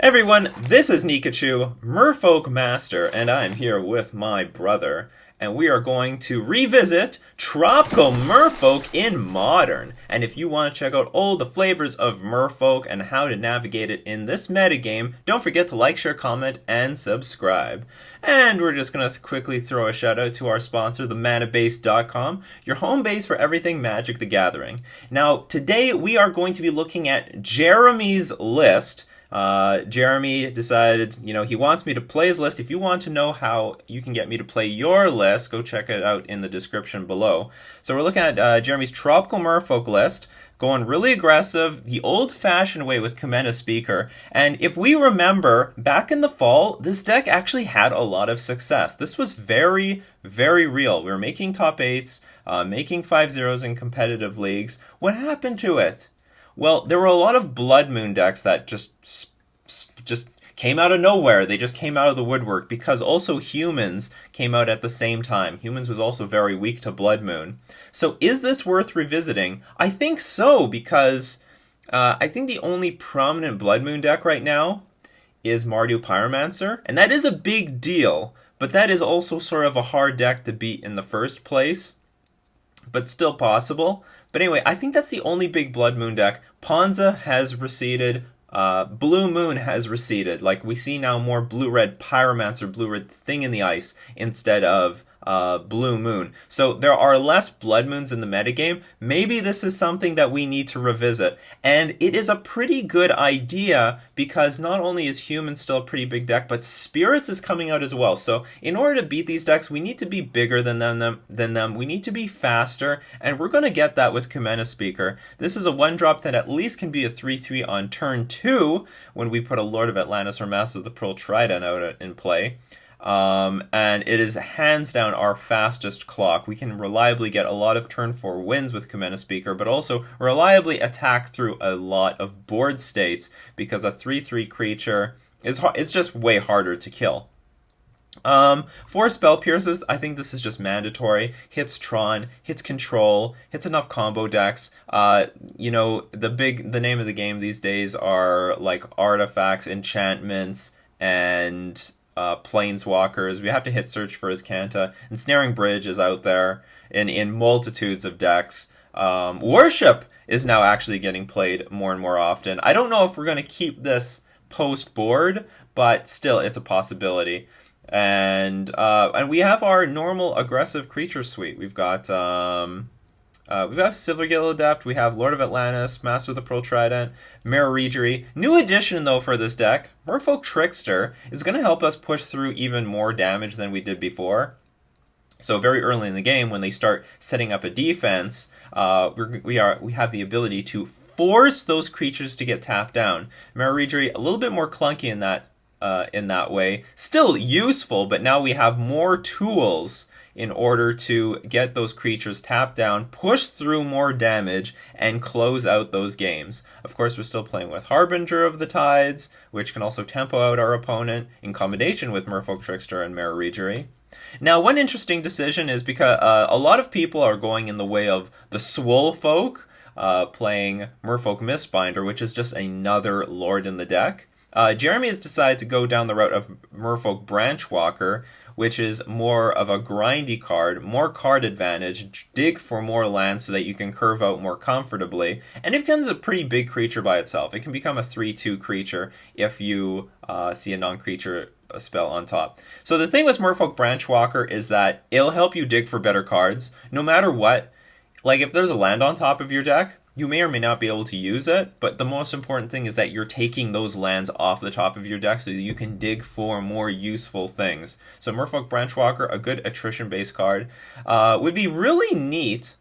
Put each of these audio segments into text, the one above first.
Everyone, this is Nikachu, Merfolk Master, and I'm here with my brother, and we are going to revisit Tropical Merfolk in Modern. And if you want to check out all the flavors of Merfolk and how to navigate it in this metagame, don't forget to like, share, comment, and subscribe. And we're just going to quickly throw a shout out to our sponsor, themanabase.com, your home base for everything Magic the Gathering. Now, today we are going to be looking at Jeremy's list. Jeremy decided, he wants me to play his list. If you want to know how you can get me to play your list, go check it out in the description below. So we're looking at Jeremy's Tropical Merfolk list, going really aggressive, the old-fashioned way with Commander Speaker. And if we remember, back in the fall, this deck actually had a lot of success. This was very, very real. We were making top 8s, making 5-0s in competitive leagues. What happened to it? Well, there were a lot of Blood Moon decks that just came out of nowhere. They just came out of the woodwork because also Humans came out at the same time. Humans was also very weak to Blood Moon. So is this worth revisiting? I think so, because I think the only prominent Blood Moon deck right now is Mardu Pyromancer, and that is a big deal, but that is also sort of a hard deck to beat in the first place, but still possible. But anyway, I think that's the only big Blood Moon deck. Ponza has receded. Blue Moon has receded. Like, we see now more blue-red Pyromancer, blue-red Thing in the Ice instead of Blue Moon. So there are less Blood Moons in the metagame. Maybe this is something that we need to revisit. And it is a pretty good idea because not only is Humans still a pretty big deck, but Spirits is coming out as well. So in order to beat these decks, we need to be bigger than them. We need to be faster, and we're going to get that with Commander Speaker. This is a 1-drop that at least can be a 3-3 on turn 2 when we put a Lord of Atlantis or Master of the Pearl Trident out in play. And it is hands down our fastest clock. We can reliably get a lot of turn 4 wins with Commander Speaker, but also reliably attack through a lot of board states because a 3-3 creature it's just way harder to kill. For Spell Pierces, I think this is just mandatory. Hits Tron, hits Control, hits enough combo decks. The name of the game these days are like artifacts, enchantments, and Planeswalkers. We have to hit Search for Azcanta. Ensnaring Bridge is out there in multitudes of decks. Worship is now actually getting played more and more often. I don't know if we're going to keep this post-board, but still, it's a possibility. And we have our normal aggressive creature suite. We've got Silvergill Adept, we have Lord of Atlantis, Master of the Pearl Trident, Merfolk. New addition, though, for this deck, Merfolk Trickster is going to help us push through even more damage than we did before. So very early in the game, when they start setting up a defense, we have the ability to force those creatures to get tapped down. Merfolk, a little bit more clunky in that way. Still useful, but now we have more tools in order to get those creatures tapped down, push through more damage, and close out those games. Of course, we're still playing with Harbinger of the Tides, which can also tempo out our opponent in combination with Merfolk Trickster and Merfolk. Now, one interesting decision is because a lot of people are going in the way of the Swole Folk, playing Merfolk Mistbinder, which is just another Lord in the deck. Jeremy has decided to go down the route of Merfolk Branchwalker, which is more of a grindy card, more card advantage, dig for more land so that you can curve out more comfortably, and it becomes a pretty big creature by itself. It can become a 3-2 creature if you see a non-creature spell on top. So the thing with Merfolk Branchwalker is that it'll help you dig for better cards, no matter what. Like, if there's a land on top of your deck, you may or may not be able to use it, but the most important thing is that you're taking those lands off the top of your deck so that you can dig for more useful things. So Merfolk Branchwalker, a good attrition-based card. Would be really neat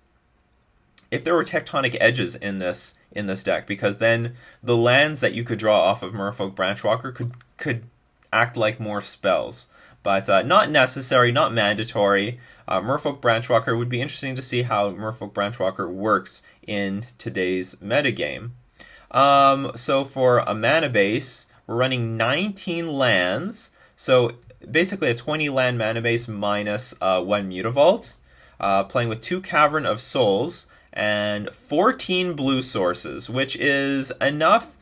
if there were Tectonic Edges in this deck, because then the lands that you could draw off of Merfolk Branchwalker could act like more spells. But not necessary, not mandatory. Merfolk Branchwalker would be interesting to see how Merfolk Branchwalker works in today's metagame. So for a mana base, we're running 19 lands. So basically a 20 land mana base minus 1 Mutavault. Playing with 2 Cavern of Souls and 14 blue sources, which is enough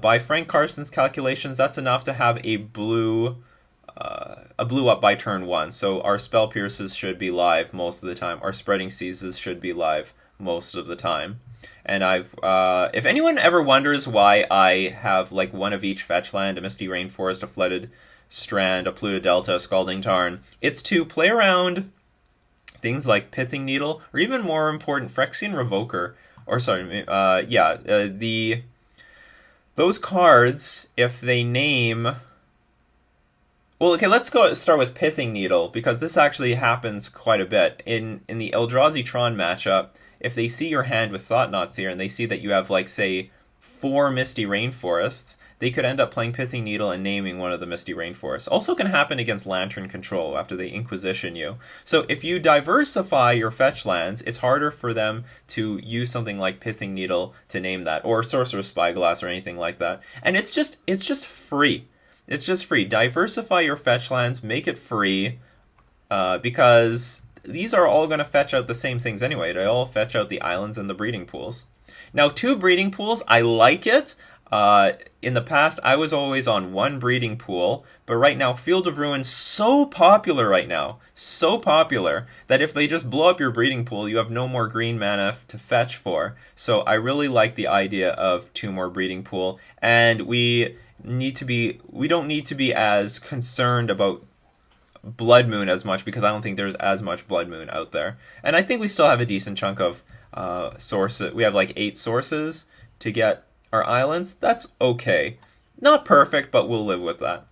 by Frank Carson's calculations, that's enough to have a blue up by turn 1. So our Spell Pierces should be live most of the time. Our Spreading Seizes should be live most of the time. And if anyone ever wonders why I have like one of each fetch land, a Misty Rainforest, a Flooded Strand, a Polluted Delta, a Scalding Tarn, it's to play around things like Pithing Needle, or even more important, Phyrexian Revoker. Or sorry, those cards, if they name... Well, okay, let's start with Pithing Needle, because this actually happens quite a bit. In the Eldrazi Tron matchup, if they see your hand with Thought-Knots here, and they see that you have, like, say, 4 Misty Rainforests, they could end up playing Pithing Needle and naming one of the Misty Rainforests. Also can happen against Lantern Control after they Inquisition you. So if you diversify your fetch lands, it's harder for them to use something like Pithing Needle to name that, or Sorcerer's Spyglass or anything like that. And it's just free. It's just free. Diversify your fetch lands, make it free, because these are all going to fetch out the same things anyway. They all fetch out the islands and the breeding pools. Now, 2 breeding pools, I like it. In the past, I was always on 1 breeding pool, but right now, Field of Ruin so popular right now, so popular, that if they just blow up your breeding pool, you have no more green mana to fetch for. So I really like the idea of 2 more breeding pool, and we don't need to be as concerned about Blood Moon as much, because I don't think there's as much Blood Moon out there. And I think we still have a decent chunk of sources. We have like 8 sources to get our islands. That's okay. Not perfect, but we'll live with that.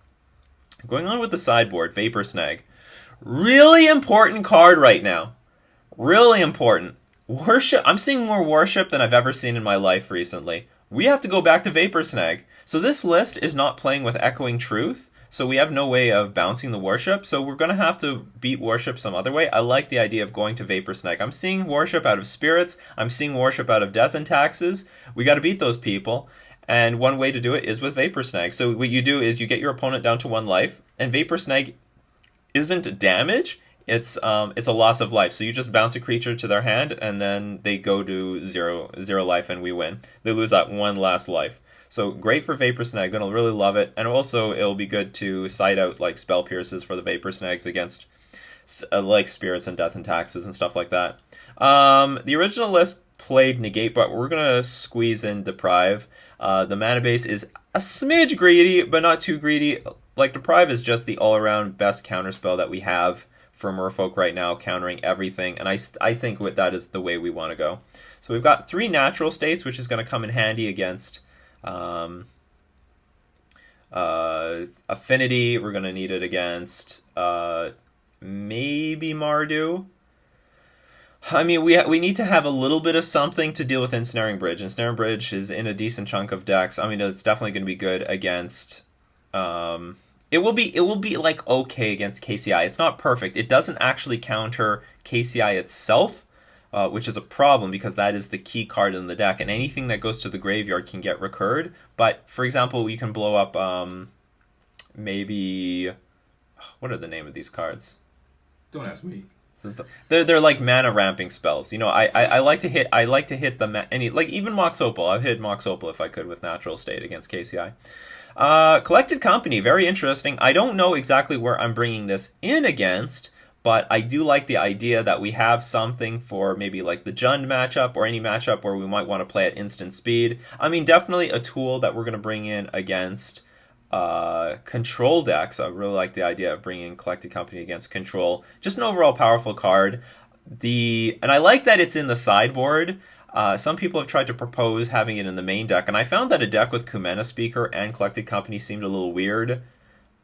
Going on with the sideboard, Vapor Snag. Really important card right now. Really important. Worship. I'm seeing more Worship than I've ever seen in my life recently. We have to go back to Vapor Snag. So this list is not playing with Echoing Truth, so we have no way of bouncing the Worship, so we're going to have to beat Worship some other way. I like the idea of going to Vapor Snag. I'm seeing Worship out of Spirits, I'm seeing Worship out of Death and Taxes. We got to beat those people, and one way to do it is with Vapor Snag. So what you do is you get your opponent down to 1 life, and Vapor Snag isn't damage, it's a loss of life. So you just bounce a creature to their hand, and then they go to 0 life, and we win. They lose that 1 last life. So great for Vapor Snag, gonna really love it. And also it'll be good to side out like Spell Pierces for the Vapor Snags against like Spirits and Death and Taxes and stuff like that. The original list played Negate, but we're gonna squeeze in Deprive. The mana base is a smidge greedy, but not too greedy. Like Deprive is just the all-around best counterspell that we have for Merfolk right now, countering everything, and I think that is the way we want to go. So we've got 3 natural states, which is going to come in handy against Affinity. We're going to need it against maybe Mardu. I mean, we need to have a little bit of something to deal with Ensnaring Bridge. Ensnaring Bridge is in a decent chunk of decks. I mean, it's definitely going to be good against... It will be like okay against KCI. It's not perfect. It doesn't actually counter KCI itself, which is a problem because that is the key card in the deck, and anything that goes to the graveyard can get recurred. But for example, you can blow up maybe what are the name of these cards? Don't ask me. They're like mana ramping spells. You know, I like to hit like even Mox Opal. I've hit Mox Opal if I could with Natural State against KCI. Collected Company, very interesting. I don't know exactly where I'm bringing this in against, but I do like the idea that we have something for maybe like the Jund matchup or any matchup where we might want to play at instant speed. I mean, definitely a tool that we're going to bring in against control decks. I really like the idea of bringing Collected Company against control. Just an overall powerful card. And I like that it's in the sideboard. Some people have tried to propose having it in the main deck, and I found that a deck with Kumena Speaker and Collected Company seemed a little weird.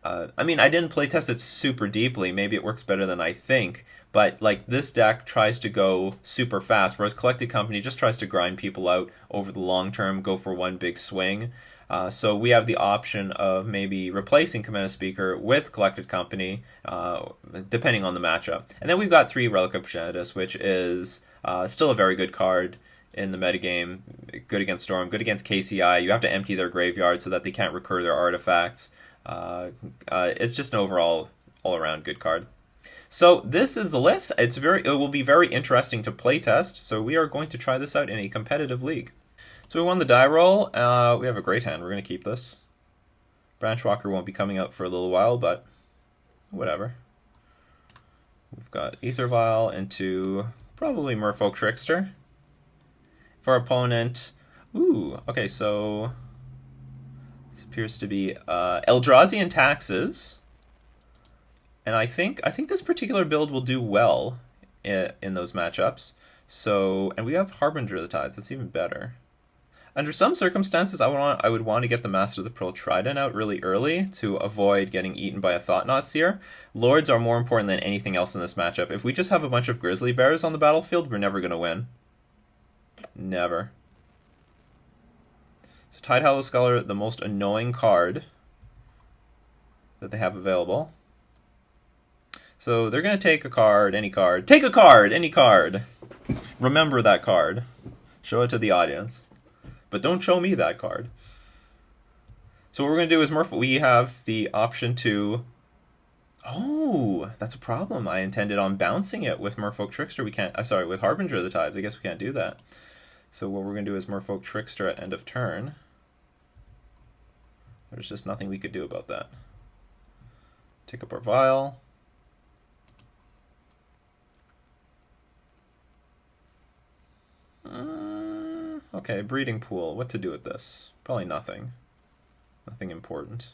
I mean, I didn't playtest it super deeply. Maybe it works better than I think. But like this deck tries to go super fast, whereas Collected Company just tries to grind people out over the long term, go for one big swing. So we have the option of maybe replacing Kumena Speaker with Collected Company, depending on the matchup. And then we've got 3 Relic of Progenitus, which is still a very good card in the metagame. Good against Storm, good against KCI. You have to empty their graveyard so that they can't recur their artifacts. It's just an overall, all-around good card. So this is the list. It will be very interesting to playtest, so we are going to try this out in a competitive league. So we won the die roll. We have a great hand. We're going to keep this. Branchwalker won't be coming out for a little while, but whatever. We've got Aether Vial into probably Merfolk Trickster. For our opponent... Ooh, okay, so... This appears to be Eldrazi and Taxes. And I think this particular build will do well in those matchups. So, and we have Harbinger of the Tides. That's even better. Under some circumstances, I would want to get the Master of the Pearl Trident out really early to avoid getting eaten by a Thought-Knot Seer. Lords are more important than anything else in this matchup. If we just have a bunch of Grizzly Bears on the battlefield, we're never going to win. Never. So Tidehallow Scholar, the most annoying card that they have available. So they're going to take a card, any card. Take a card, any card. Remember that card. Show it to the audience. But don't show me that card. So what we're going to do is we have the option to... Oh, that's a problem. I intended on bouncing it with Merfolk Trickster. We can't... Sorry, with Harbinger of the Tides. I guess we can't do that. So what we're going to do is Merfolk Trickster at end of turn. There's just nothing we could do about that. Take up our vial. Okay, breeding pool. What to do with this? Probably nothing. Nothing important.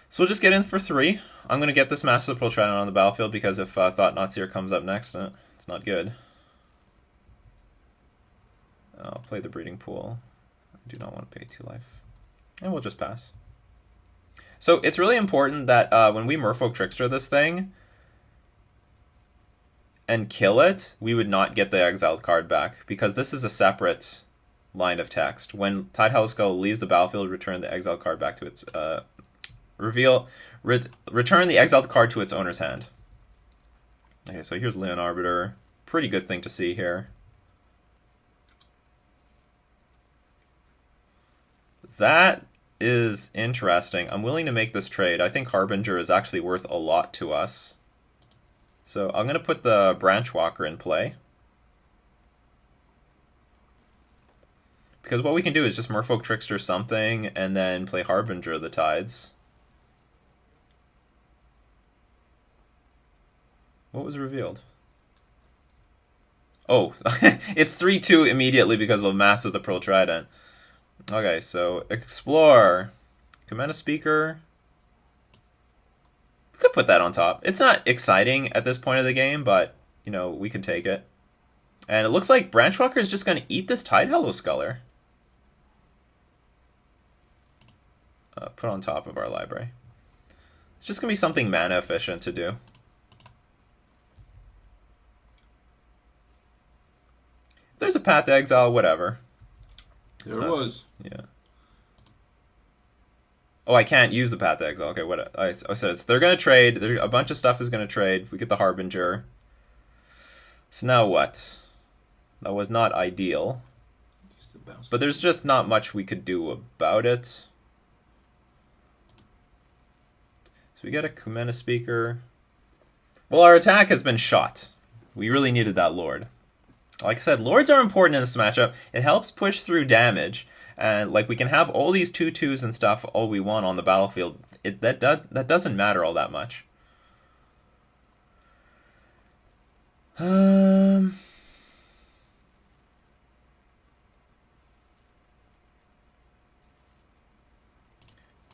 So we'll just get in for 3. I'm going to get this Master of the Pearl Trident on the battlefield because if Thought-Knot Seer comes up next, it's not good. I'll play the breeding pool. I do not want to pay 2 life. And we'll just pass. So it's really important that when we Merfolk Trickster this thing and kill it, we would not get the exiled card back, because this is a separate line of text. When Tidehallow Skull leaves the battlefield, return the exiled card back to its... return the exiled card to its owner's hand. Okay, so here's Leon Arbiter. Pretty good thing to see here. That is interesting. I'm willing to make this trade. I think Harbinger is actually worth a lot to us. So I'm going to put the Branchwalker in play. Because what we can do is just Merfolk Trickster something and then play Harbinger of the Tides. What was revealed? Oh, it's 3-2 immediately because of Master of the Pearl Trident. Okay, so Explore. Command a Speaker. We could put that on top. It's not exciting at this point of the game, but, you know, we can take it. And it looks like Branchwalker is just going to eat this Tidehallow Scholar. Put on top of our library. It's just going to be something mana efficient to do. There's a Path to Exile, whatever. There it was. Yeah. Oh, I can't use the Path to Exile. Okay, what I said, they're going to trade. A bunch of stuff is going to trade. We get the Harbinger. So now what? That was not ideal. But there's just not much we could do about it. So we get a Kumena Speaker. Well, our attack has been shot. We really needed that Lord. Like I said, Lords are important in this matchup. It helps push through damage. And like we can have all these 2/2s and stuff all we want on the battlefield. That doesn't matter all that much. I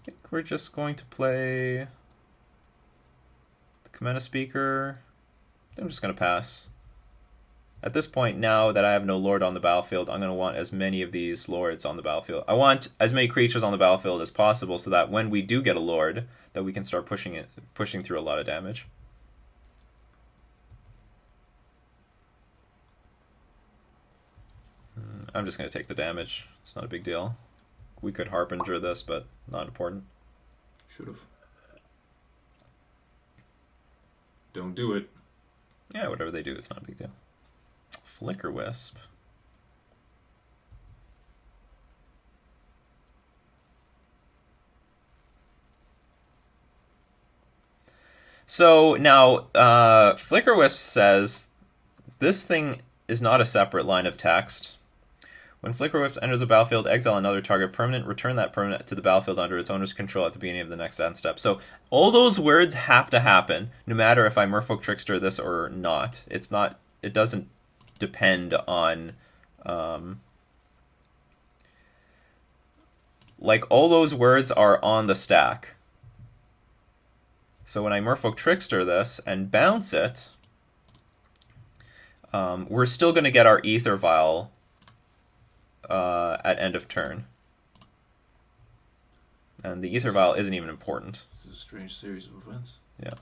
think we're just going to play the Commander Speaker. I'm just going to pass. At this point, now that I have no Lord on the battlefield, I'm going to want as many of these Lords on the battlefield. I want as many creatures on the battlefield as possible so that when we do get a Lord, that we can start pushing through a lot of damage. I'm just going to take the damage. It's not a big deal. We could Harbinger this, but not important. Should have. Don't do it. Yeah, whatever they do, it's not a big deal. Flicker Wisp. So now, Flicker Wisp says this thing is not a separate line of text. When Flicker Wisp enters the battlefield, exile another target permanent, return that permanent to the battlefield under its owner's control at the beginning of the next end step. So all those words have to happen, no matter if I Merfolk Trickster this or not. It's not. It doesn't depend on. Like, all those words are on the stack. So when I Merfolk Trickster this and bounce it, we're still going to get our Ether Vial at end of turn. And the Ether Vial isn't even important. This is a strange series of events. Yeah.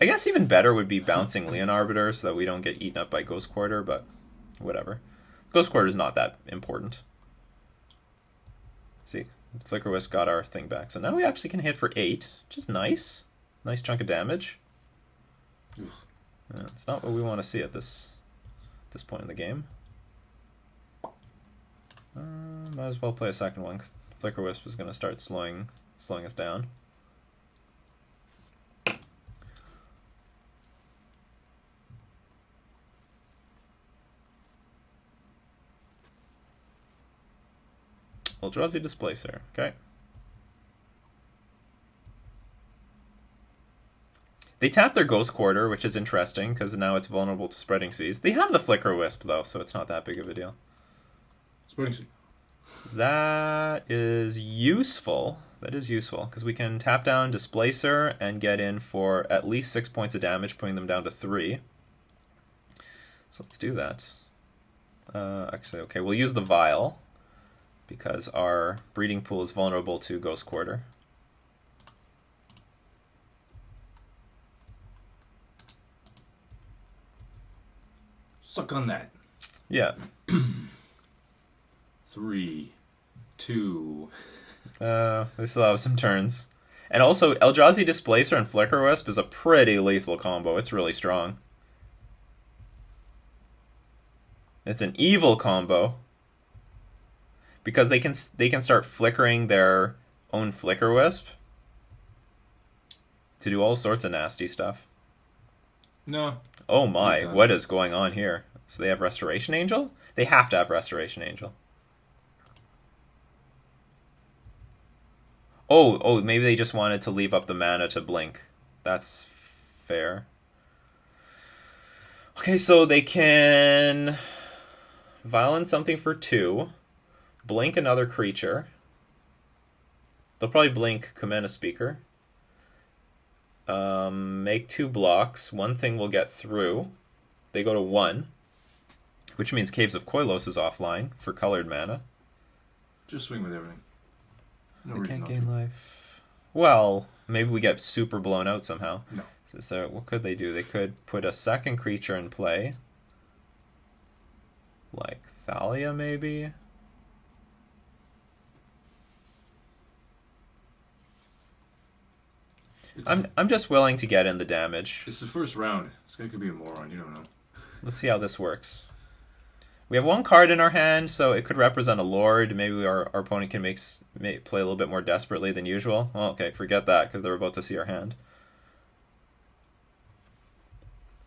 I guess even better would be bouncing Leon Arbiter so that we don't get eaten up by Ghost Quarter, but whatever. Ghost Quarter is not that important. See, Flicker Wisp got our thing back. So now we actually can hit for 8, which is nice. Nice chunk of damage. It's not what we want to see at this point in the game. Might as well play a second one because Flicker Wisp is going to start slowing us down. Eldrazi Displacer, okay. They tap their Ghost Quarter, which is interesting because now it's vulnerable to Spreading Seas. They have the Flicker Wisp though, so it's not that big of a deal. Spreading Seas. That is useful. That is useful because we can tap down Displacer and get in for at least 6 points of damage, putting them down to 3. So let's do that. Actually, okay, we'll use the Vial because our breeding pool is vulnerable to Ghost Quarter. Suck on that. Yeah. 3, 2. We still have some turns. And also, Eldrazi Displacer and Flicker Wisp is a pretty lethal combo. It's really strong. It's an evil combo. Because they can start flickering their own Flicker Wisp to do all sorts of nasty stuff. No. Oh my, what is going on here? So they have Restoration Angel? They have to have Restoration Angel. Oh, maybe they just wanted to leave up the mana to blink. That's fair. Okay, so they can violence something for 2. Blink another creature. They'll probably blink Kumena Speaker. Make 2 blocks. One thing will get through. They go to 1, which means Caves of Koilos is offline for colored mana. Just swing with everything. No they reason can't not gain to. life. Well, maybe we get super blown out somehow. No. So what could they do? They could put a second creature in play. Like Thalia, maybe? I'm just willing to get in the damage. It's the first round. This guy could be a moron. You don't know. Let's see how this works. We have 1 card in our hand, so it could represent a Lord. Maybe our opponent can play a little bit more desperately than usual. Oh, okay, forget that, because they're about to see our hand.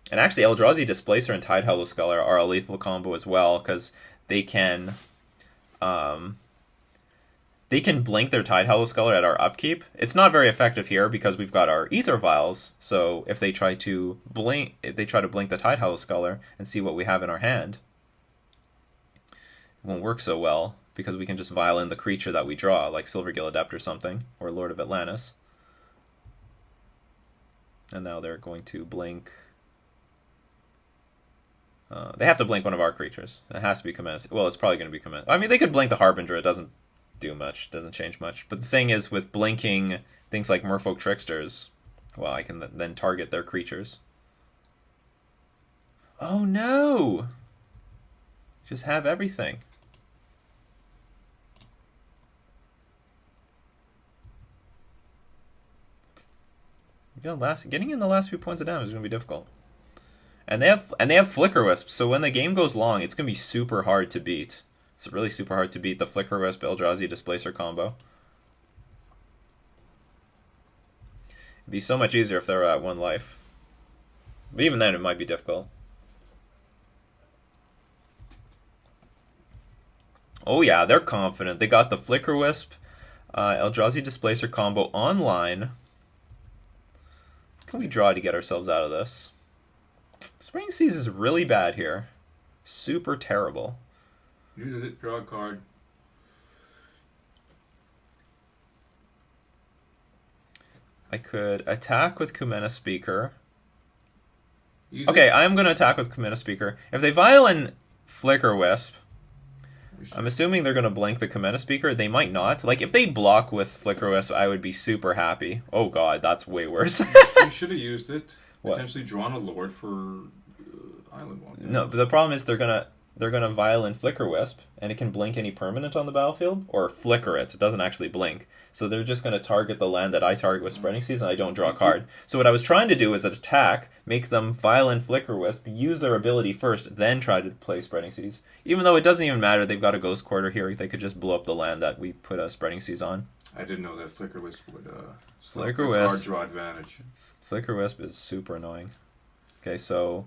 And actually, Eldrazi Displacer and Tidehollow Sculler are a lethal combo as well, because they can blink their Tidehollow Sculler at our upkeep. It's not very effective here because we've got our Ether Vials. So if they try to blink the Tidehollow Sculler and see what we have in our hand, it won't work so well because we can just vial in the creature that we draw, like Silvergill Adept or something, or Lord of Atlantis. And now they're going to blink. They have to blink one of our creatures. It has to be Commander. Well, it's probably going to be Commander. I mean, they could blink the Harbinger. It doesn't do much. Doesn't change much. But the thing is, with blinking things like Merfolk Tricksters, well, I can then target their creatures. Oh no! Just have everything. Getting in the last few points of damage is going to be difficult. And they have Flicker Wisp, so when the game goes long, it's going to be super hard to beat. It's really super hard to beat the Flicker Wisp Eldrazi Displacer combo. It'd be so much easier if they were at 1 life. But even then, it might be difficult. Oh yeah, they're confident. They got the Flicker Wisp, Eldrazi Displacer combo online. What can we draw to get ourselves out of this? Spring Seas is really bad here. Super terrible. Use it, draw a card. I could attack with Kumena Speaker. Use Okay, it. I'm going to attack with Kumena Speaker. If they Violin Flicker Wisp, I'm assuming they're going to blink the Kumena Speaker. They might not. Like, if they block with Flicker Wisp, I would be super happy. Oh god, that's way worse. You should have used it. What? Potentially drawn a Lord for Island Walk. No, but the problem is they're gonna Violin Flicker Wisp, and it can blink any permanent on the battlefield, or flicker it. It doesn't actually blink. So they're just gonna target the land that I target with Spreading Seas, and I don't draw a card. So what I was trying to do is attack, make them Violin Flicker Wisp, use their ability first, then try to play Spreading Seas. Even though it doesn't even matter, they've got a Ghost Quarter here. They could just blow up the land that we put a Spreading Seas on. I didn't know that Flicker Wisp would Flicker Wisp. card draw advantage. Flicker Wisp is super annoying. Okay, so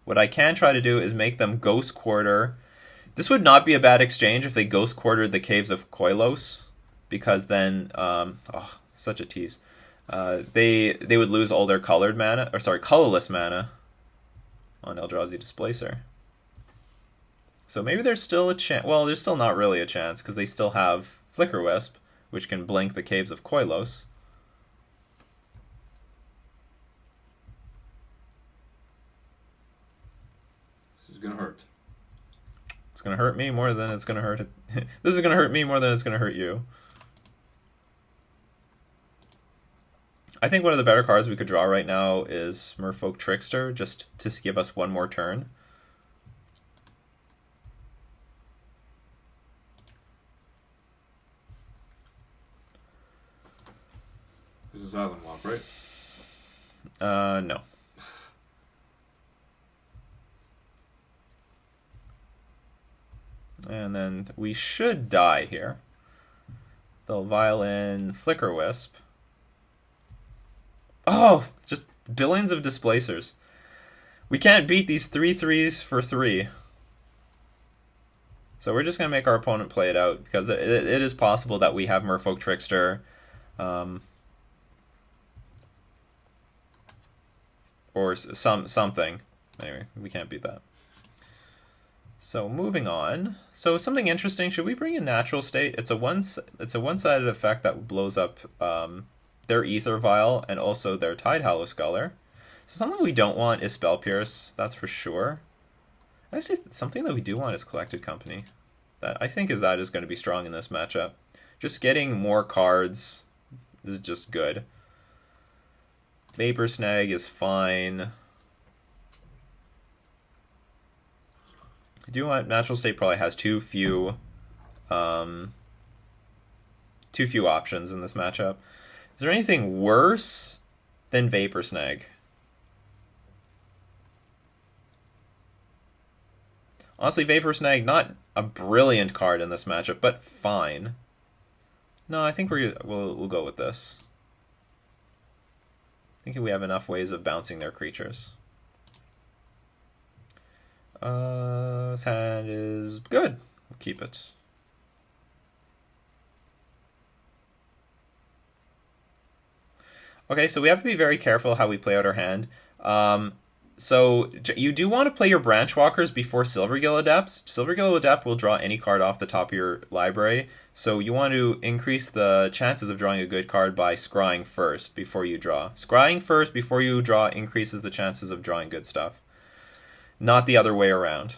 what I can try to do is make them Ghost Quarter. This would not be a bad exchange if they Ghost Quartered the Caves of Koilos, because then, such a tease. They would lose all their colorless mana on Eldrazi Displacer. So maybe there's still a chance. Well, there's still not really a chance, because they still have Flicker Wisp, which can blink the Caves of Koilos. This is gonna hurt. It's gonna hurt me more than it's gonna hurt it. This is gonna hurt me more than it's gonna hurt you. I think one of the better cards we could draw right now is Merfolk Trickster, just to give us one more turn. This is Island Walk, right? No. And then we should die here. They'll Violin Flicker Wisp. Oh, just billions of displacers. We can't beat these 3/3s for 3. So we're just going to make our opponent play it out, because it is possible that we have Merfolk Trickster. Or something. Anyway, we can't beat that. So moving on. So something interesting. Should we bring in Natural State? It's a one-sided effect that blows up their Ether Vial and also their Tidehallow Sculler. So something we don't want is Spell Pierce. That's for sure. Actually, something that we do want is Collected Company. That I think is going to be strong in this matchup. Just getting more cards is just good. Vapor Snag is fine. I do want Natural State probably has too few options in this matchup. Is there anything worse than Vapor Snag? Honestly, Vapor Snag, not a brilliant card in this matchup, but fine. No, I think we'll go with this. I think we have enough ways of bouncing their creatures. This hand is good. We'll keep it. Okay, so we have to be very careful how we play out our hand. So you do want to play your Branch Walkers before Silvergill Adepts. Silvergill Adept will draw any card off the top of your library. So you want to increase the chances of drawing a good card by scrying first before you draw. Scrying first before you draw increases the chances of drawing good stuff. Not the other way around.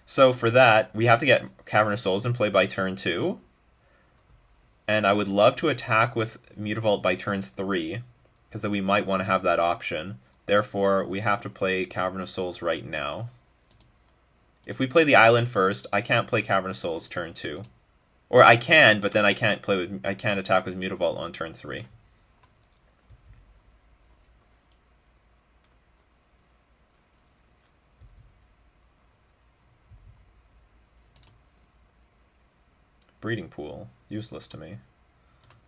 So for that, we have to get Cavern of Souls in play by turn 2. And I would love to attack with Mutavault by turn 3, because then we might want to have that option. Therefore, we have to play Cavern of Souls right now. If we play the island first, I can't play Cavern of Souls turn 2. Or I can, but then I can't attack with Mutavault on turn 3. Breeding Pool, useless to me.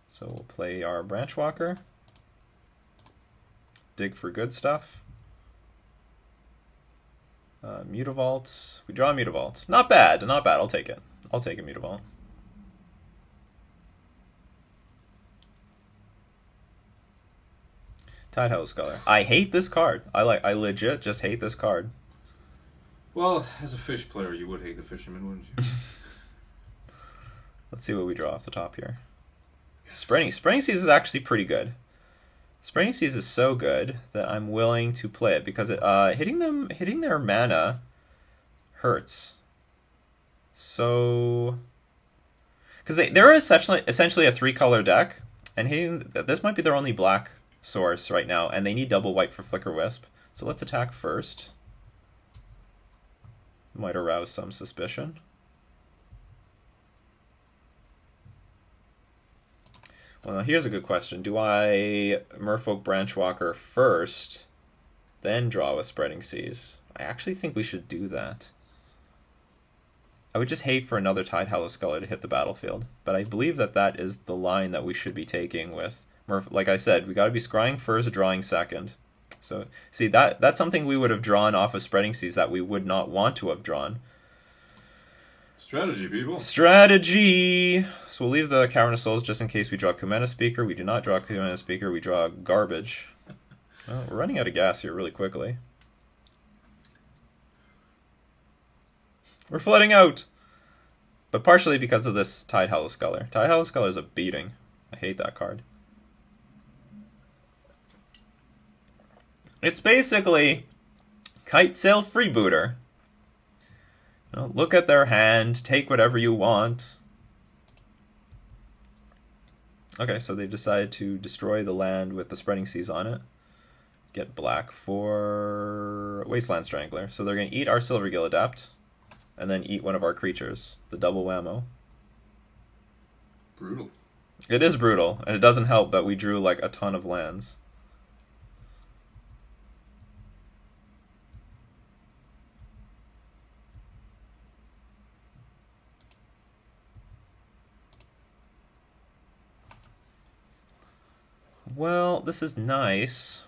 So we'll play our Branch Walker. Dig for good stuff. Mutavault. We draw a Mutavault. Not bad, not bad. I'll take it. I'll take a Mutavault. Tidehouse Scholar. I hate this card. I legit just hate this card. Well, as a fish player, you would hate the fisherman, wouldn't you? Let's see what we draw off the top here. Spreading Seas is actually pretty good. Spreading Seas is so good that I'm willing to play it because hitting their mana hurts. So, because they're essentially a 3-color deck, and this might be their only black source right now, and they need double white for Flicker Wisp. So let's attack first. Might arouse some suspicion. Well, here's a good question. Do I Merfolk Branchwalker first, then draw with Spreading Seas? I actually think we should do that. I would just hate for another Tidehallow Scholar to hit the battlefield, but I believe that is the line that we should be taking with like I said, we got to be scrying first, drawing second. So, see, that's something we would have drawn off of Spreading Seas that we would not want to have drawn. Strategy, people. Strategy! So we'll leave the Cavern of Souls just in case we draw Kumena Speaker. We do not draw Kumena Speaker, we draw garbage. Well, we're running out of gas here really quickly. We're flooding out! But partially because of this Tidehallow Scholar. Tidehallow Scholar is a beating. I hate that card. It's basically Kite Sail Freebooter. You know, look at their hand, take whatever you want. Okay, so they've decided to destroy the land with the Spreading Seas on it. Get black for Wasteland Strangler. So they're going to eat our Silvergill Adept, and then eat one of our creatures. The double whammo. Brutal. It is brutal, and it doesn't help that we drew like a ton of lands. Well, this is nice.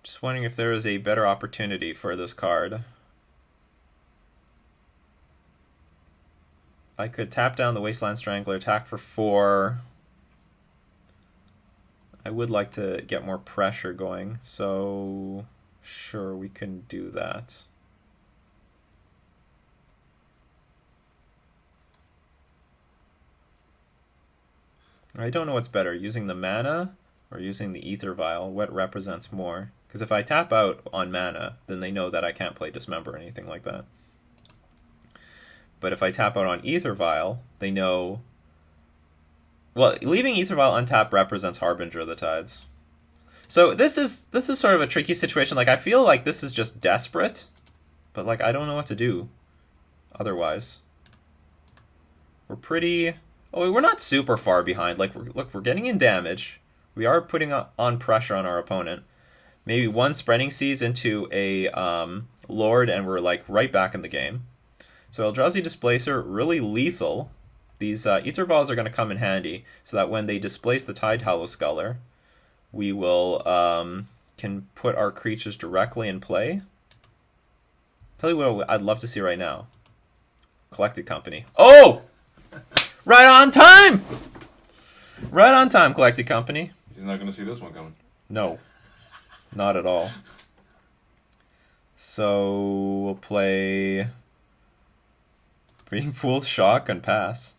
Just wondering if there is a better opportunity for this card. I could tap down the Wasteland Strangler, attack for 4. I would like to get more pressure going, so sure, we can do that. I don't know what's better, using the mana or using the Ether Vial. What represents more? Because if I tap out on mana, then they know that I can't play Dismember or anything like that. But if I tap out on Ether Vial, they know... Well, leaving Ether Vial untapped represents Harbinger of the Tides. So this is sort of a tricky situation. Like, I feel like this is just desperate, but like I don't know what to do otherwise. We're pretty... Oh, we're not super far behind. Like, we're getting in damage. We are putting on pressure on our opponent. Maybe one Spreading Seas into a Lord, and we're like right back in the game. So Eldrazi Displacer, really lethal. These Ether Vials are going to come in handy, so that when they displace the Tidehallow Scholar, we will can put our creatures directly in play. Tell you what I'd love to see right now. Collected Company. Oh! Right on time! Right on time, Collected Company. He's not going to see this one coming. No. Not at all. So we'll play Breeding Pool, Shock, and pass.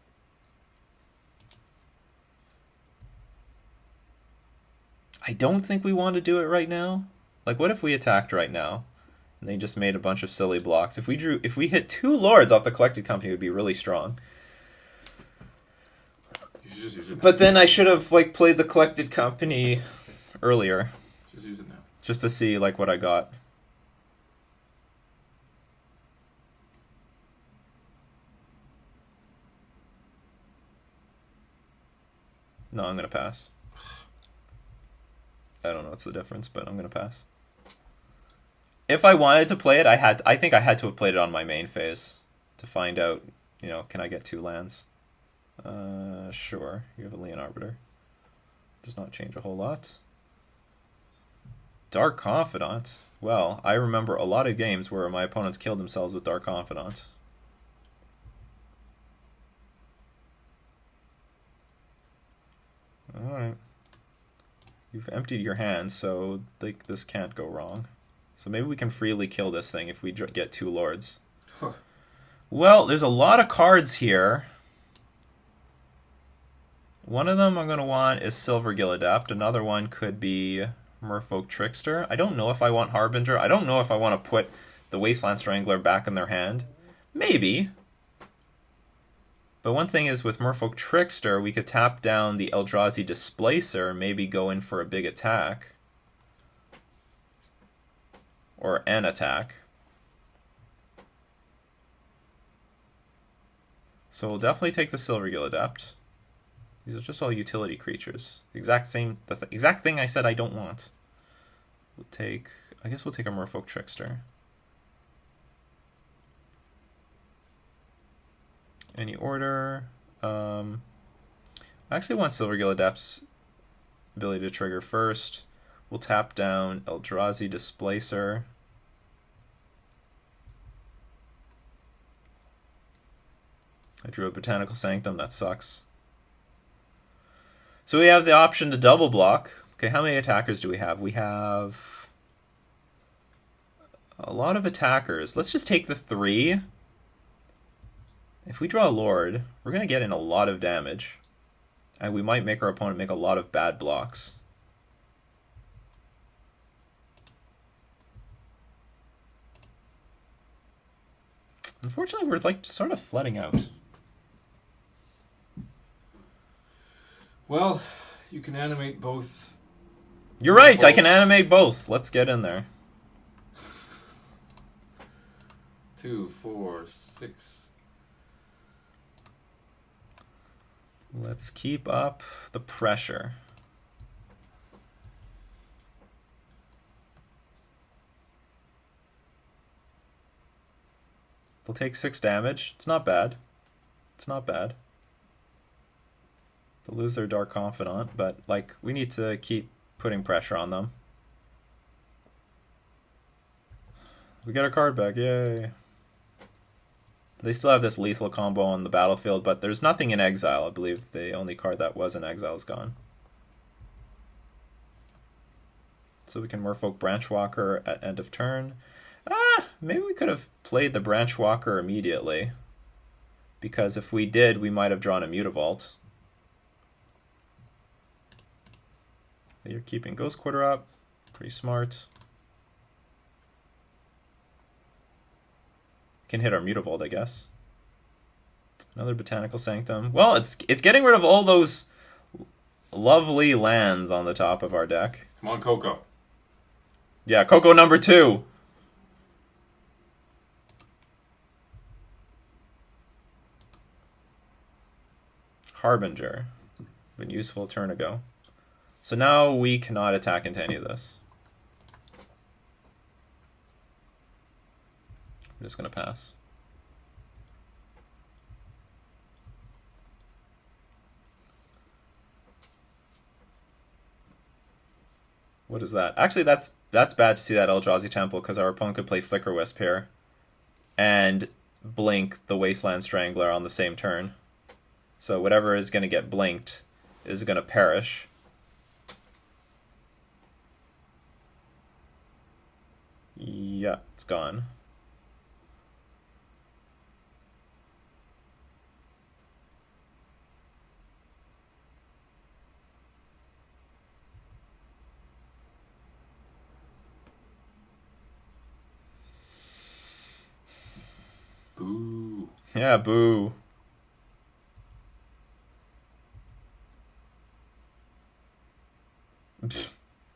I don't think we want to do it right now. Like, what if we attacked right now and they just made a bunch of silly blocks? If we hit 2 Lords off the Collected Company, it would be really strong. You should just use it. But then I should have like played the Collected Company earlier. Just use it now. Just to see like what I got. No, I'm gonna pass. I don't know what's the difference, but I'm gonna pass. If I wanted to play it, I think I had to have played it on my main phase to find out, you know, can I get 2 lands? Sure. You have a Leon Arbiter. Does not change a whole lot. Dark Confidant. Well, I remember a lot of games where my opponents killed themselves with Dark Confidant. Alright. You've emptied your hands, so this can't go wrong. So maybe we can freely kill this thing if we get 2 lords. Huh. Well, there's a lot of cards here. One of them I'm going to want is Silvergill Adept. Another one could be Merfolk Trickster. I don't know if I want Harbinger. I don't know if I want to put the Wasteland Strangler back in their hand. Maybe. But one thing is, with Merfolk Trickster, we could tap down the Eldrazi Displacer and maybe go in for a big attack. Or an attack. So we'll definitely take the Silvergill Adept. These are just all utility creatures. The exact thing I said I don't want. I guess we'll take a Merfolk Trickster. Any order. I actually want Silvergill Adept's ability to trigger first. We'll tap down Eldrazi Displacer. I drew a Botanical Sanctum, that sucks. So we have the option to double block. Okay, how many attackers do we have? We have a lot of attackers. Let's just take the 3. If we draw a Lord, we're going to get in a lot of damage. And we might make our opponent make a lot of bad blocks. Unfortunately, we're like sort of flooding out. Well, you can animate both. You're right, I can animate both. Let's get in there. 2, 4, 6. Let's keep up the pressure. They'll take 6 damage. It's not bad. It's not bad. They'll lose their Dark Confidant, but like we need to keep putting pressure on them. We get our card back, yay. They still have this lethal combo on the battlefield, but there's nothing in exile. I believe the only card that was in exile is gone. So we can Merfolk Branchwalker at end of turn. Maybe we could have played the Branchwalker immediately. Because if we did, we might have drawn a Mutavault. You're keeping Ghost Quarter up. Pretty smart. Can hit our Mutavault, I guess. Another Botanical Sanctum. Well, it's getting rid of all those lovely lands on the top of our deck. Come on, Coco. Yeah, Coco number 2. Harbinger. Been useful a turn ago. So now we cannot attack into any of this. I'm just going to pass. What is that? Actually, that's bad to see that Eldrazi Temple, because our opponent could play Flicker Wisp here and blink the Wasteland Strangler on the same turn. So whatever is going to get blinked is going to perish. Yeah, it's gone. Boo. Yeah, boo. Pfft,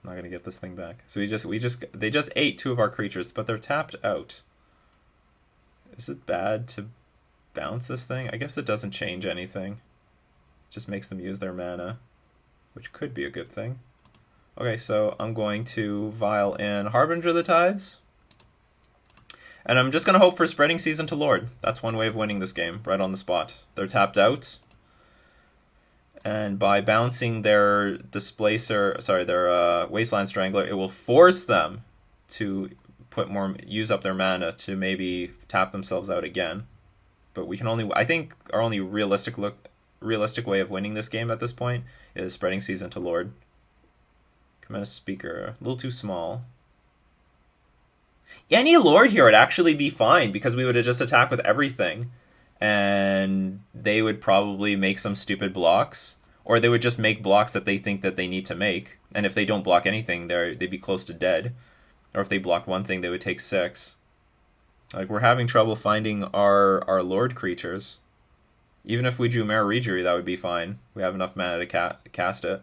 not gonna get this thing back. So they just ate 2 of our creatures, but they're tapped out. Is it bad to bounce this thing? I guess it doesn't change anything. It just makes them use their mana, which could be a good thing. Okay, so I'm going to Vial in Harbinger of the Tides. And I'm just going to hope for Spreading Season to Lord. That's one way of winning this game, right on the spot. They're tapped out. And by bouncing their Displacer, sorry, their Wasteland Strangler, it will force them to use up their mana to maybe tap themselves out again. But we can only, I think, our only realistic way of winning this game at this point is spreading Seas into Lord. Command a Speaker, a little too small. Any Lord here would actually be fine because we would have just attacked with everything, and they would probably make some stupid blocks, or they would just make blocks that they think that they need to make, and if they don't block anything, they'd be close to dead. Or if they blocked one thing, they would take 6. Like, we're having trouble finding our Lord creatures. Even if we drew Mare Regery, that would be fine. We have enough mana to cast it.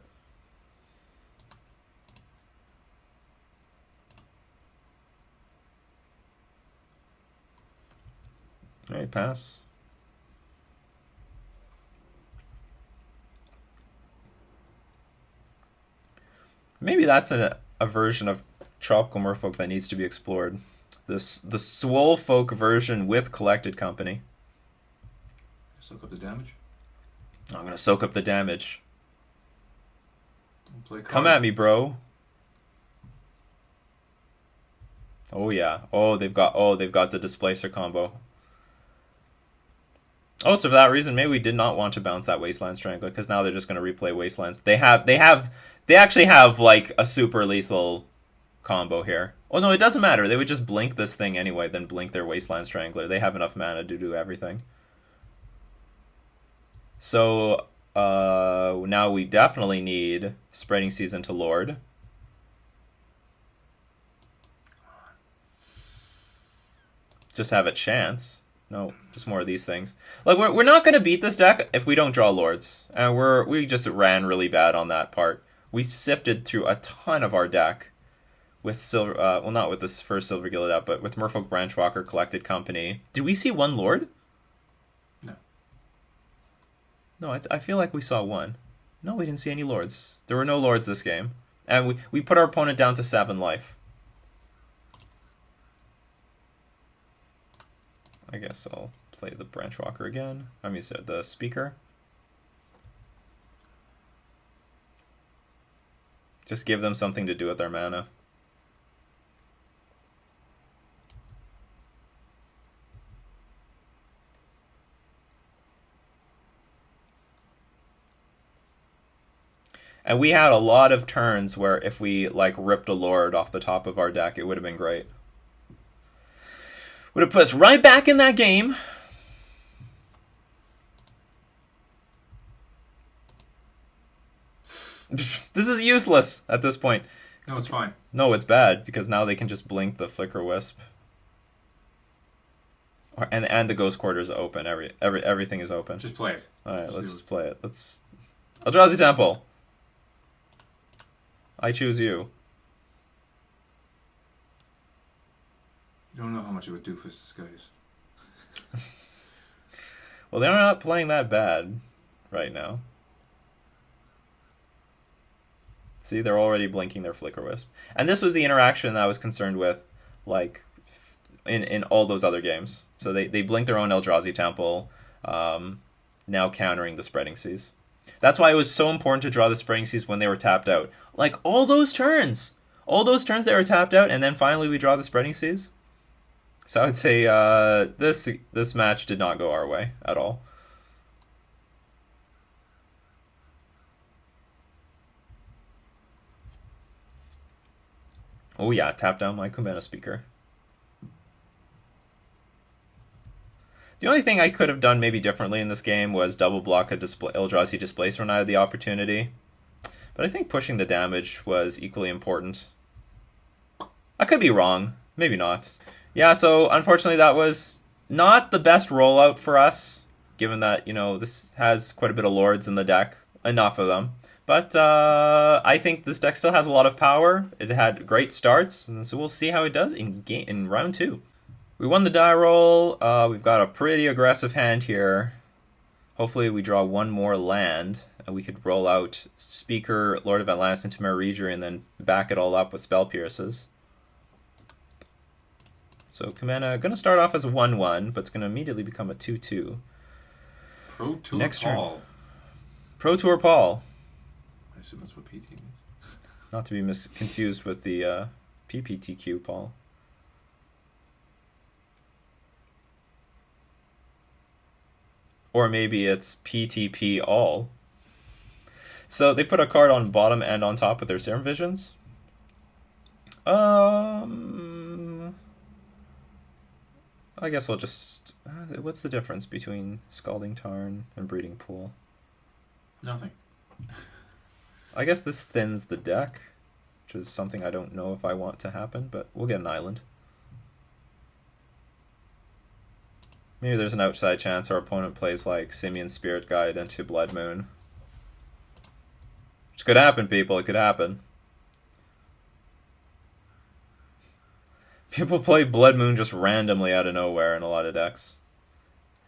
Alright, pass. Maybe that's a version of Tropical Merfolk that needs to be explored. The Swole Folk version with Collected Company. Soak up the damage. I'm gonna soak up the damage. Don't play card. Come at me, bro. Oh yeah. Oh, they've got the Displacer combo. Oh, so for that reason, maybe we did not want to bounce that Wasteland Strangler, because now they're just going to replay Wastelands. They actually have like a super lethal combo here. Oh no, it doesn't matter. They would just blink this thing anyway, then blink their Wasteland Strangler. They have enough mana to do everything. So now we definitely need Spreading Seas into Lord. Just have a chance. No, just more of these things. Like, we're not going to beat this deck if we don't draw Lords. And we just ran really bad on that part. We sifted through a ton of our deck with Silver... well, not with this first Silver Gilded up, but with Merfolk Branchwalker, Collected Company. Did we see one Lord? No. No, I feel like we saw one. No, we didn't see any Lords. There were no Lords this game. And we put our opponent down to 7 life. I guess I'll play the Branchwalker again. I mean, the Speaker. Just give them something to do with their mana. And we had a lot of turns where if we like ripped a Lord off the top of our deck, it would have been great. Would have put us right back in that game. This is useless at this point. No, it's fine. No, it's bad, because now they can just blink the Flicker Wisp. And the Ghost Quarter's open. Everything is open. Just play it. Alright, let's just play it. Eldrazi Temple. I choose you. You don't know how much of a doofus this guy is. Well, they're not playing that bad right now. See, they're already blinking their Flicker Wisp. And this was the interaction that I was concerned with, like, in all those other games. So they blink their own Eldrazi Temple, now countering the Spreading Seas. That's why it was so important to draw the Spreading Seas when they were tapped out. Like, all those turns they were tapped out, and then finally we draw the Spreading Seas. So I would say this match did not go our way at all. Oh yeah, tap down my Kumena Speaker. The only thing I could have done maybe differently in this game was double block a Eldrazi Displacer when I had the opportunity. But I think pushing the damage was equally important. I could be wrong. Maybe not. Yeah, so unfortunately that was not the best rollout for us, given that, you know, this has quite a bit of Lords in the deck. Enough of them. But I think this deck still has a lot of power. It had great starts, and so we'll see how it does in round 2. We won the die roll. We've got a pretty aggressive hand here. Hopefully we draw one more land, and we could roll out Speaker, Lord of Atlantis into Mare Regery, and then back it all up with Spell Pierces. So Kumena going to start off as a 1-1, but it's going to immediately become a 2-2. Pro Tour Next turn. Paul. Pro Tour Paul. I assume that's what PT means. Not to be confused with the PPTQ Paul. Or maybe it's PTP all. So they put a card on bottom and on top with their Serum Visions. I guess I'll just... what's the difference between Scalding Tarn and Breeding Pool? Nothing. I guess this thins the deck, which is something I don't know if I want to happen, but we'll get an island. Maybe there's an outside chance our opponent plays like Simian Spirit Guide into Blood Moon. Which could happen, people. It could happen. People play Blood Moon just randomly out of nowhere in a lot of decks.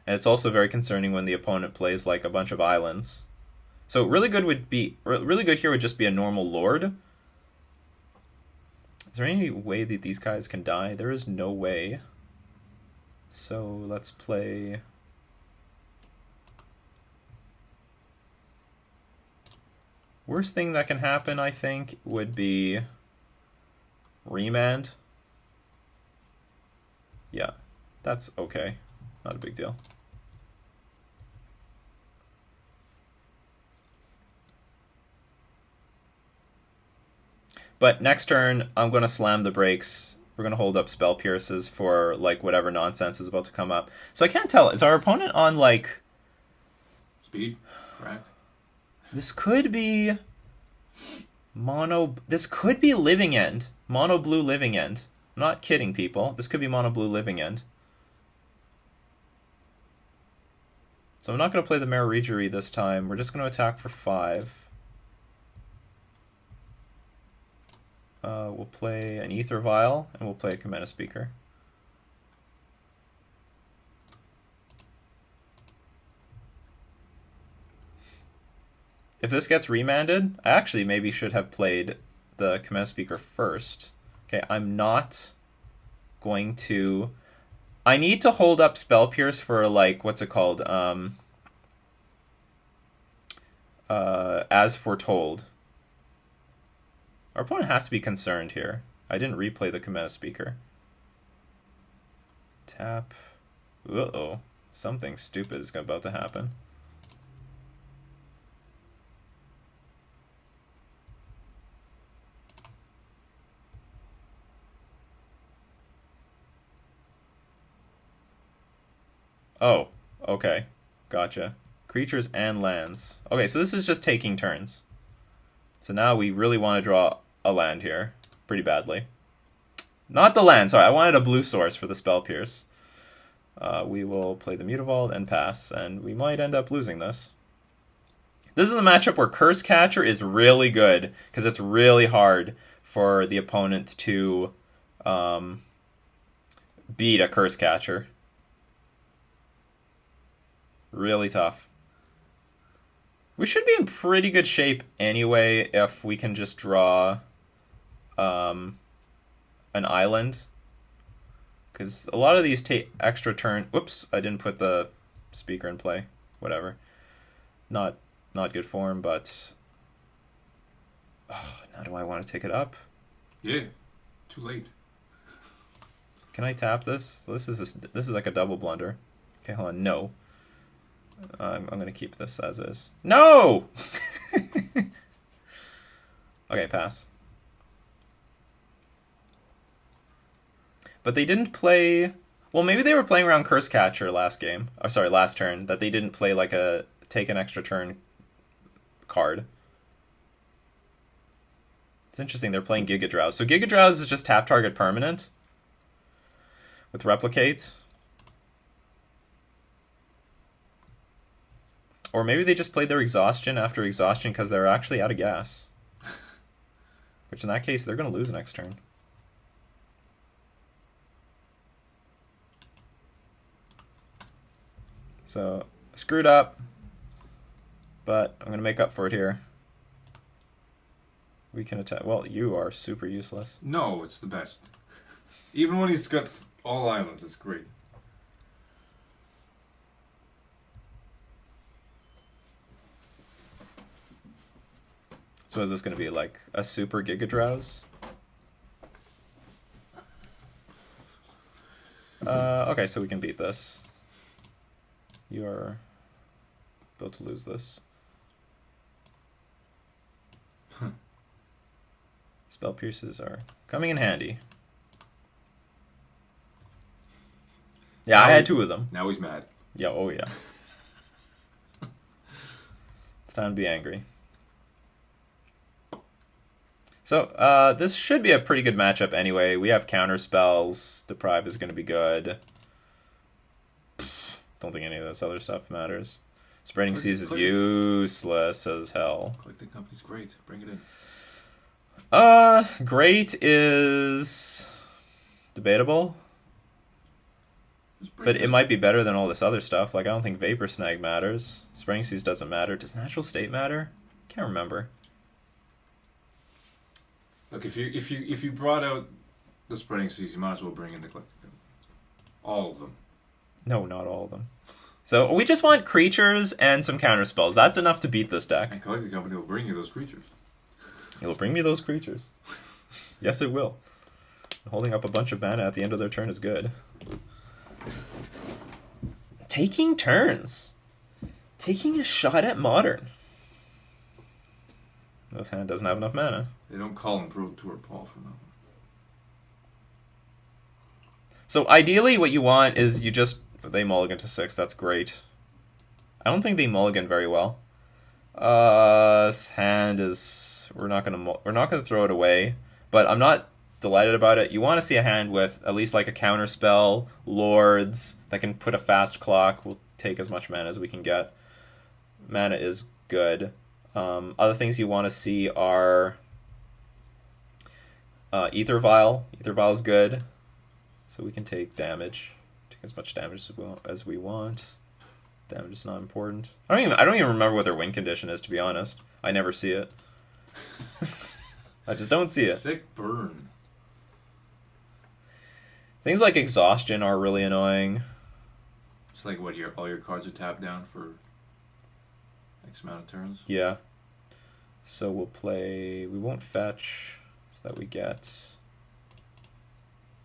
And it's also very concerning when the opponent plays like a bunch of islands. So really good here would just be a normal Lord. Is there any way that these guys can die? There is no way. So let's play... Worst thing that can happen, I think, would be Remand. Yeah, that's okay. Not a big deal. But next turn, I'm going to slam the brakes. We're going to hold up Spell Pierces for, like, whatever nonsense is about to come up. So I can't tell. Is our opponent on, like... Speed? Crack? This could be... Mono... This could be Living End. Mono Blue Living End. I'm not kidding, people. This could be Mono Blue Living End. So I'm not going to play the Maraudgery this time. We're just going to attack for 5. We'll play an Ether Vial, and we'll play a Cometa Speaker. If this gets remanded, I actually maybe should have played the Cometa Speaker first. Okay, I'm not going to... I need to hold up Spell Pierce for, like, what's it called? As Foretold. Our opponent has to be concerned here. I didn't replay the Cometa Speaker. Tap. Uh-oh. Something stupid is about to happen. Oh, okay. Gotcha. Creatures and lands. Okay, so this is just taking turns. So now we really want to draw a land here. Pretty badly. Not the land, sorry. I wanted a blue source for the Spell Pierce. We will play the Mutavault and pass, and we might end up losing this. This is a matchup where Curse Catcher is really good, because it's really hard for the opponent to beat a Curse Catcher. Really tough. We should be in pretty good shape anyway if we can just draw an island. Because a lot of these take extra turn... Whoops, I didn't put the speaker in play. Whatever. Not good form, but... Oh, now do I want to take it up? Yeah, too late. Can I tap this? So this is like a double blunder. Okay, hold on. No. I'm going to keep this as is. No! Okay, pass. But they didn't play... Well, maybe they were playing around Curse Catcher last game. Or sorry, last turn. That they didn't play like a take an extra turn card. It's interesting, they're playing Giga Drowse. So Giga Drowse is just tap target permanent. With Replicate. Or maybe they just played their Exhaustion after Exhaustion because they're actually out of gas. Which in that case, they're going to lose next turn. So, screwed up. But I'm going to make up for it here. We can attack. Well, you are super useless. No, it's the best. Even when he's got all islands, it's great. So is this going to be like a super Giga Drowse? Okay, so we can beat this. You are about to lose this. Spell Pierces are coming in handy. Yeah, Now I had 2 of them. Now he's mad. Yeah, oh yeah. It's time to be angry. So, this should be a pretty good matchup anyway. We have counter spells. Deprive is going to be good. Don't think any of this other stuff matters. Spreading Seas is useless as hell. Collecting Company's great. Bring it in. Great is debatable. But it might be better than all this other stuff. Like, I don't think Vapor Snag matters. Spreading Seas doesn't matter. Does Natural State matter? Can't remember. Look, if you brought out the Spreading Seas, you might as well bring in the Collecting Company. All of them. No, not all of them. So we just want creatures and some counter spells. That's enough to beat this deck. And Collecting Company will bring you those creatures. It will bring me those creatures. Yes, it will. Holding up a bunch of mana at the end of their turn is good. Taking turns. Taking a shot at Modern. This hand doesn't have enough mana. They don't call him Pro Tour Paul for that. So ideally what you want is they mulligan to 6. That's great. I don't think they mulligan very well. This hand is we're not gonna throw it away, but I'm not delighted about it. You want to see a hand with at least like a counter spell, Lords that can put a fast clock. We'll take as much mana as we can get. Mana is good. Other things you want to see are Ether Vial. Ether Vial is good, so we can take damage. Take as much damage as we want. Damage is not important. I don't even remember what their win condition is, to be honest. I never see it. I just don't see it. Sick burn. Things like Exhaustion are really annoying. It's like what all your cards are tapped down for X amount of turns. Yeah. So we won't fetch, so that we get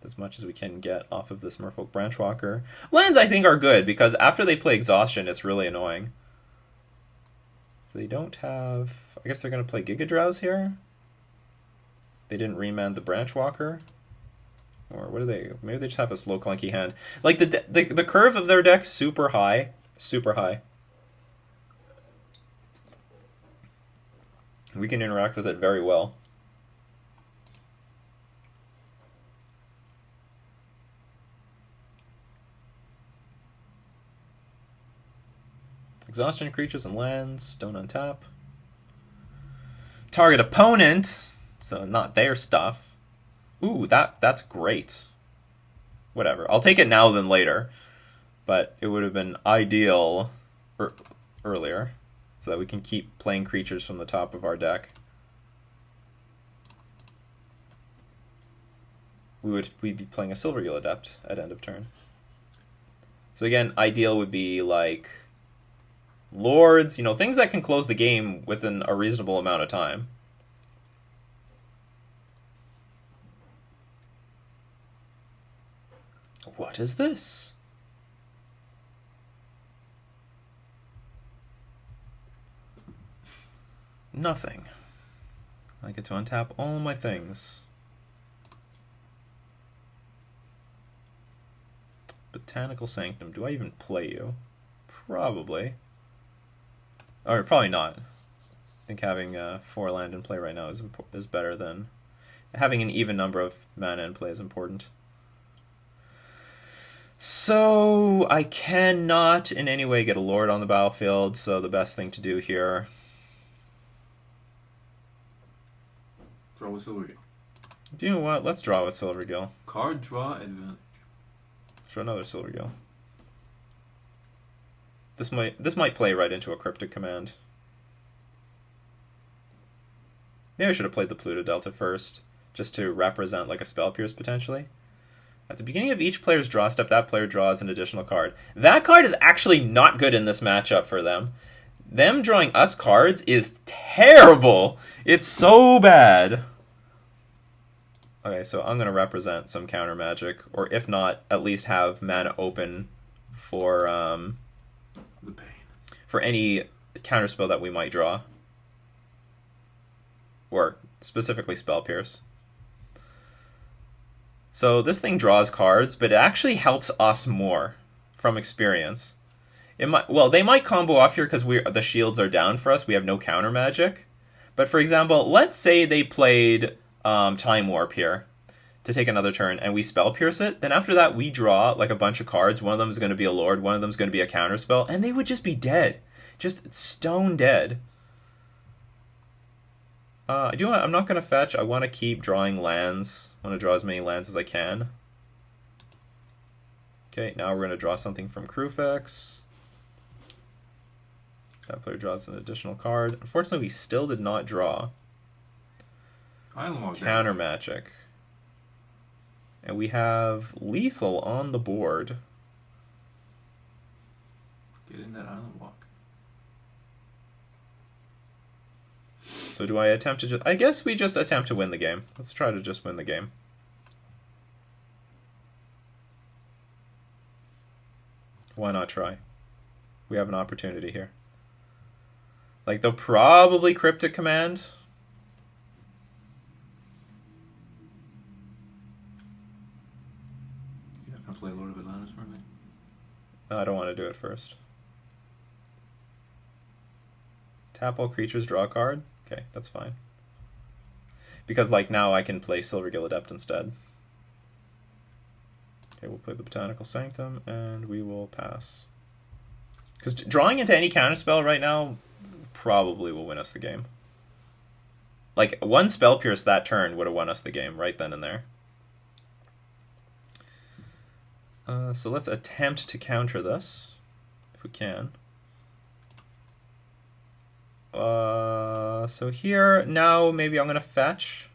as much as we can get off of this Merfolk Branchwalker. Lands, I think, are good, because after they play Exhaustion, it's really annoying. So they don't have... I guess they're going to play Giga Drowse here? They didn't remand the Branchwalker? Or what do they... Maybe they just have a slow, clunky hand. Like, the curve of their deck, super high. Super high. We can interact with it very well. Exhaustion creatures and lands, don't untap. Target opponent, so not their stuff. Ooh, that's great. Whatever, I'll take it now than later. But it would have been ideal earlier, so that we can keep playing creatures from the top of our deck. We'd be playing a Silvergill Adept at end of turn. So again, ideal would be like Lords, things that can close the game within a reasonable amount of time. What is this? Nothing. I get to untap all my things. Botanical Sanctum. Do I even play you? Probably. Or probably not. I think having 4 land in play right now is better than having an even number of mana in play is important. So I cannot in any way get a Lord on the battlefield, so the best thing to do here... Draw with Silvergill. Do you know what? Let's draw with Silvergill. Card draw advantage. Show another Silvergill. This might play right into a Cryptic Command. Maybe I should have played the Pluto Delta first, just to represent like a Spell Pierce potentially. At the beginning of each player's draw step, that player draws an additional card. That card is actually not good in this matchup for them. them drawing us cards is terrible. It's so bad. Okay, so I'm going to represent some counter magic, or if not, at least have mana open for The pain. for any counterspell that we might draw. Or specifically Spell Pierce. So this thing draws cards, but it actually helps us more from experience. It might, well, they might combo off here because the shields are down for us. We have no counter magic. But for example, let's say they played Time Warp here to take another turn, and we Spell Pierce it. Then after that, we draw like a bunch of cards. One of them is going to be a Lord. One of them is going to be a counterspell, and they would just be dead, just stone dead. I'm not going to fetch. I want to keep drawing lands. I want to draw as many lands as I can. Okay, now we're going to draw something from Crufix. That player draws an additional card. Unfortunately, we still did not draw counter magic. And we have lethal on the board. Get in that island walk. So do I attempt to I guess we just attempt to win the game. Let's try to just win the game. Why not try? We have an opportunity here. Like, they'll probably Cryptic Command. You're not going to play Lord of Atlantis for me? No, I don't want to do it first. Tap all creatures, draw a card. Okay, that's fine. Because, like, now I can play Silvergill Adept instead. Okay, we'll play the Botanical Sanctum, and we will pass. Because drawing into any counterspell right now probably will win us the game. Like, one Spell Pierce that turn would have won us the game right then and there. So let's attempt to counter this, if we can. So here, now maybe I'm going to fetch.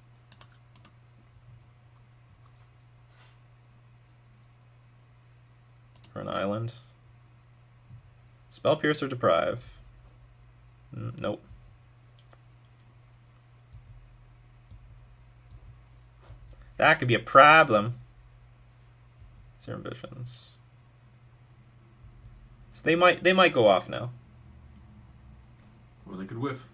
For an island. Spell Pierce or Deprive? Nope. That could be a problem. Serum Ambitions. So they might go off now. Or they could whiff.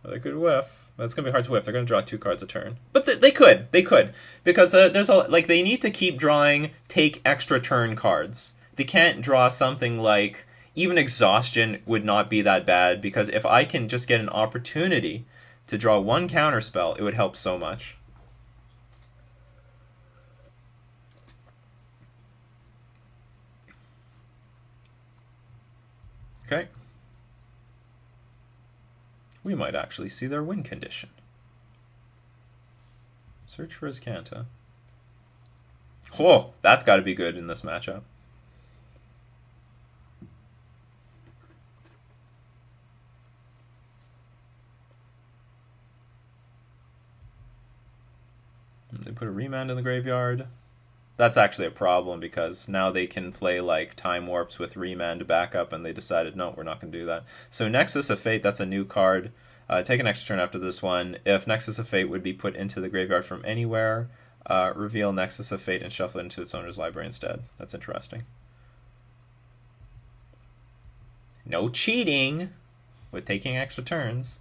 Or they could whiff. That's gonna be hard to whiff. They're gonna draw 2 cards a turn. But they could, because there's like they need to keep drawing take extra turn cards. They can't draw something like even Exhaustion would not be that bad, because if I can just get an opportunity to draw 1 counter spell, it would help so much. Okay. We might actually see their win condition. Search for Azcanta. Whoa, that's got to be good in this matchup. They put a Remand in the graveyard. That's actually a problem, because now they can play like Time Warps with Remand backup, and they decided, no, we're not going to do that. So Nexus of Fate, that's a new card. Take an extra turn after this one. If Nexus of Fate would be put into the graveyard from anywhere, reveal Nexus of Fate and shuffle it into its owner's library instead. That's interesting. No cheating with taking extra turns.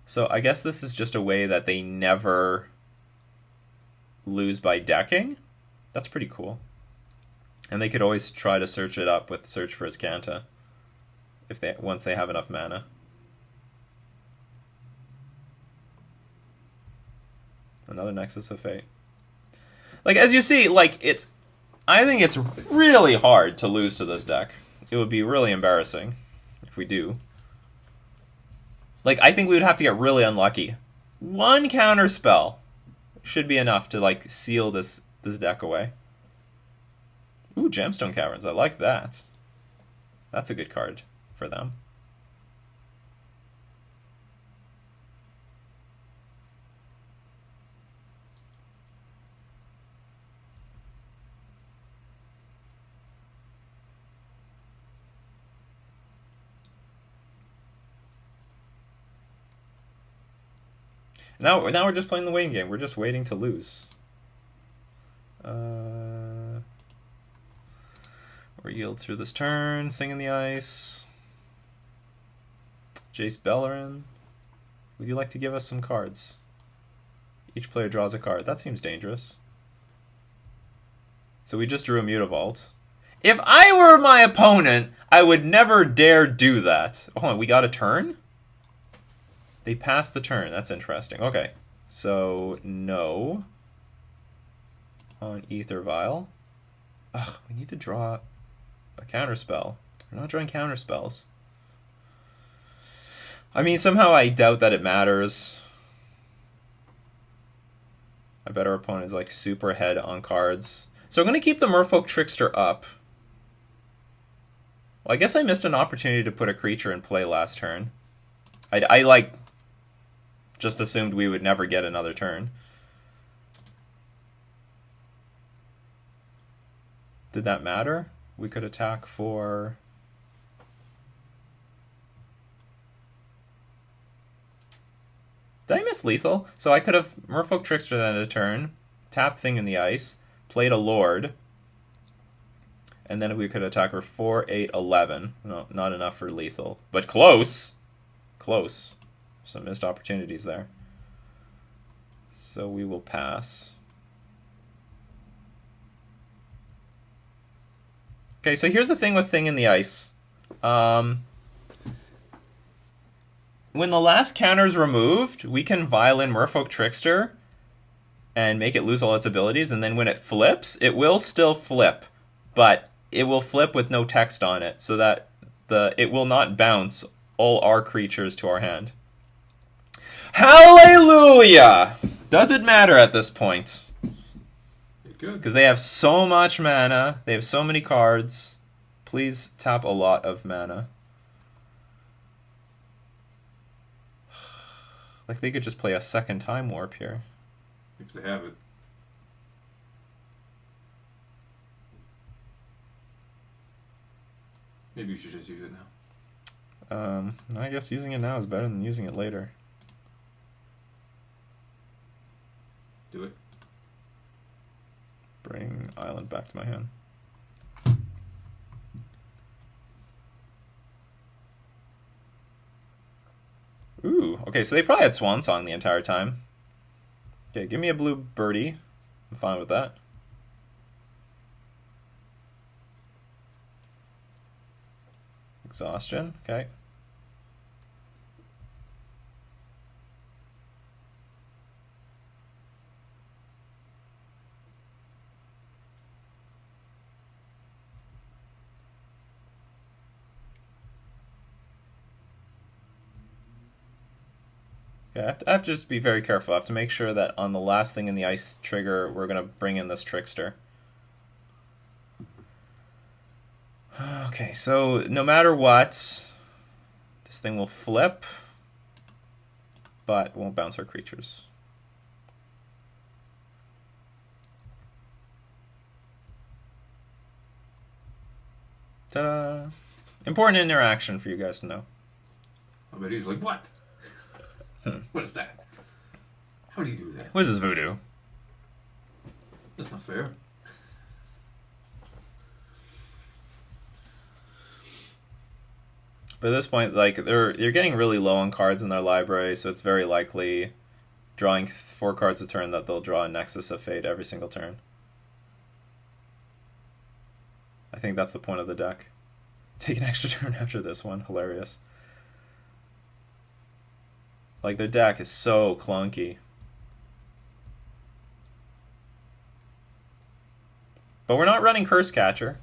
So I guess this is just a way that they never lose by decking. That's pretty cool. And they could always try to search it up with Search for Azcanta once they have enough mana. Another Nexus of Fate. Like, as you see, like, I think it's really hard to lose to this deck. It would be really embarrassing if we do. Like, I think we would have to get really unlucky. 1 counter spell should be enough to, like, seal this deck away. Ooh, Gemstone Caverns. I like that. That's a good card for them. Now we're just playing the waiting game. We're just waiting to lose. Or yield through this turn. Thing in the ice. Jace Bellerin. Would you like to give us some cards? Each player draws a card. That seems dangerous. So we just drew a Mutavault. If I were my opponent, I would never dare do that. Hold on, we got a turn? They passed the turn. That's interesting. Okay. So, no. On Ether Vial. Ugh, we need to draw a counterspell. We're not drawing counterspells. I mean, somehow I doubt that it matters. I bet our opponent is like super ahead on cards. So I'm going to keep the Merfolk Trickster up. Well, I guess I missed an opportunity to put a creature in play last turn. I like just assumed we would never get another turn. Did that matter? We could attack for... Did I miss lethal? So I could have Merfolk Trickster then a turn, tap Thing in the Ice, played a Lord, and then we could attack for 4, 8, 11. No, not enough for lethal. But close! Close. Some missed opportunities there. So we will pass. Okay, so here's the thing with Thing in the Ice. When the last counter is removed, we can Violin Merfolk Trickster and make it lose all its abilities, and then when it flips, it will still flip, but it will flip with no text on it, so that it will not bounce all our creatures to our hand. Hallelujah! Does it matter at this point? Good. Because they have so much mana, they have so many cards. Please tap a lot of mana. Like, they could just play a second Time Warp here. If they have it. Maybe you should just use it now. I guess using it now is better than using it later. Do it. Bring Island back to my hand. Ooh, okay, so they probably had Swan Song the entire time. Okay, give me a blue birdie. I'm fine with that. Exhaustion, okay. Yeah, I have to just be very careful. I have to make sure that on the last Thing in the Ice trigger, we're going to bring in this Trickster. Okay, so no matter what, this thing will flip, but won't bounce our creatures. Ta-da! Important interaction for you guys to know. I bet he's like, what? What is that? How do you do that? What is this voodoo? That's not fair. But at this point, like they're getting really low on cards in their library, so it's very likely drawing 4 cards a turn that they'll draw a Nexus of Fate every single turn. I think that's the point of the deck. Take an extra turn after this one. Hilarious. Like, their deck is so clunky. But we're not running Curse Catcher.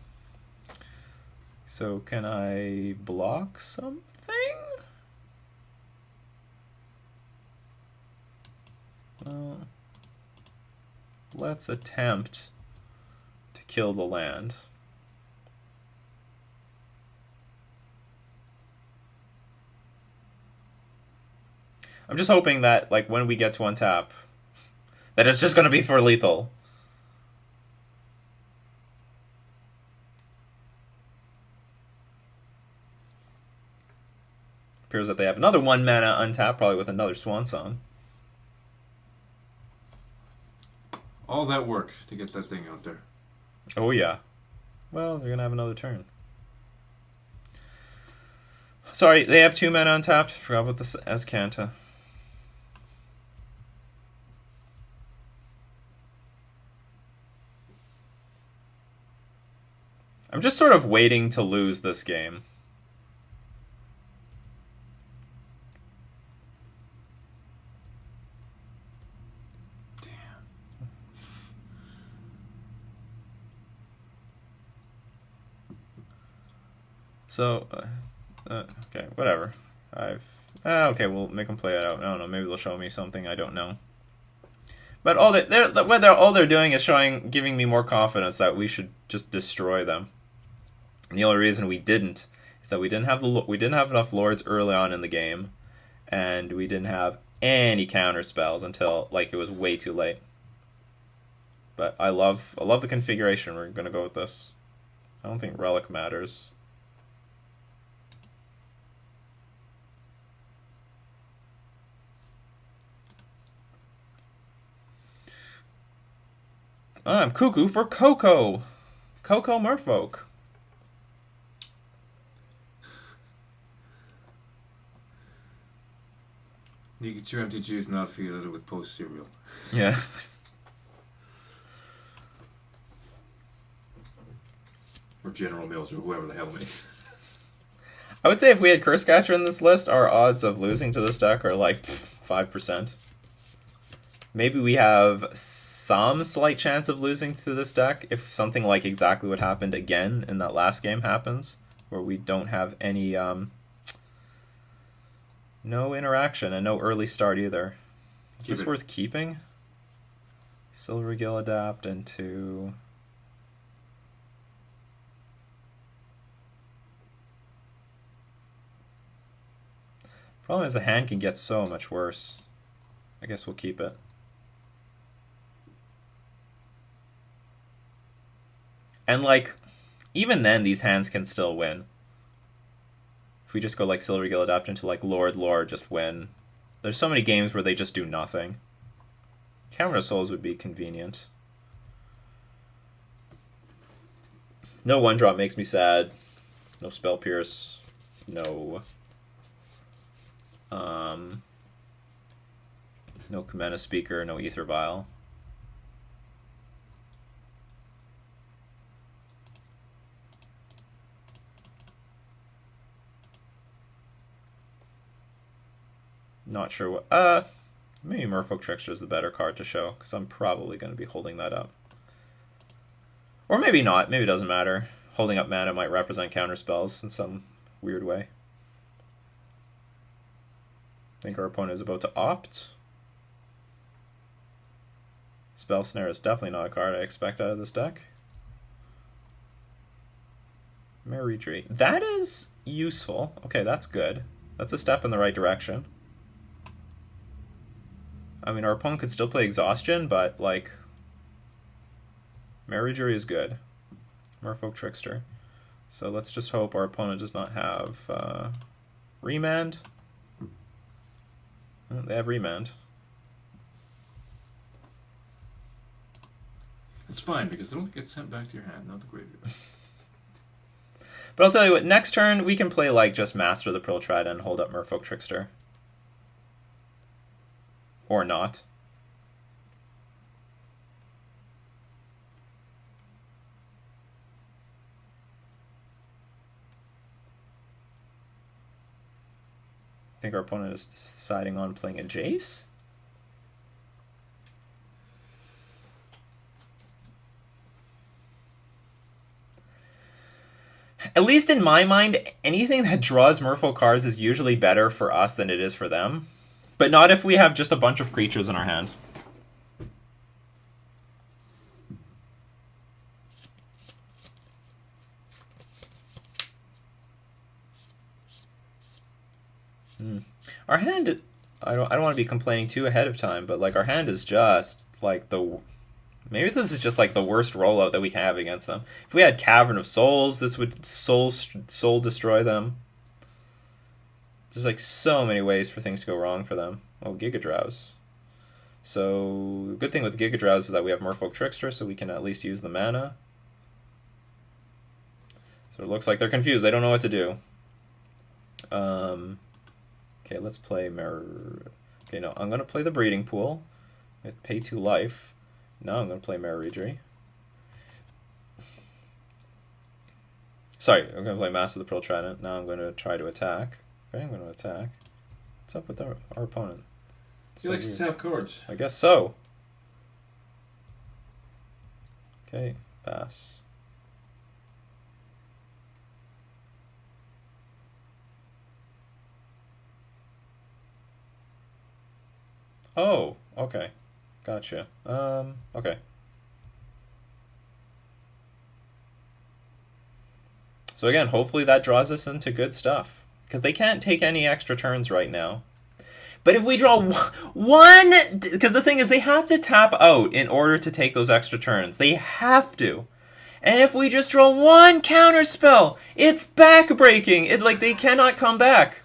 So can I block something? Let's attempt to kill the land. I'm just hoping that, like, when we get to untap, that it's just going to be for lethal. Appears that they have another 1 mana untap, probably with another Swan Song. All that work to get that thing out there. Oh yeah. Well, they're gonna have another turn. Sorry, they have 2 men untapped. Forgot about this Azcanta. I'm just sort of waiting to lose this game. So, okay, whatever. Okay, we'll make them play it out. I don't know. Maybe they'll show me something I don't know. But all they're doing is giving me more confidence that we should just destroy them. And the only reason we didn't is that we didn't have enough lords early on in the game, and we didn't have any counter spells until like it was way too late. But I love the configuration. We're gonna go with this. I don't think relic matters. I'm cuckoo for Coco. Coco Merfolk. Nikachu MTG is not affiliated with Post Cereal. Yeah. Or General Mills, or whoever the hell makes. I would say if we had Curse Catcher in this list, our odds of losing to this deck are like 5%. Maybe we have some slight chance of losing to this deck if something like exactly what happened again in that last game happens, where we don't have any no interaction and no early start either. Is this worth keeping? Silver Gill Adapt into... Problem is the hand can get so much worse. I guess we'll keep it. And like, even then these hands can still win. If we just go like Silver Gill Adapt into like Lord, just win. There's so many games where they just do nothing. Camera of Souls would be convenient. No 1-drop makes me sad. No Spell Pierce. No... no Kamena Speaker, no Ether Vial. Not sure what... maybe Merfolk Trickster is the better card to show, because I'm probably going to be holding that up. Or maybe not, maybe it doesn't matter. Holding up mana might represent counterspells in some weird way. I think our opponent is about to opt. Spell Snare is definitely not a card I expect out of this deck. Mere Retreat. That is useful. Okay, that's good. That's a step in the right direction. I mean, our opponent could still play Exhaustion, but, like... Mere Retreat is good. Merfolk Trickster. So let's just hope our opponent does not have Remand. They have Remand. It's fine, because they don't get sent back to your hand, not the graveyard. But I'll tell you what, next turn we can play like just Master the Pearl Trident and hold up Merfolk Trickster. Or not. I think our opponent is deciding on playing a Jace? At least in my mind, anything that draws Merfolk cards is usually better for us than it is for them. But not if we have just a bunch of creatures in our hand. Our hand, I don't want to be complaining too ahead of time, but like our hand is just like maybe this is just like the worst rollout that we can have against them. If we had Cavern of Souls, this would soul destroy them. There's like so many ways for things to go wrong for them. Oh, Giga Drowse. So, the good thing with Giga Drowse is that we have Merfolk Trickster, so we can at least use the mana. So it looks like they're confused. They don't know what to do. Okay, let's play Okay, no, I'm going to play the Breeding Pool. Pay 2 life. Now I'm going to play Maridri. Sorry, I'm going to play Master of the Pearl Trident. Now I'm going to try to attack. Okay, I'm going to attack. What's up with our opponent? He likes to tap cards. I guess so. Okay, pass. Oh, okay. Gotcha. Okay. So again, hopefully that draws us into good stuff. Because they can't take any extra turns right now. But if we draw one... Because the thing is, they have to tap out in order to take those extra turns. They have to. And if we just draw one counter spell, it's back-breaking. Like, they cannot come back.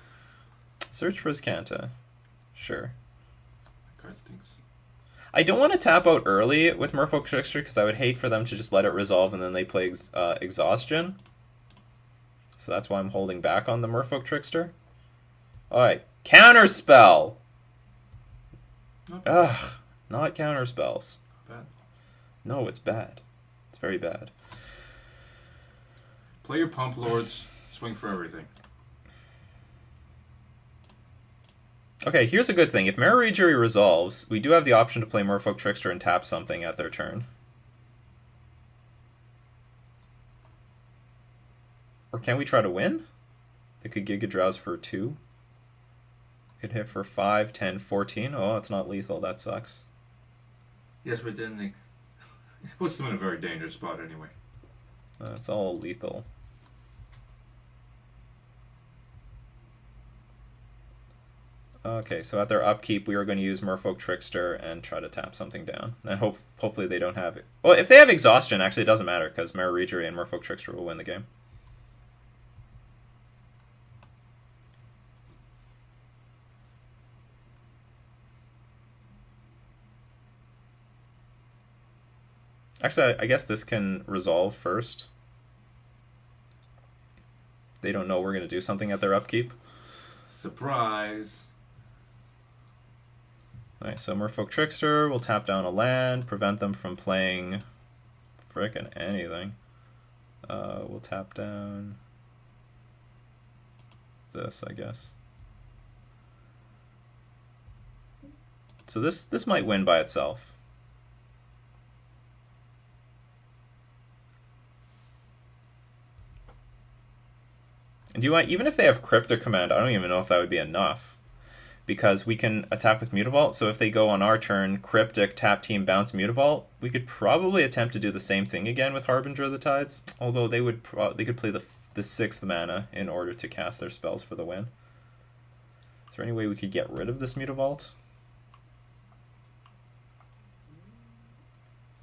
Search for Azcanta. Sure. That card stinks. I don't want to tap out early with Merfolk Trickster because I would hate for them to just let it resolve and then they play Exhaustion. So that's why I'm holding back on the Merfolk Trickster. Alright, Counterspell! Ugh, not counterspells. Bad. No, it's bad. It's very bad. Play your Pump Lords, swing for everything. Okay, here's a good thing. If Maridri resolves, we do have the option to play Merfolk Trickster and tap something at their turn. Or can we try to win? They could Giga Drowse for 2. Could hit for 5, 10, 14. Oh, it's not lethal. That sucks. Yes, but then they... It puts them in a very dangerous spot anyway. It's all lethal. Okay, so at their upkeep, we are going to use Merfolk Trickster and try to tap something down. And hopefully they don't have it. Well, if they have Exhaustion, actually it doesn't matter, because Maridri and Merfolk Trickster will win the game. Actually, I guess this can resolve first. They don't know we're going to do something at their upkeep. Surprise! Alright, so Merfolk Trickster will tap down a land, prevent them from playing frickin' anything. We'll tap down this, I guess. So this might win by itself. And even if they have Cryptic Command, I don't even know if that would be enough. Because we can attack with Mutavault, so if they go on our turn, Cryptic, tap team, bounce Mutavault, we could probably attempt to do the same thing again with Harbinger of the Tides. Although they could play the 6th mana in order to cast their spells for the win. Is there any way we could get rid of this Mutavault?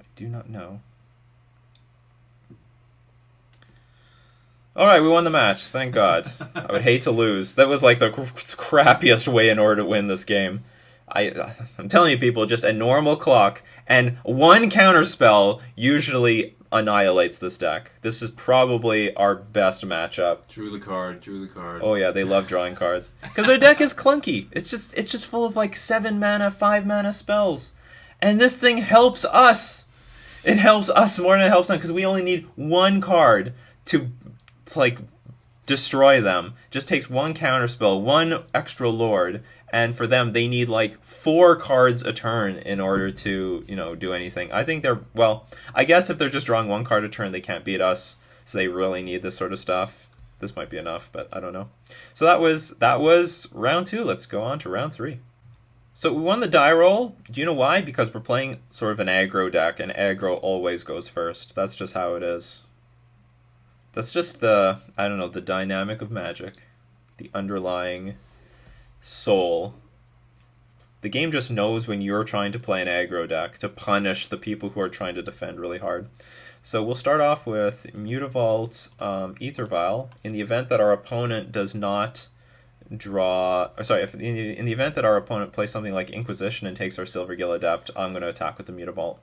I do not know. Alright, we won the match. Thank God. I would hate to lose. That was like the crappiest way in order to win this game. I'm telling you, people, just a normal clock and one counterspell usually annihilates this deck. This is probably our best matchup. Drew the card, drew the card. Oh yeah, they love drawing cards. Because their deck is clunky. It's just full of like 7 mana, 5 mana spells. And this thing helps us. It helps us more than it helps them because we only need one card to like destroy them. Just takes one counterspell, one extra lord, and for them they need like 4 cards a turn in order to, do anything. I think I guess if they're just drawing 1 card a turn, they can't beat us, so they really need this sort of stuff. This might be enough, but I don't know. So that was round 2. Let's go on to round 3. So we won the die roll. Do you know why? Because we're playing sort of an aggro deck, and aggro always goes first. That's just how it is. That's just the dynamic of Magic. The underlying soul. The game just knows when you're trying to play an aggro deck to punish the people who are trying to defend really hard. So we'll start off with Mutavault, Aether Vial. In the event that our opponent does not draw. Or sorry, if in the event that our opponent plays something like Inquisition and takes our Silver Gill Adept, I'm going to attack with the Mutavault.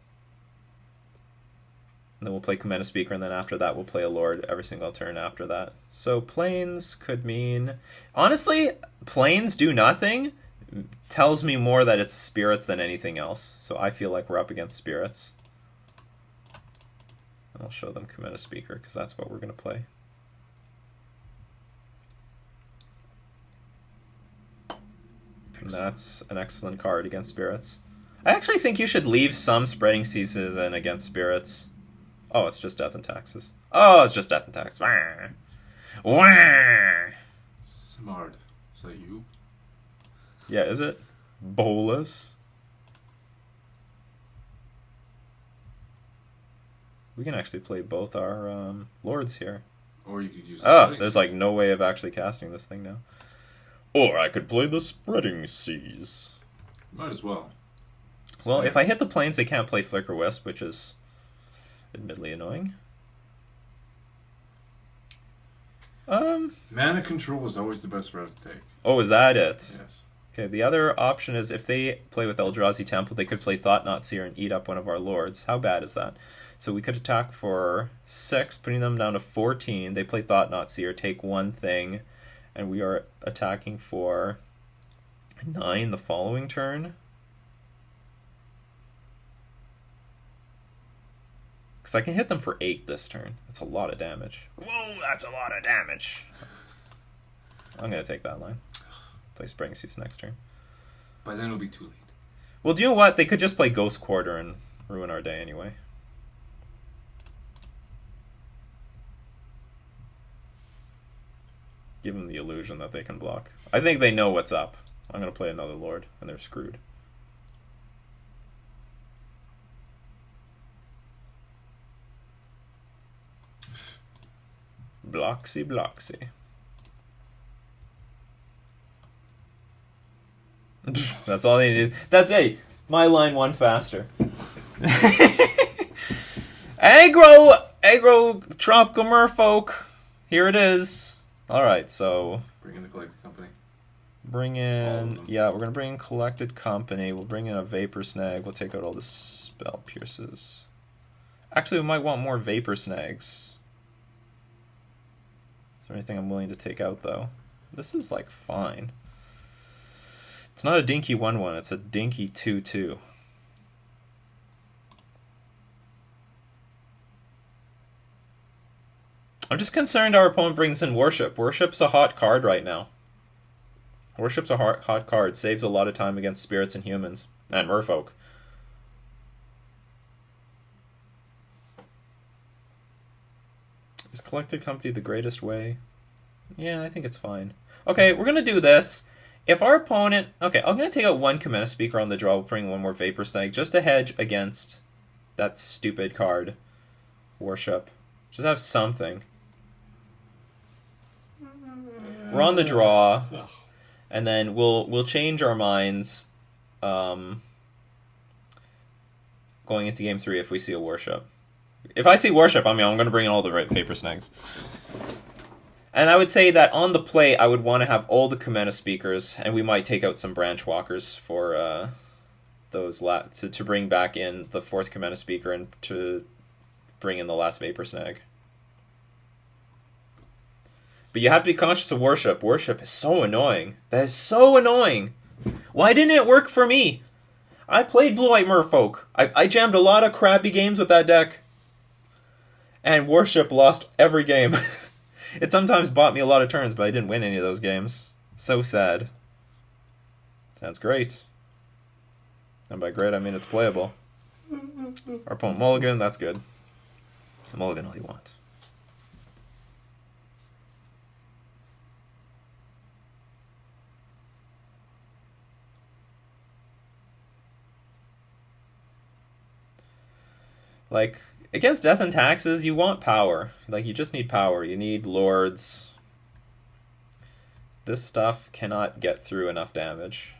And then we'll play Commander Speaker, and then after that we'll play a Lord every single turn after that. So Plains could mean... Honestly, Plains do nothing tells me more that it's Spirits than anything else. So I feel like we're up against Spirits. And I'll show them Commander Speaker, because that's what we're going to play. And that's an excellent card against Spirits. I actually think you should leave some Spreading Season against Spirits. Oh, it's just Death and Taxes. Oh, it's just Death and Taxes. Wah. Wah. Smart. Is that you? Yeah, is it? Bolus? We can actually play both our Lords here. Or you could use... Oh, there's like no way of actually casting this thing now. Or I could play the Spreading Seas. Might as well. Well, if I hit the Plains, they can't play Flicker Wisp, which is admittedly annoying. Mana control is always the best route to take. Oh, is that it? Yes. Okay, the other option is if they play with Eldrazi Temple, they could play Thought-Knot Seer and eat up one of our Lords. How bad is that? So we could attack for 6, putting them down to 14. They play Thought-Knot Seer, take one thing, and we are attacking for 9 the following turn. Because I can hit them for 8 this turn. That's a lot of damage. Whoa, that's a lot of damage. I'm going to take that line. Play Spreading Seas next turn. By then it'll be too late. Well, do you know what? They could just play Ghost Quarter and ruin our day anyway. Give them the illusion that they can block. I think they know what's up. I'm going to play another Lord, and they're screwed. Bloxy, Bloxy. That's all they need. That's it. My line one faster. Aggro, Tropical Merfolk. Here it is. Alright, so... Bring in the Collected Company. Bring in... Yeah, we're going to bring in Collected Company. We'll bring in a Vapor Snag. We'll take out all the Spell Pierces. Actually, we might want more Vapor Snags. Is there anything I'm willing to take out, though? This is, like, fine. It's not a dinky 1-1. It's a dinky 2-2. I'm just concerned our opponent brings in Worship. Worship's a hot card right now. Worship's a hot card. Saves a lot of time against Spirits and Humans. And Merfolk. Is Collected Company the greatest way? Yeah, I think it's fine. Okay, we're going to do this. If our opponent... Okay, I'm going to take out one Commander Speaker on the draw. We'll bring one more Vapor Snag just to hedge against that stupid card. Worship. Just have something. We're on the draw, and then we'll change our minds going into game 3 if we see a Worship. If I see Worship, I'm going to bring in all the right Vapor Snags. And I would say that on the play, I would want to have all the Commander Speakers, and we might take out some Branch Walkers for those to bring back in the 4th Commander Speaker and to bring in the last Vapor Snag. But you have to be conscious of Worship. Worship is so annoying. That is so annoying. Why didn't it work for me? I played Blue-White Merfolk. I jammed a lot of crappy games with that deck. And Worship lost every game. It sometimes bought me a lot of turns, but I didn't win any of those games. So sad. Sounds great. And by great, I mean it's playable. Our opponent mulligan, that's good. Mulligan all you want. Like, against Death and Taxes, you want power. Like, you just need power. You need Lords. This stuff cannot get through enough damage.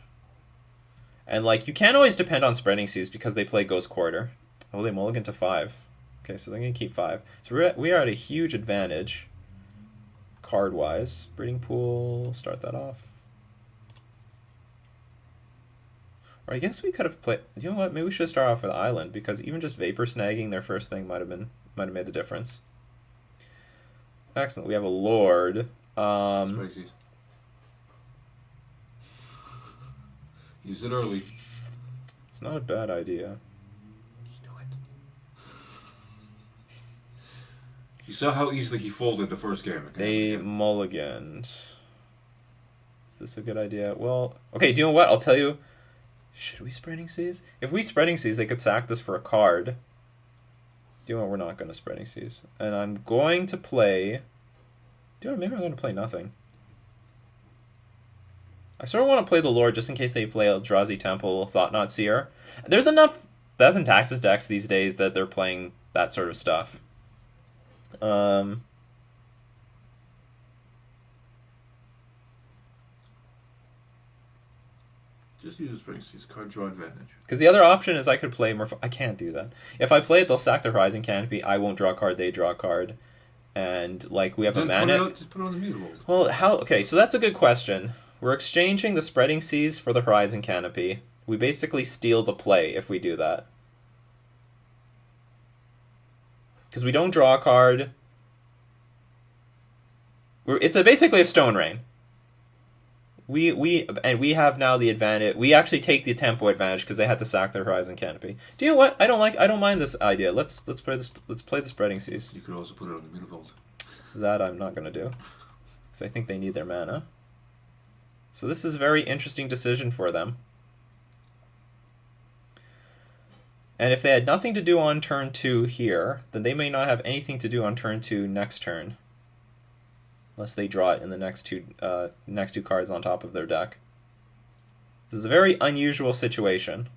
And, like, you can't always depend on Spreading Seas because they play Ghost Quarter. Oh, they mulligan to 5. Okay, so they're going to keep 5. So we are at a huge advantage, card-wise. Breeding Pool, start that off. Or I guess we could have played. You know what? Maybe we should start off with Island because even just vapor snagging their first thing might have made a difference. Excellent. We have a Lord. Spices. Use it early. It's not a bad idea. Just do it. You saw how easily he folded the first game. They mulliganed. Is this a good idea? Well, okay, do you know what? I'll tell you. Should we Spreading Seas? If we Spreading Seas, they could sack this for a card. Do you know what? We're not going to Spreading Seas. And I'm going to play... Do you know what? Maybe I'm going to play nothing. I sort of want to play the Lord just in case they play Eldrazi Temple, Thought Not Seer. There's enough Death and Taxes decks these days that they're playing that sort of stuff. Just use a Spreading Seas. Card draw advantage. Because the other option is I could play Merfolk. I can't do that. If I play it, they'll sack the Horizon Canopy. I won't draw a card. They draw a card. And, like, we have a mana... Just put it on the mute hold. Well, how... Okay, so that's a good question. We're exchanging the Spreading Seas for the Horizon Canopy. We basically steal the play if we do that. Because we don't draw a card. It's basically a Stone Rain. We have now the advantage. We actually take the tempo advantage because they had to sack their Horizon Canopy. Do you know what? I don't mind this idea. Let's play the Spreading Seas. You could also put it on the Mutavault. That I'm not going to do because I think they need their mana. So this is a very interesting decision for them. And if they had nothing to do on turn 2 here, then they may not have anything to do on turn 2 next turn. Unless they draw it in the next two cards on top of their deck. This is a very unusual situation.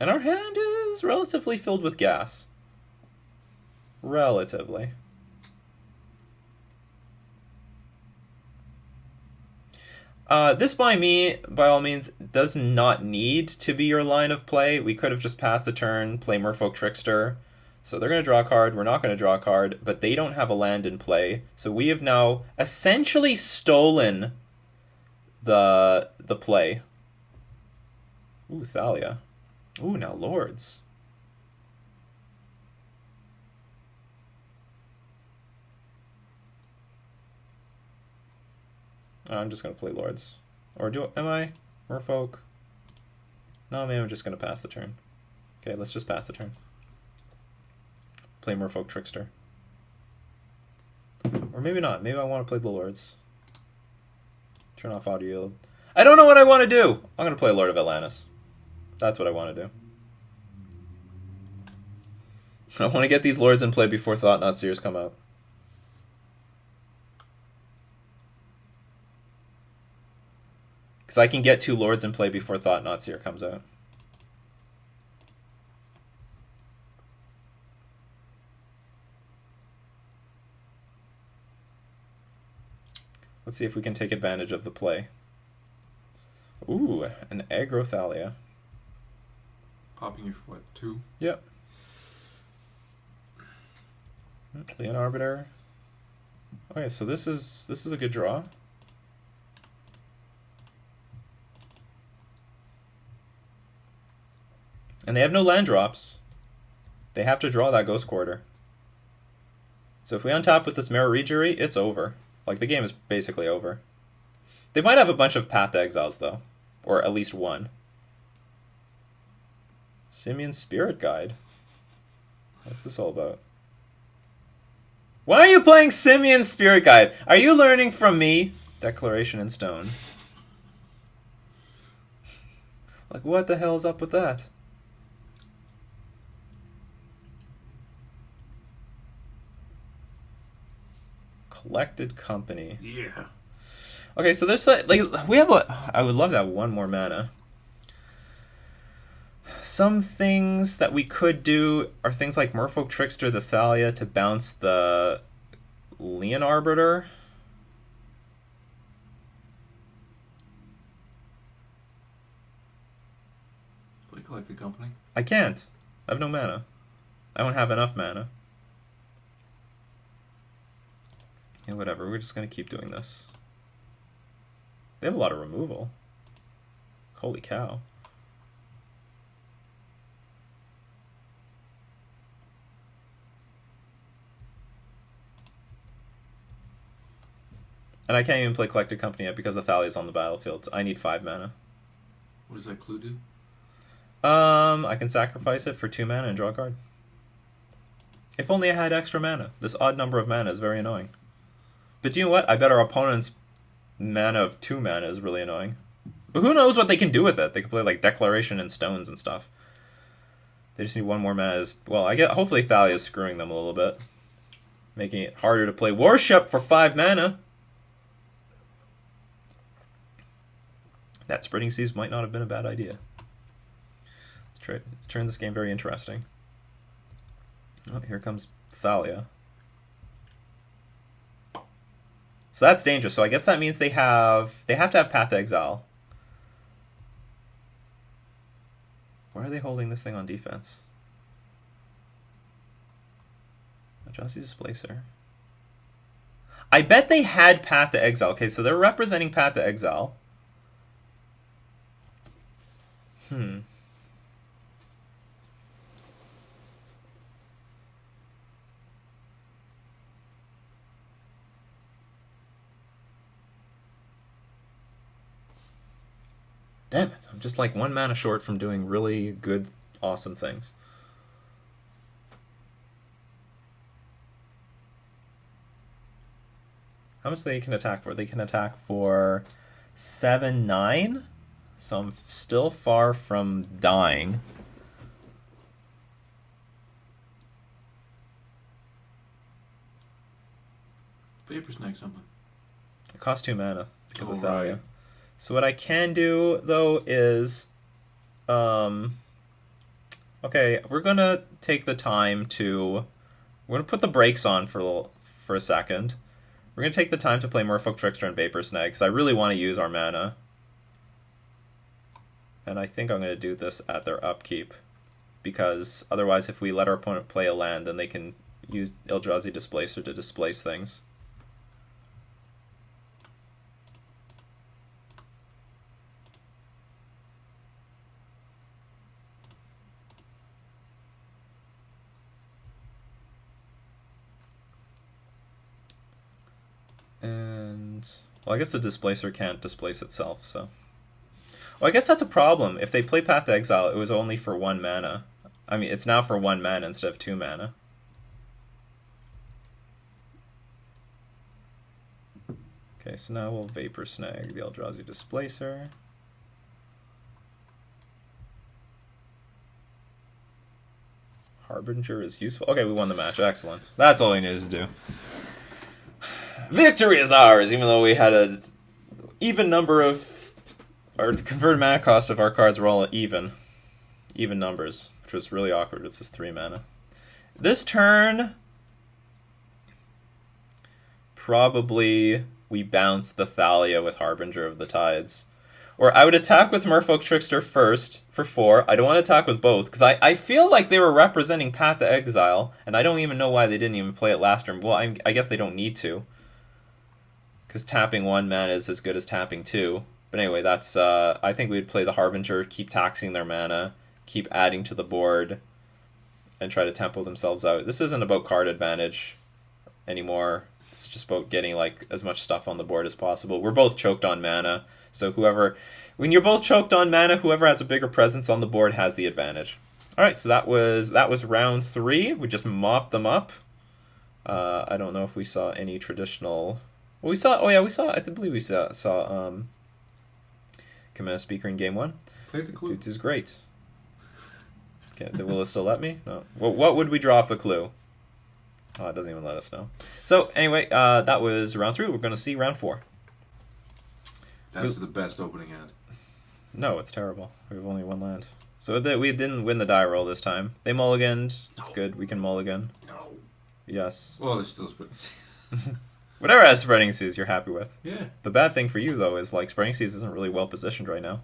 And our hand is relatively filled with gas. Relatively. This by all means, does not need to be your line of play. We could have just passed the turn, play Merfolk Trickster. So they're going to draw a card, we're not going to draw a card, but they don't have a land in play. So we have now essentially stolen the play. Ooh, Thalia. Ooh, now Lords. I'm just going to play Lords. Or am I? Merfolk? No, maybe I'm just going to pass the turn. Okay, let's just pass the turn. Play Merfolk Trickster. Or maybe not. Maybe I want to play the Lords. Turn off Auto Yield. I don't know what I want to do! I'm going to play Lord of Atlantis. That's what I want to do. I want to get these Lords in play before Thought Not Seers come out. Because I can get 2 Lords in play before Thought Not Seer comes out. Let's see if we can take advantage of the play. Ooh, an aggro Thalia. Popping you for what, 2? Yep. Leon Arbiter. Okay, so this is a good draw. And they have no land drops. They have to draw that Ghost Quarter. So if we untap with this Mirror Regery, it's over. Like, the game is basically over. They might have a bunch of Path to Exiles, though. Or at least one. Simeon's Spirit Guide. What's this all about? Why are you playing Simeon's Spirit Guide? Are you learning from me? Declaration in Stone. Like, what the hell is up with that? Collected Company. Yeah. Okay, so there's like we have I would love to have one more mana. Some things that we could do are things like Merfolk Trickster the Thalia to bounce the Leon Arbiter. Play Collected Company. I can't. I have no mana. I don't have enough mana. Yeah, whatever. We're just going to keep doing this. They have a lot of removal. Holy cow. And I can't even play Collected Company yet because the Thalia's on the battlefield. So I need 5 mana. What does that clue do? I can sacrifice it for 2 mana and draw a card. If only I had extra mana. This odd number of mana is very annoying. But you know what? I bet our opponent's mana of 2 mana is really annoying. But who knows what they can do with it? They can play like Declaration and Stones and stuff. They just need 1 more mana. Well, hopefully Thalia is screwing them a little bit. Making it harder to play Worship for 5 mana. That Spreading Seas might not have been a bad idea. Let's turn this game very interesting. Oh, here comes Thalia. So that's dangerous. So I guess that means they have to have Path to Exile. Why are they holding this thing on defense? Eldrazi Displacer. I bet they had Path to Exile. Okay, so they're representing Path to Exile. Damn it, I'm just like 1 mana short from doing really good, awesome things. How much they can attack for? They can attack for 7-9? So I'm still far from dying. Vapor Snag something. It costs 2 mana because of Right. Thalia. So what I can do though is, okay, we're gonna take the time to, we're gonna put the brakes on for a second. We're gonna take the time to play Merfolk, Trickster, and Vapor Snag because I really want to use our mana. And I think I'm going to do this at their upkeep. Because otherwise, if we let our opponent play a land, then they can use Eldrazi Displacer to displace things. And, well, I guess the Displacer can't displace itself, so... Well, I guess that's a problem. If they play Path to Exile, it was only for 1 mana. I mean, it's now for 1 mana instead of 2 mana. Okay, so now we'll Vapor Snag the Eldrazi Displacer. Harbinger is useful. Okay, we won the match. Excellent. That's all we needed to do. Victory is ours, even though we had an even number of... Our converted mana cost of our cards were all even numbers, which was really awkward. It's just 3 mana. This turn, probably we bounce the Thalia with Harbinger of the Tides. Or I would attack with Merfolk Trickster first for 4. I don't want to attack with both, because I feel like they were representing Path to Exile, and I don't even know why they didn't even play it last turn. Well, I guess they don't need to, because tapping 1 mana is as good as tapping 2. But anyway, that's I think we'd play the Harbinger, keep taxing their mana, keep adding to the board, and try to tempo themselves out. This isn't about card advantage anymore. It's just about getting like as much stuff on the board as possible. We're both choked on mana, so when you're both choked on mana, whoever has a bigger presence on the board has the advantage. All right, so that was round 3. We just mopped them up. I don't know if we saw any traditional. Well, we saw. Oh yeah, we saw. I believe we saw Command Speaker in game 1. Play the clue. It is great. Will it still let me? No. Well, what would we draw off the clue? Oh, it doesn't even let us know. So anyway, that was round 3. We're going to see round 4. That's the best opening hand. No, it's terrible. We have only 1 land. So we didn't win the die roll this time. They mulliganed. It's good. We can mulligan. No. Yes. Well, there's still Spreading Seas. Whatever has Spreading Seas you're happy with. Yeah. The bad thing for you, though, is like Spreading Seas isn't really well positioned right now.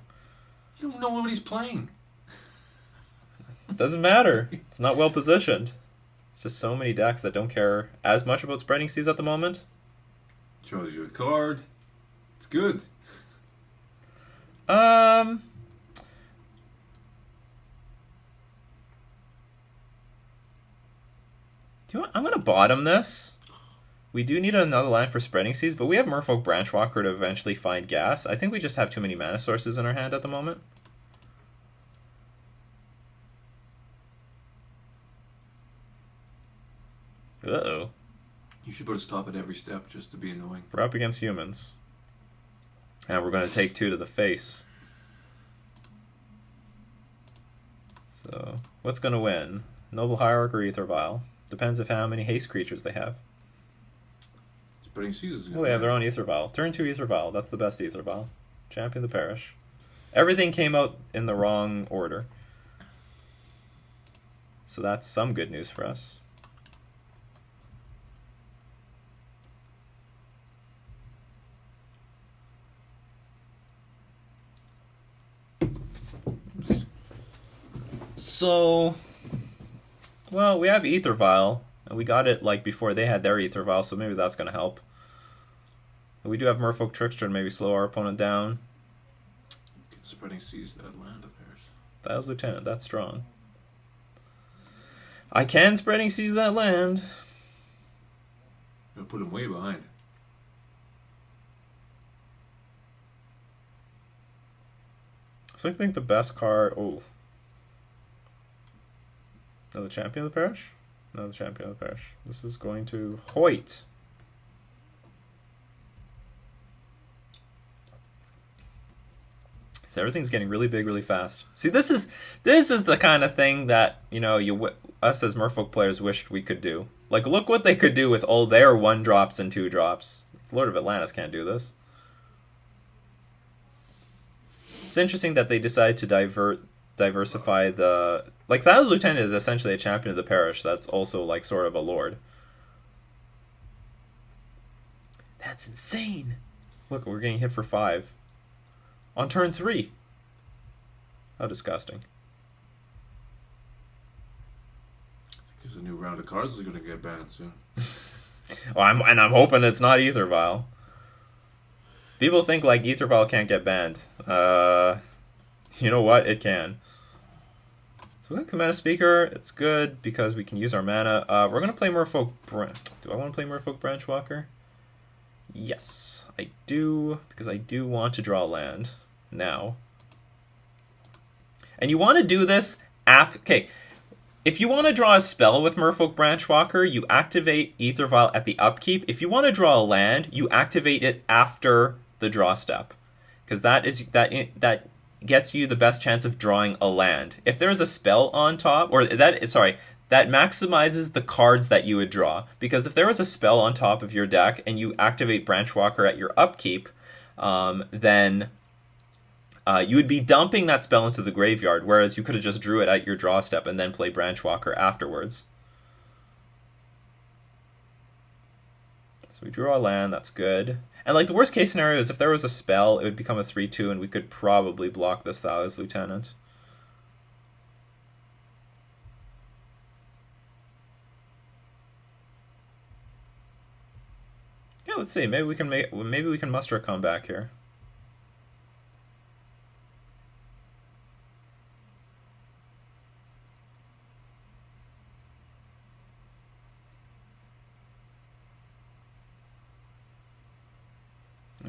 You don't know what he's playing. It doesn't matter. It's not well positioned. It's just so many decks that don't care as much about Spreading Seas at the moment. Shows you a card. It's good. I'm going to bottom this. We do need another land for Spreading Seas, but we have Merfolk Branchwalker to eventually find gas. I think we just have too many mana sources in our hand at the moment. Uh-oh. You should put a stop at every step just to be annoying. We're up against humans. And we're going to take 2 to the face. So, what's going to win? Noble Hierarch or Aether Vial? Depends of how many haste creatures they have. Spreading Seas is good. Oh, they have their own Aether Vial. Turn 2 Aether Vial. That's the best Aether Vial. Champion of the Parish. Everything came out in the wrong order. So that's some good news for us. So, well, we have Aether Vial, and we got it like before they had their Aether Vial, so maybe that's going to help. We do have Merfolk Trickster to maybe slow our opponent down. Spreading Seas, that land of theirs. That was Lieutenant, that's strong. I can Spreading Seas that land. I'll put him way behind. So I think the best card... Oh. Another Champion of the Parish? Another Champion of the Parish. This is going to Hoyt. So everything's getting really big really fast. See, this is the kind of thing that, you know, us as Merfolk players wished we could do. Like, look what they could do with all their 1-drops and 2-drops. Lord of Atlantis can't do this. It's interesting that they decided to diversify the... Like, Thala's Lieutenant is essentially a Champion of the Parish that's also, like, sort of a Lord. That's insane. Look, we're getting hit for 5. On turn 3. How disgusting. There's a new round of cards that are going to get banned soon. Oh, I'm hoping it's not Aether Vial. People think, like, Aether Vial can't get banned. You know what? It can. So we got Commander Speaker. It's good because we can use our mana. We're going to play Merfolk... Do I want to play Merfolk Branchwalker? Yes, I do. Because I do want to draw land now. And you want to do this after... Okay, if you want to draw a spell with Merfolk Branchwalker, you activate Aether Vial at the upkeep. If you want to draw a land, you activate it after the draw step. Because that gets you the best chance of drawing a land. If there's a spell on top, or that maximizes the cards that you would draw. Because if there was a spell on top of your deck and you activate Branchwalker at your upkeep, then you would be dumping that spell into the graveyard, whereas you could have just drew it at your draw step and then play Branchwalker afterwards. So we drew our land, that's good. And like the worst case scenario is if there was a spell, it would become a 3/2 and we could probably block this Thala's Lieutenant. Yeah, let's see. Maybe we can muster a comeback here.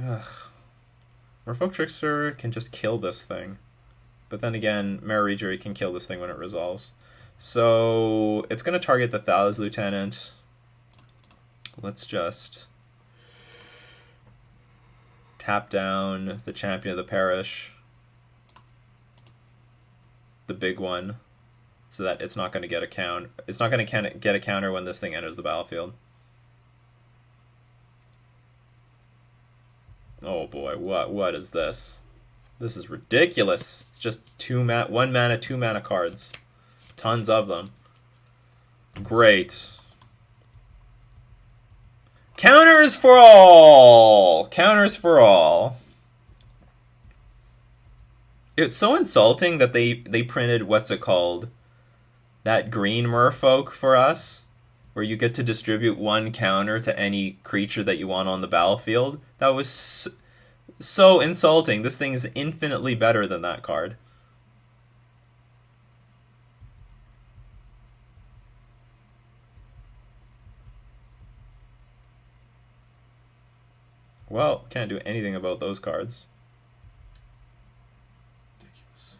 Ugh. Merfolk Trickster can just kill this thing. But then again, Mara Regery can kill this thing when it resolves. So it's going to target the Thala's Lieutenant. Let's just tap down the Champion of the Parish. The big one. So that it's not going to get a count. It's not going to get a counter when this thing enters the battlefield. Oh boy, what is this? This is ridiculous. It's just 1 mana, 2 mana cards. Tons of them. Great. Counters for all! Counters for all. It's so insulting that they printed, what's it called? That green Merfolk for us. Where you get to distribute 1 counter to any creature that you want on the battlefield. That was so insulting. This thing is infinitely better than that card. Well, can't do anything about those cards. Ridiculous.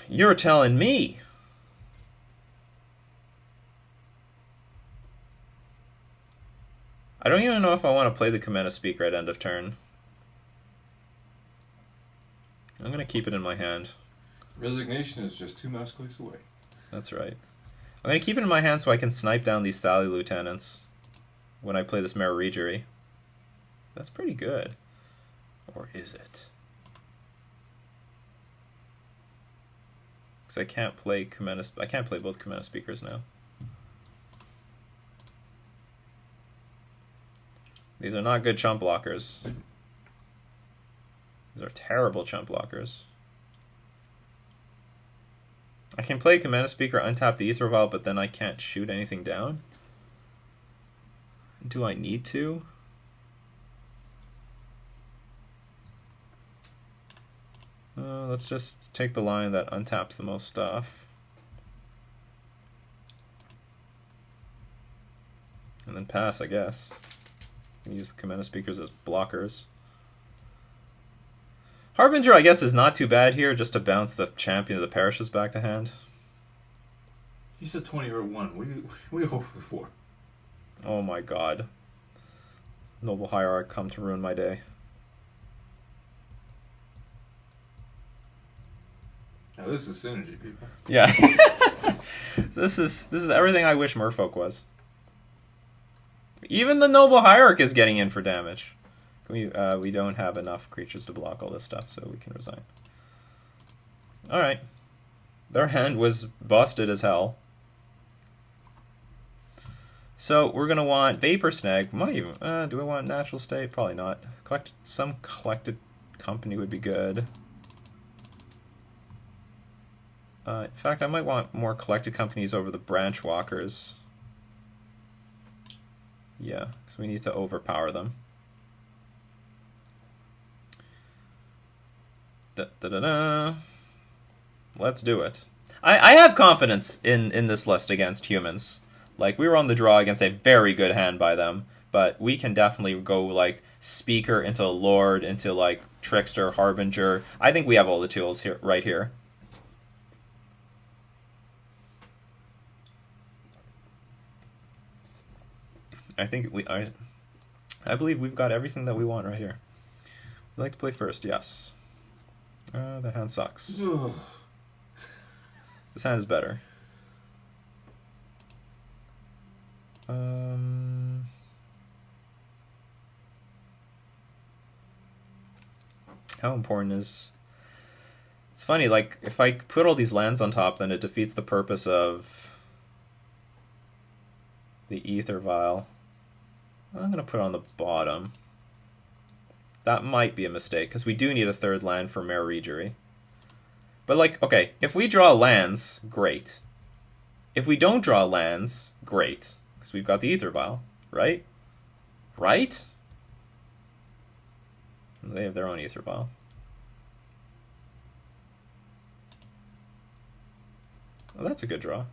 You're telling me. I don't even know if I want to play the Cometa Speaker at end of turn. I'm going to keep it in my hand. Resignation is just 2 mouse clicks away. That's right. I'm going to keep it in my hand so I can snipe down these Thali Lieutenants when I play this Merfolk. That's pretty good. Or is it? Because I can't play both Cometa Speakers now. These are not good chump blockers. These are terrible chump blockers. I can play Cometa Speaker, untap the Aether Vial, but then I can't shoot anything down? Do I need to? Let's just take the line that untaps the most stuff. And then pass, I guess. Use the Cometa Speakers as blockers. Harbinger, I guess, is not too bad here, just to bounce the Champion of the Parishes back to hand. You said 20 or 1. What are you hoping for? Oh my god. Noble Hierarch come to ruin my day. Now this is synergy, people. Yeah. This is everything I wish Merfolk was. Even the Noble Hierarch is getting in for damage. We don't have enough creatures to block all this stuff, so we can resign. Alright. Their hand was busted as hell. So we're going to want Vapor Snag. Might even, do I want Natural State? Probably not. Some collected company would be good. In fact, I might want more collected companies over the Branch Walkers. Yeah, because we need to overpower them. Da-da-da-da. Let's do it. I have confidence in this list against humans. Like, we were on the draw against a very good hand by them, but we can definitely go, like, Speaker into Lord, into, like, Trickster, Harbinger. I think we have all the tools here, right here. I believe we've got everything that we want right here. Would you like to play first? Yes. That hand sucks. This hand is better. How important is... It's funny, like, if I put all these lands on top, then it defeats the purpose of the Aether Vial. I'm going to put it on the bottom. That might be a mistake, because we do need a third land for Merfolk. But, like, okay, if we draw lands, great. If we don't draw lands, great. Because we've got the Aether Vial, right? Right? They have their own Aether Vial. Well, that's a good draw.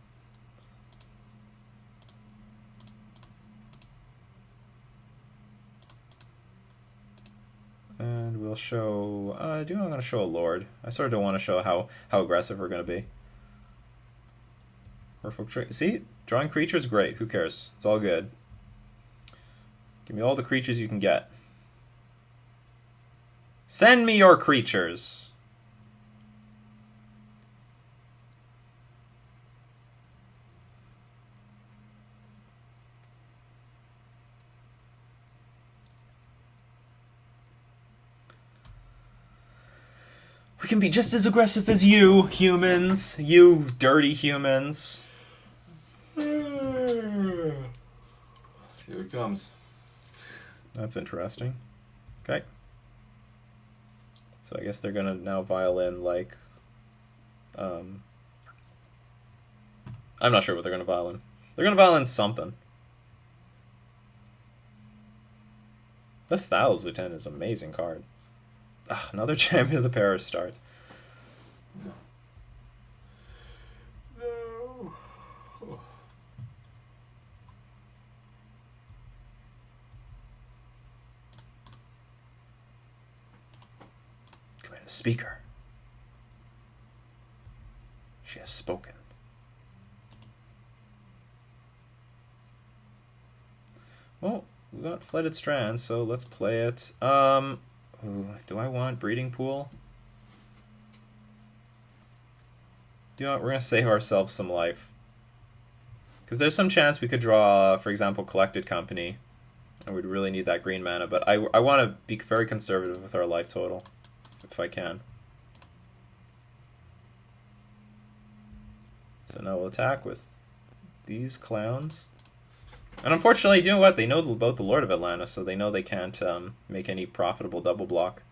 And we'll show... I do want to show a Lord. I sort of don't want to show how aggressive we're going to be. Merfolk. See? Drawing creatures, great. Who cares? It's all good. Give me all the creatures you can get. Send me your creatures! We can be just as aggressive as you, humans. You dirty humans. Here it comes. That's interesting. Okay. So I guess they're gonna now violin, like... I'm not sure what they're gonna violin. They're gonna violin something. This Thal's Lieutenant is an amazing card. Ugh, another Champion of the Parish start. No. Speaker. She has spoken. Well, we got Flooded Strands, so let's play it. Ooh, do I want Breeding Pool? You know what, we're going to save ourselves some life. Because there's some chance we could draw, for example, Collected Company. And we'd really need that green mana, but I want to be very conservative with our life total, if I can. So now we'll attack with these clowns. And unfortunately, you know what? They know about the Lord of Atlantis, so they know they can't make any profitable double block.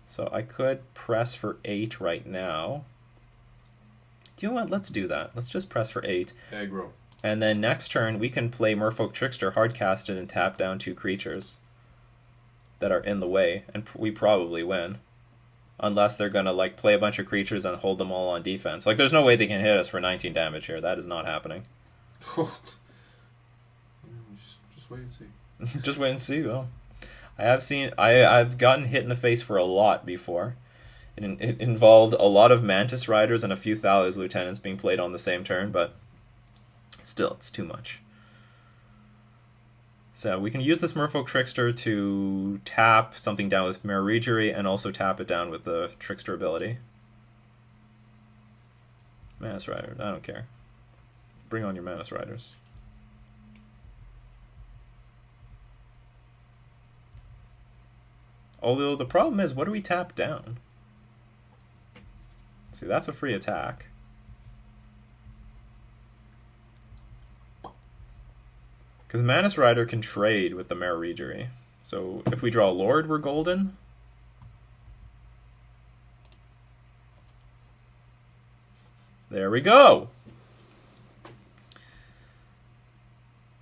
So I could press for 8 right now. Do you know what? Let's do that. Let's just press for 8. Aggro. And then next turn, we can play Merfolk Trickster, hardcast it, and tap down 2 creatures that are in the way, and we probably win. Unless they're going to like play a bunch of creatures and hold them all on defense. Like, there's no way they can hit us for 19 damage here. That is not happening. Just wait and see. Just wait and see. Well, I've gotten hit in the face for a lot before. It involved a lot of Mantis Riders and a few Thales Lieutenants being played on the same turn, but still, it's too much. So we can use this Merfolk Trickster to tap something down with Mirror Regery and also tap it down with the Trickster ability. Mantis Rider, I don't care. Bring on your Mantis Riders. Although the problem is, what do we tap down? See, that's a free attack. Because Mantis Rider can trade with the Mirror Regery. So if we draw Lord, we're golden. There we go!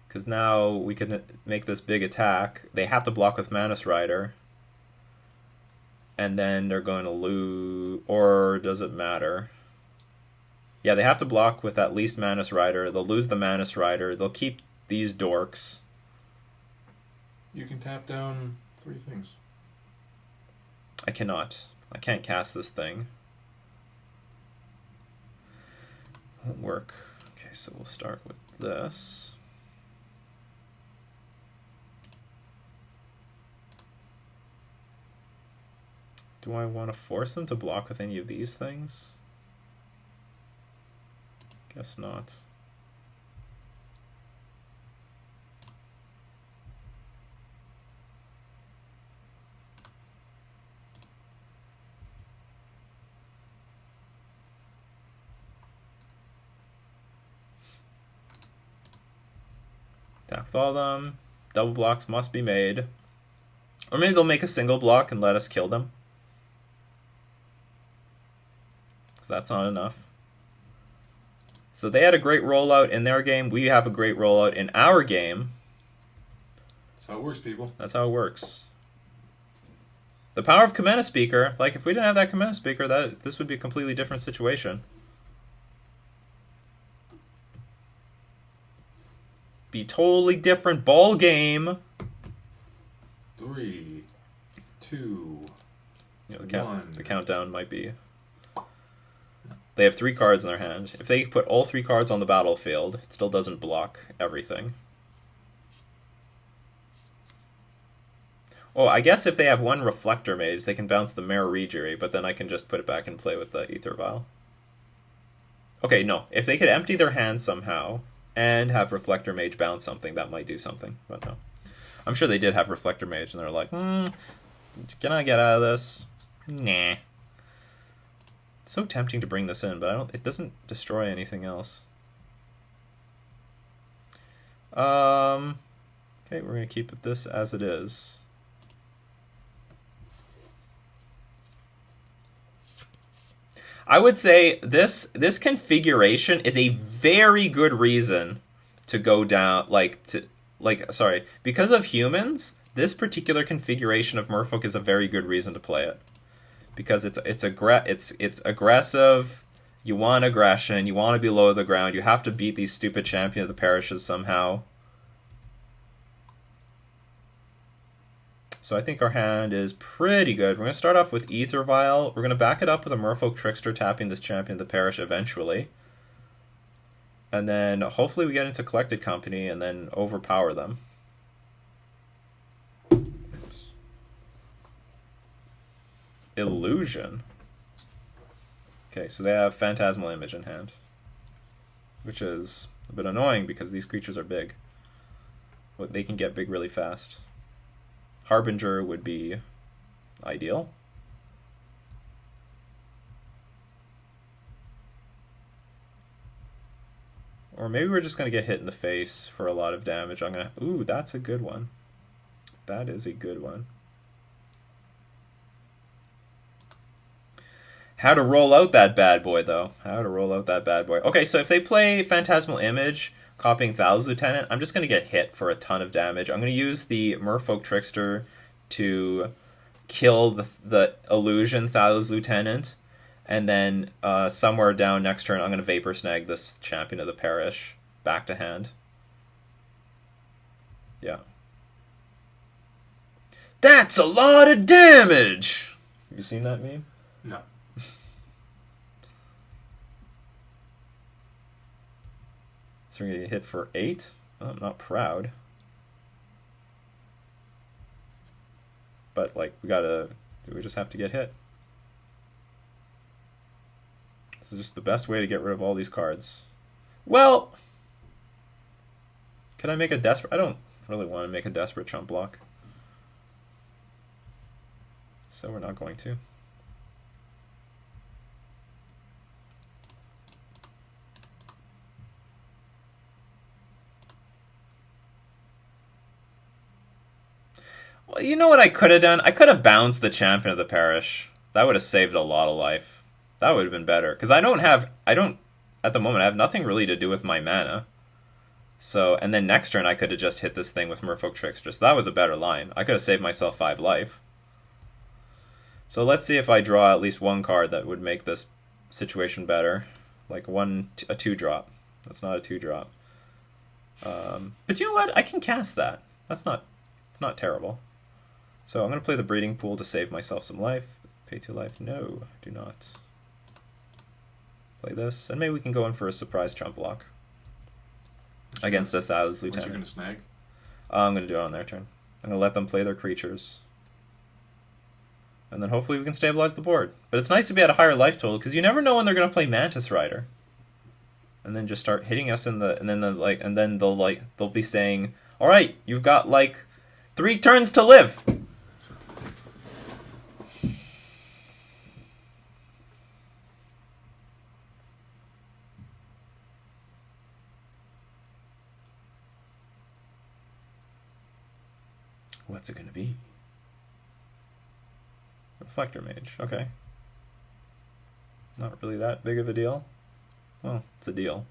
Because now we can make this big attack. They have to block with Mantis Rider. And then they're going to lose... Or does it matter? Yeah, they have to block with at least Mantis Rider. They'll lose the Mantis Rider. They'll keep these dorks. You can tap down 3 things. I cannot. I can't cast this thing. Won't work. Okay, so we'll start with this. Do I want to force them to block with any of these things? Guess not. Attack with all of them. Double blocks must be made. Or maybe they'll make a single block and let us kill them. Because that's not enough. So they had a great rollout in their game. We have a great rollout in our game. That's how it works, people. That's how it works. The power of Commander Speaker. Like, if we didn't have that Commander Speaker, this would be a completely different situation. Be totally different ball game. 3, 2, You know, 1. the countdown might be. They have 3 cards in their hand. If they put all 3 cards on the battlefield, it still doesn't block everything. Oh, I guess if they have 1 Reflector Mage, they can bounce the Mirror Regery, but then I can just put it back in play with the Aether Vial. Okay, no. If they could empty their hand somehow and have Reflector Mage bounce something, that might do something, but no. I'm sure they did have Reflector Mage, and they're like, can I get out of this? Nah. It's so tempting to bring this in, but it doesn't destroy anything else. Okay, we're going to keep this as it is. I would say this configuration is a very good reason to go down, because of humans, this particular configuration of Merfolk is a very good reason to play it. Because it's aggressive, you want aggression, you want to be low to the ground, you have to beat these stupid Champion of the Parishes somehow. So I think our hand is pretty good. We're going to start off with Ether Vial. We're going to back it up with a Merfolk Trickster tapping this Champion of the Parish eventually. And then hopefully we get into Collected Company and then overpower them. Oops. Illusion. Okay, so they have Phantasmal Image in hand, which is a bit annoying because these creatures are big. But they can get big really fast. Harbinger would be ideal. Or maybe we're just going to get hit in the face for a lot of damage. I'm going to... Ooh, that's a good one. That is a good one. How to roll out that bad boy, though. How to roll out that bad boy. Okay, so if they play Phantasmal Image, copying Thou's Lieutenant, I'm just going to get hit for a ton of damage. I'm going to use the Merfolk Trickster to kill the Illusion Thou's Lieutenant. And then somewhere down next turn, I'm going to Vapor Snag this Champion of the Parish back to hand. Yeah. That's a lot of damage! Have you seen that meme? No. So we're going to get hit for 8. Oh, I'm not proud. But, like, we just have to get hit. This is just the best way to get rid of all these cards. Well, can I make a desperate... I don't really want to make a desperate chump block. So we're not going to. Well, you know what I could have done? I could have bounced the Champion of the Parish. That would have saved a lot of life. That would have been better. Because at the moment, I have nothing really to do with my mana. So, and then next turn I could have just hit this thing with Merfolk Trickster. So that was a better line. I could have saved myself 5 life. So let's see if I draw at least one card that would make this situation better. Like a 2-drop. That's not a 2-drop. But you know what? I can cast that. It's not terrible. So I'm going to play the Breeding Pool to save myself some life. Pay 2 life. No, do not. Play this. And maybe we can go in for a surprise chump block. Against a Thou's Lieutenant. What you going to snag? I'm going to do it on their turn. I'm going to let them play their creatures. And then hopefully we can stabilize the board. But it's nice to be at a higher life total, because you never know when they're going to play Mantis Rider. And then just start hitting us in the... And then they'll be saying, alright, you've got, 3 turns to live! What's it going to be? Reflector Mage, okay. Not really that big of a deal. Well, it's a deal.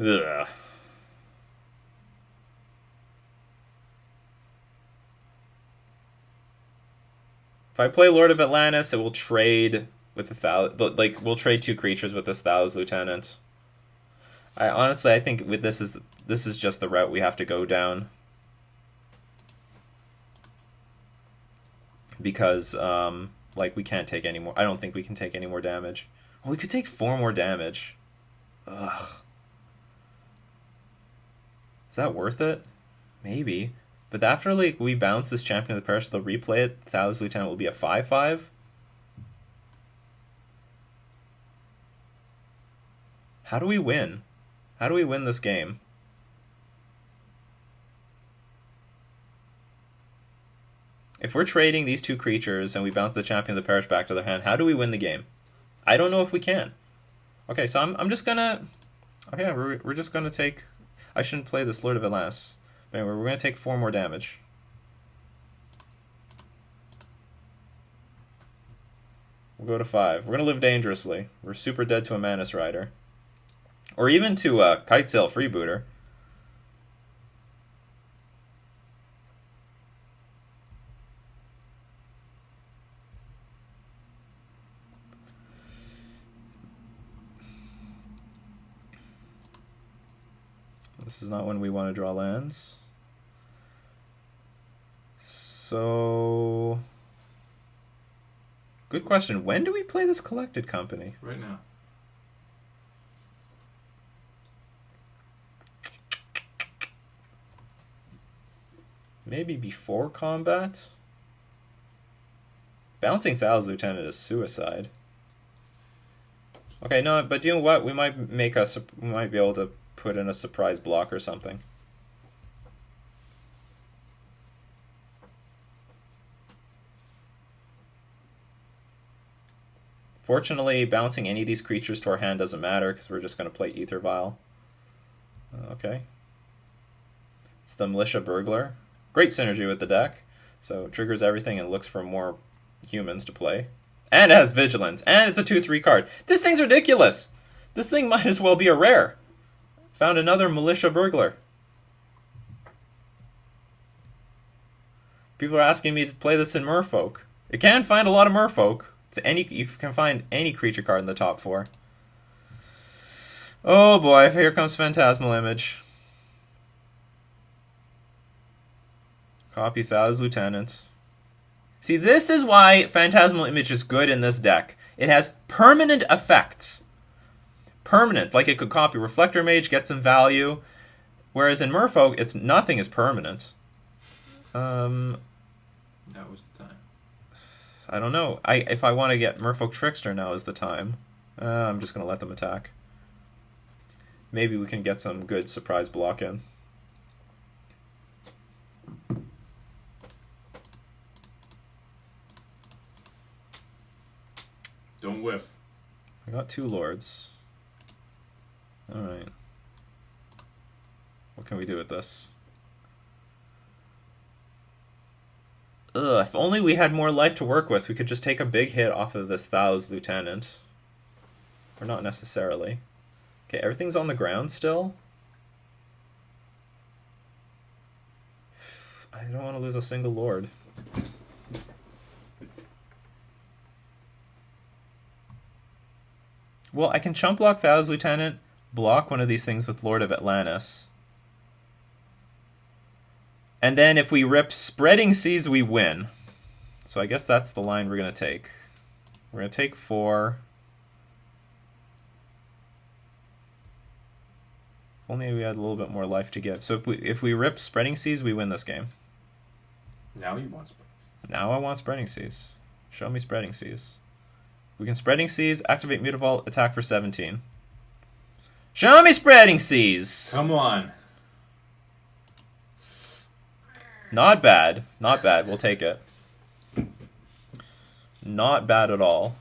Ugh. If I play Lord of Atlantis, it will trade with we'll trade 2 creatures with this Thou's Lieutenant. I think with this is just the route we have to go down. Because we can't take any more. I don't think we can take any more damage. Well, we could take 4 more damage. Ugh. Is that worth it? Maybe. But after we bounce this Champion of the Parish, they'll replay it. Thou's Lieutenant will be a 5/5. How do we win? How do we win this game? If we're trading these 2 creatures and we bounce the Champion of the Parish back to their hand, how do we win the game? I don't know if we can. Okay, so I'm just gonna... Okay, we're just gonna take... I shouldn't play this Lord of Atlantis. Anyway, we're going to take 4 more damage. We'll go to 5. We're going to live dangerously. We're super dead to a Mantis Rider. Or even to a Kitesail Freebooter. This is not when we want to draw lands. So... Good question. When do we play this Collected Company? Right now. Maybe before combat? Bouncing Thou's Lieutenant is suicide. Okay, no, but you know what? We might be able to put in a surprise block or something. Fortunately, bouncing any of these creatures to our hand doesn't matter because we're just going to play Ether Vial. Okay. It's the Militia Burglar. Great synergy with the deck. So it triggers everything and looks for more humans to play. And it has Vigilance. And it's a 2/3 card. This thing's ridiculous! This thing might as well be a rare. Found another Militia Burglar. People are asking me to play this in Merfolk. You can find a lot of Merfolk. You can find any creature card in the top 4. Oh boy, here comes Phantasmal Image. Copy Thou's Lieutenant. See, this is why Phantasmal Image is good in this deck. It has permanent effects. Permanent, like it could copy Reflector Mage, get some value. Whereas in Merfolk, nothing is permanent. That was the time. I don't know. If I want to get Merfolk Trickster, now is the time. I'm just going to let them attack. Maybe we can get some good surprise block in. Don't whiff. I got 2 Lords. Alright. What can we do with this? Ugh, if only we had more life to work with, we could just take a big hit off of this Thou's Lieutenant. Or not necessarily. Okay, everything's on the ground still. I don't want to lose a single Lord. Well, I can chump block Thou's Lieutenant, block one of these things with Lord of Atlantis. And then if we rip Spreading Seas, we win. So I guess that's the line we're going to take. We're going to take 4. If only we had a little bit more life to give. So if we rip Spreading Seas, we win this game. Now you want Spreading Seas. Now I want Spreading Seas. Show me Spreading Seas. We can Spreading Seas, activate Mutavault, attack for 17. Show me Spreading Seas! Come on. Not bad. Not bad. We'll take it. Not bad at all.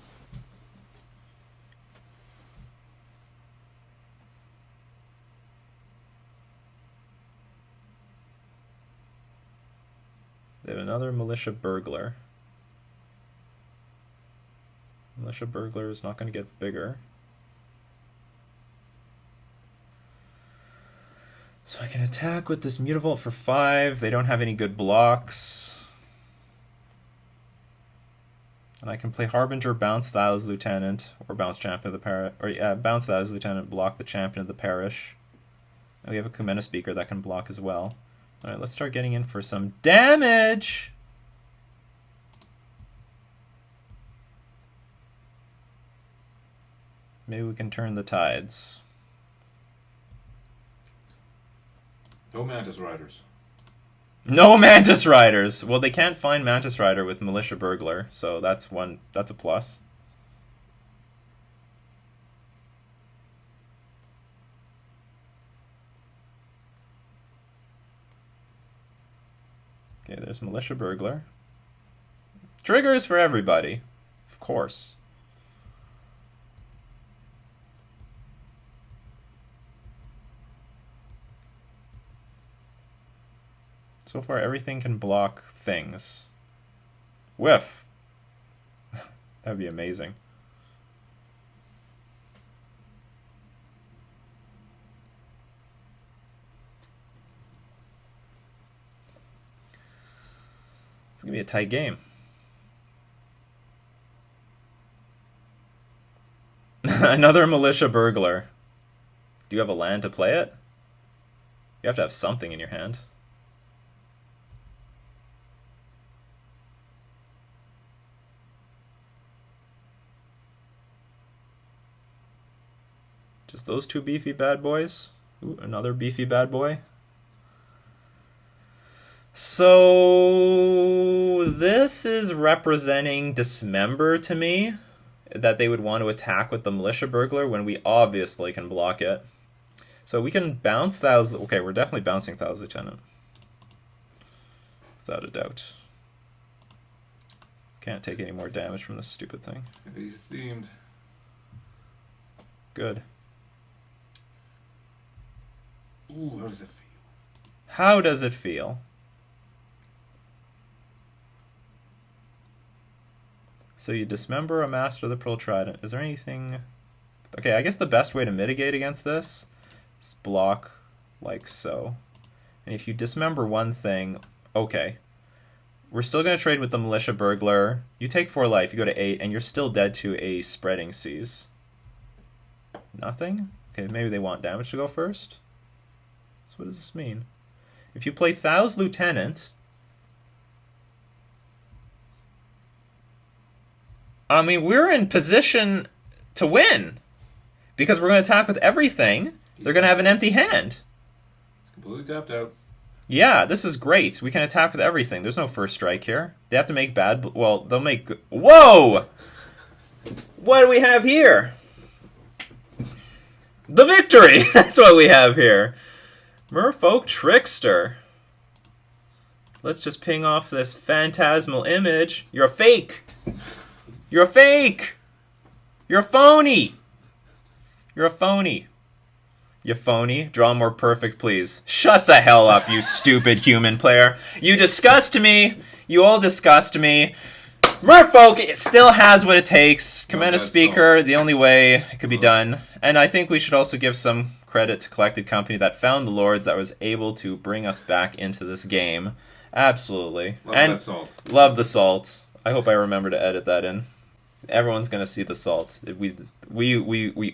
They have another Militia Burglar. Militia Burglar is not going to get bigger. So I can attack with this Mutavault for 5. They don't have any good blocks. And I can play Harbinger, bounce Thou's Lieutenant, or bounce Champion of the Parish, or yeah, bounce Thou's Lieutenant, block the Champion of the Parish. And we have a Kumena Speaker that can block as well. Alright, let's start getting in for some damage! Maybe we can turn the tides. No Mantis Riders. No Mantis Riders! Well, they can't find Mantis Rider with Militia Burglar, so that's a plus. Okay, there's Militia Burglar. Triggers for everybody, of course. So far, everything can block things. Whiff! That'd be amazing. It's gonna be a tight game. Another Militia Burglar. Do you have a land to play it? You have to have something in your hand. Just those two beefy bad boys. Ooh, another beefy bad boy. So this is representing Dismember to me, that they would want to attack with the Militia Burglar when we obviously can block it. So we can bounce Thou's. Okay, we're definitely bouncing Thou's Lieutenant. Without a doubt. Can't take any more damage from this stupid thing. He's themed. Good. Ooh, how does it feel? How does it feel? So you dismember a Master of the Pearl Trident. Is there anything... Okay, I guess the best way to mitigate against this is block like so. And if you dismember one thing... Okay. We're still going to trade with the Militia Burglar. You take 4 life, you go to 8, and you're still dead to a Spreading Seas. Nothing? Okay, maybe they want damage to go first? So what does this mean? If you play Thou's Lieutenant... I mean, we're in position to win. Because we're going to attack with everything. They're going to have an empty hand. It's completely tapped out. Yeah, this is great. We can attack with everything. There's no first strike here. They have to make bad... Well, they'll make... Whoa! What do we have here? The victory! That's what we have here. Merfolk Trickster. Let's just ping off this phantasmal image. You're a fake! You're a fake! You're a phony! You're a phony. You phony. Draw more perfect, please. Shut the hell up, you stupid human player. You disgust me. You all disgust me. Merfolk still has what it takes. Command a speaker, the only way it could be done. And I think we should also give some credit to Collected Company that found the Lords that was able to bring us back into this game. Absolutely. Love and that salt. Love the salt. I hope I remember to edit that in. Everyone's gonna see the salt. We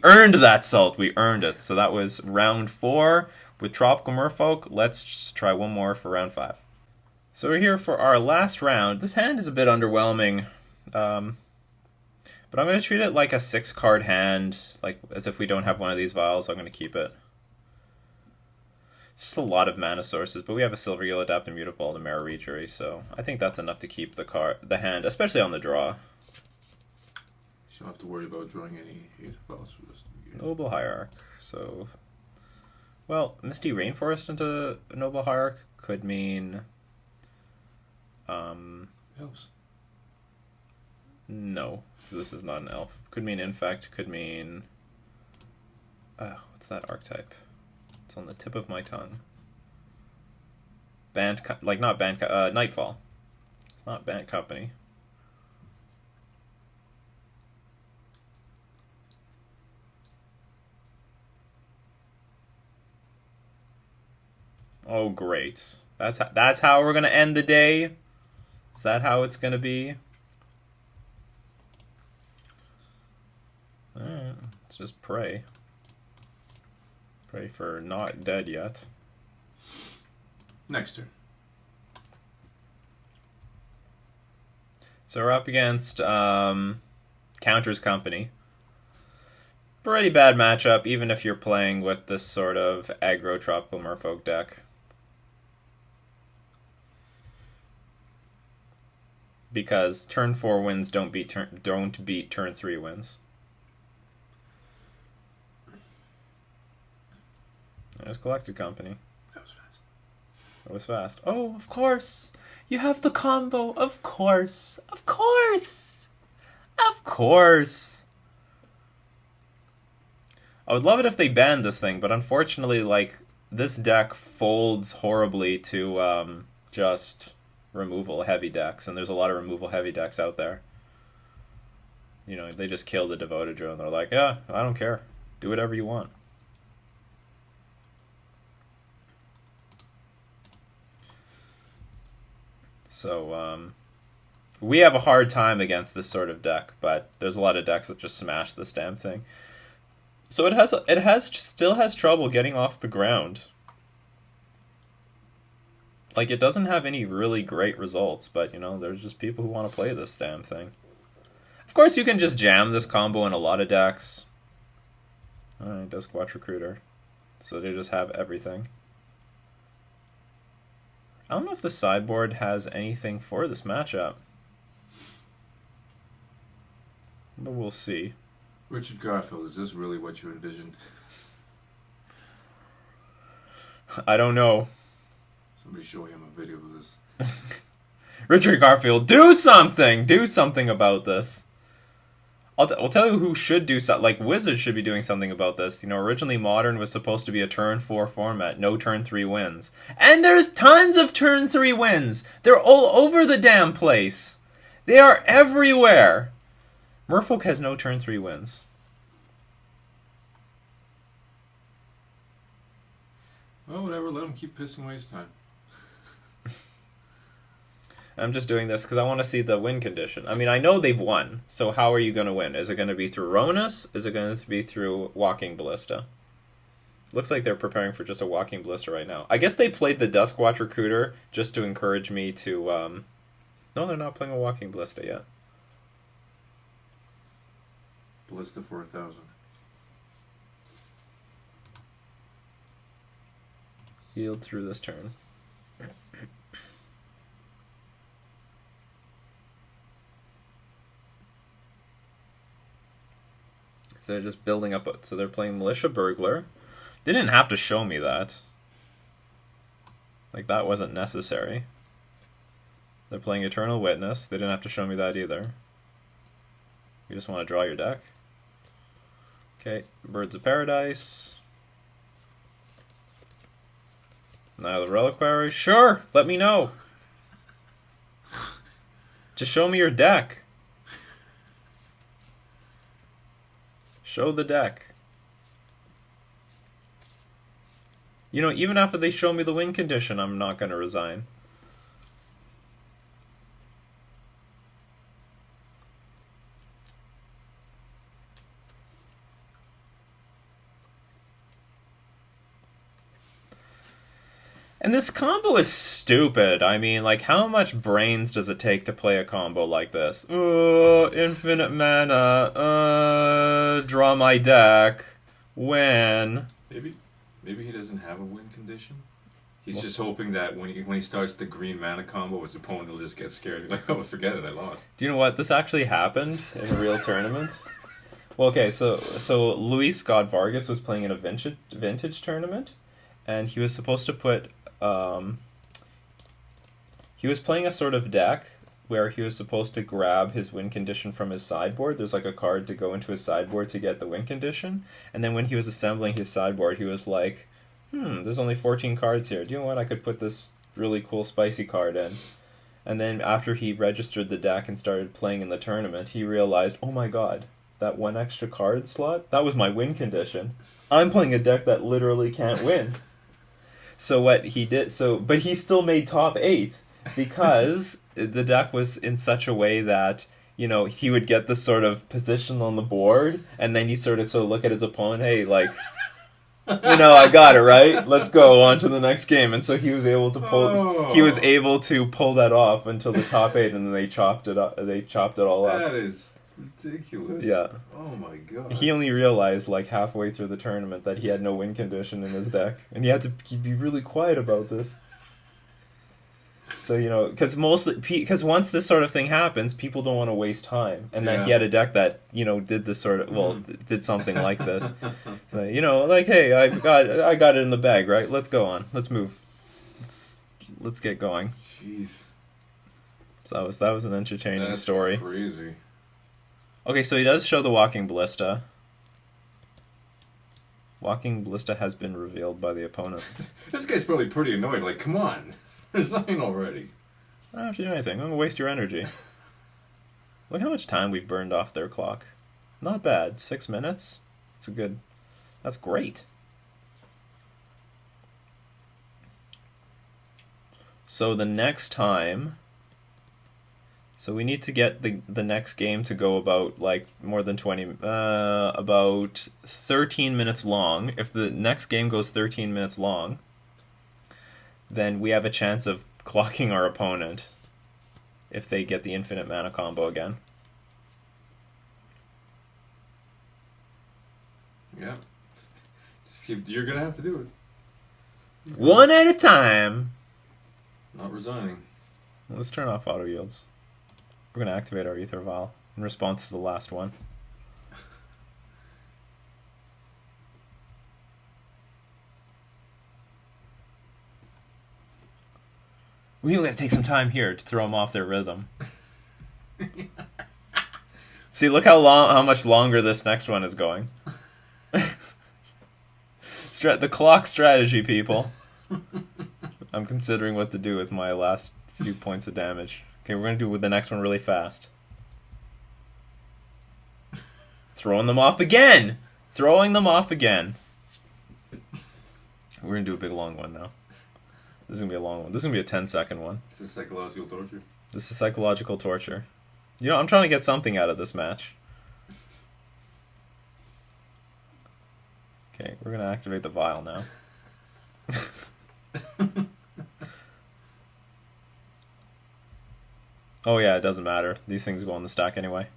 earned that salt. We earned it. So that was round 4 with Tropical Merfolk. Let's just try one more for round 5. So we're here for our last round. This hand is a bit underwhelming, but I'm gonna treat it like a 6-card hand, like as if we don't have one of these vials. I'm gonna keep it. It's just a lot of mana sources, but we have a Silver Gill Adapt and Mutavault and Mara Rejury, so I think that's enough to keep the hand, especially on the draw. You don't have to worry about drawing any hate spells for this game. Noble Hierarch. So, well, Misty Rainforest into Noble Hierarch could mean... Elves. No, this is not an elf. Could mean Infect, could mean... what's that archetype? It's on the tip of my tongue. Nightfall. It's not Band Company. Oh, great. That's how we're going to end the day? Is that how it's going to be? Alright, let's just pray. Pray for not dead yet. Next turn. So we're up against Counter's Company. Pretty bad matchup, even if you're playing with this sort of aggro Tropical Merfolk deck. Because turn 4 wins don't beat turn 3 wins. It was Collected Company. That was fast. It was fast. Oh, of course! You have the combo! Of course! Of course! Of course! I would love it if they banned this thing, but unfortunately, like, this deck folds horribly to just removal heavy decks, and there's a lot of removal heavy decks out there. You know, they just kill the Devoted Drone. They're like, yeah, I don't care. Do whatever you want. So, we have a hard time against this sort of deck, but there's a lot of decks that just smash this damn thing. So still has trouble getting off the ground. Like, it doesn't have any really great results, but, you know, there's just people who want to play this damn thing. Of course, you can just jam this combo in a lot of decks. Alright, does Watch Recruiter. So they just have everything. I don't know if the sideboard has anything for this matchup. But we'll see. Richard Garfield, is this really what you envisioned? I don't know. Somebody show him a video of this. Richard Garfield, do something! Do something about this. I'll tell you who should do something. Like, Wizards should be doing something about this. You know, originally Modern was supposed to be a turn 4 format, no turn 3 wins. And there's tons of turn 3 wins! They're all over the damn place! They are everywhere! Merfolk has no turn 3 wins. Well, whatever, let him keep pissing away his time. I'm just doing this because I want to see the win condition. I mean, I know they've won, so how are you going to win? Is it going to be through Ronus? Is it going to be through Walking Ballista? Looks like they're preparing for just a Walking Ballista right now. I guess they played the Duskwatch Recruiter just to encourage me to... No, they're not playing a Walking Ballista yet. Ballista for 1,000. Yield through this turn. So they're just building up. So they're playing Militia Burglar. They didn't have to show me that. Like, that wasn't necessary. They're playing Eternal Witness. They didn't have to show me that either. You just want to draw your deck. Okay, Birds of Paradise. Now the Reliquary. Sure, let me know. Just show me your deck. Show the deck. You know, even after they show me the win condition, I'm not going to resign. And this combo is stupid. I mean, like, how much brains does it take to play a combo like this? Infinite mana, draw my deck, win. Maybe he doesn't have a win condition. He's just hoping that when he starts the green mana combo, his opponent will just get scared. He's like, oh, forget it, I lost. Do you know what? This actually happened in a real tournament. Well, okay, so Luis Scott Vargas was playing in a vintage tournament, and he was supposed to put... he was playing a sort of deck where he was supposed to grab his win condition from his sideboard. There's like a card to go into his sideboard to get the win condition. And then when he was assembling his sideboard, he was like, there's only 14 cards here. Do you know what? I could put this really cool spicy card in. And then after he registered the deck and started playing in the tournament, he realized, oh my god, that one extra card slot, that was my win condition. I'm playing a deck that literally can't win. So what he did, but he still made top 8 because the deck was in such a way that, you know, he would get this sort of position on the board, and then he sort of look at his opponent, hey, like, you know, I got it, right? Let's go on to the next game. And so he was able to pull that off until the top 8, and then they chopped it up. They chopped it all up. That is ridiculous. Yeah. Oh my god. He only realized like halfway through the tournament that he had no win condition in his deck, and he had to be really quiet about this. So, you know, because once this sort of thing happens, people don't want to waste time, and then he had a deck that, you know, did this sort of did something like this. So, you know, like, hey, I got it in the bag, right? Let's go on. Let's move. Let's get going. Jeez. So that was an entertaining story. Crazy. Okay, so he does show the Walking Ballista. Walking Ballista has been revealed by the opponent. This guy's probably pretty annoyed. Like, come on. Resign already. I don't have to do anything. I'm going to waste your energy. Look how much time we've burned off their clock. Not bad. 6 minutes? That's great. So the next time... So we need to get the next game to go about like more than 20, about 13 minutes long. If the next game goes 13 minutes long, then we have a chance of clocking our opponent if they get the infinite mana combo again. Yeah. You're gonna have to do it. One at a time. Not resigning. Let's turn off auto yields. We're gonna activate our Ether Vial in response to the last one. We're gonna take some time here to throw them off their rhythm. See, look how much longer this next one is going. The clock strategy, people. I'm considering what to do with my last few points of damage. Okay, we're gonna do with the next one really fast. Throwing them off again! Throwing them off again. We're gonna do a big long one now. This is gonna be a long one. This is gonna be a 10-second one. This is psychological torture. This is psychological torture. You know, I'm trying to get something out of this match. Okay, we're gonna activate the vial now. Oh yeah, it doesn't matter. These things go on the stack anyway.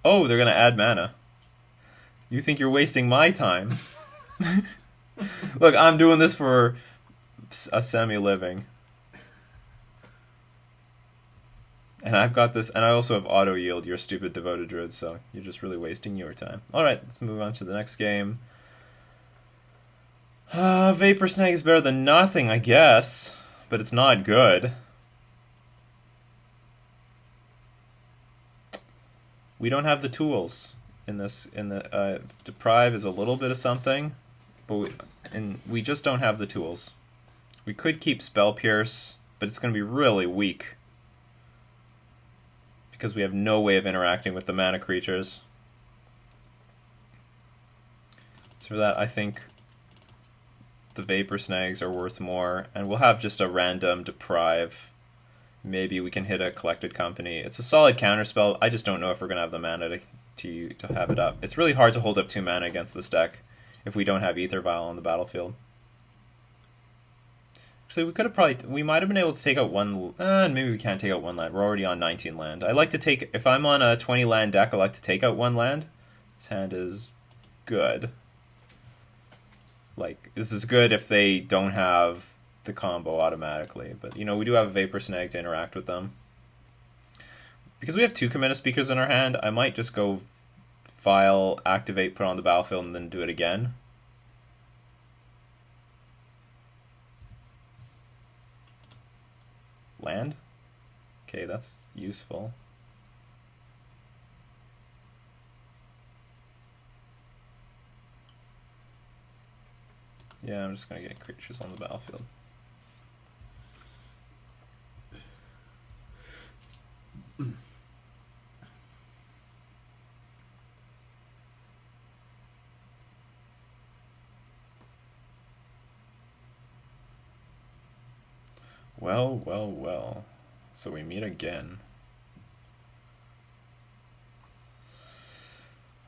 Oh, they're gonna add mana. You think you're wasting my time? Look, I'm doing this for a semi-living. And I've got this, and I also have auto yield, your stupid devoted druid, so you're just really wasting your time. Alright, let's move on to the next game. Vapor Snake is better than nothing, I guess, but it's not good. We don't have the tools in this. Deprive is a little bit of something, but we just don't have the tools. We could keep Spell Pierce, but it's going to be really weak because we have no way of interacting with the mana creatures. So for that, I think the Vapor Snags are worth more, and we'll have just a random Deprive. Maybe we can hit a Collected Company. It's a solid counterspell. I just don't know if we're going to have the mana to have it up. It's really hard to hold up 2 mana against this deck if we don't have Ether Vial on the battlefield. So we might have been able to take out one, maybe we can't take out one land. We're already on 19 land. I like to take, if I'm on a 20 land deck, I like to take out one land. This hand is good. Like, this is good if they don't have the combo automatically. But, you know, we do have a Vapor Snag to interact with them. Because we have 2 Cometa Speakers in our hand, I might just go file, activate, put on the battlefield, and then do it again. Land? Okay, that's useful. Yeah, I'm just gonna get creatures on the battlefield. Well, well, well. So we meet again.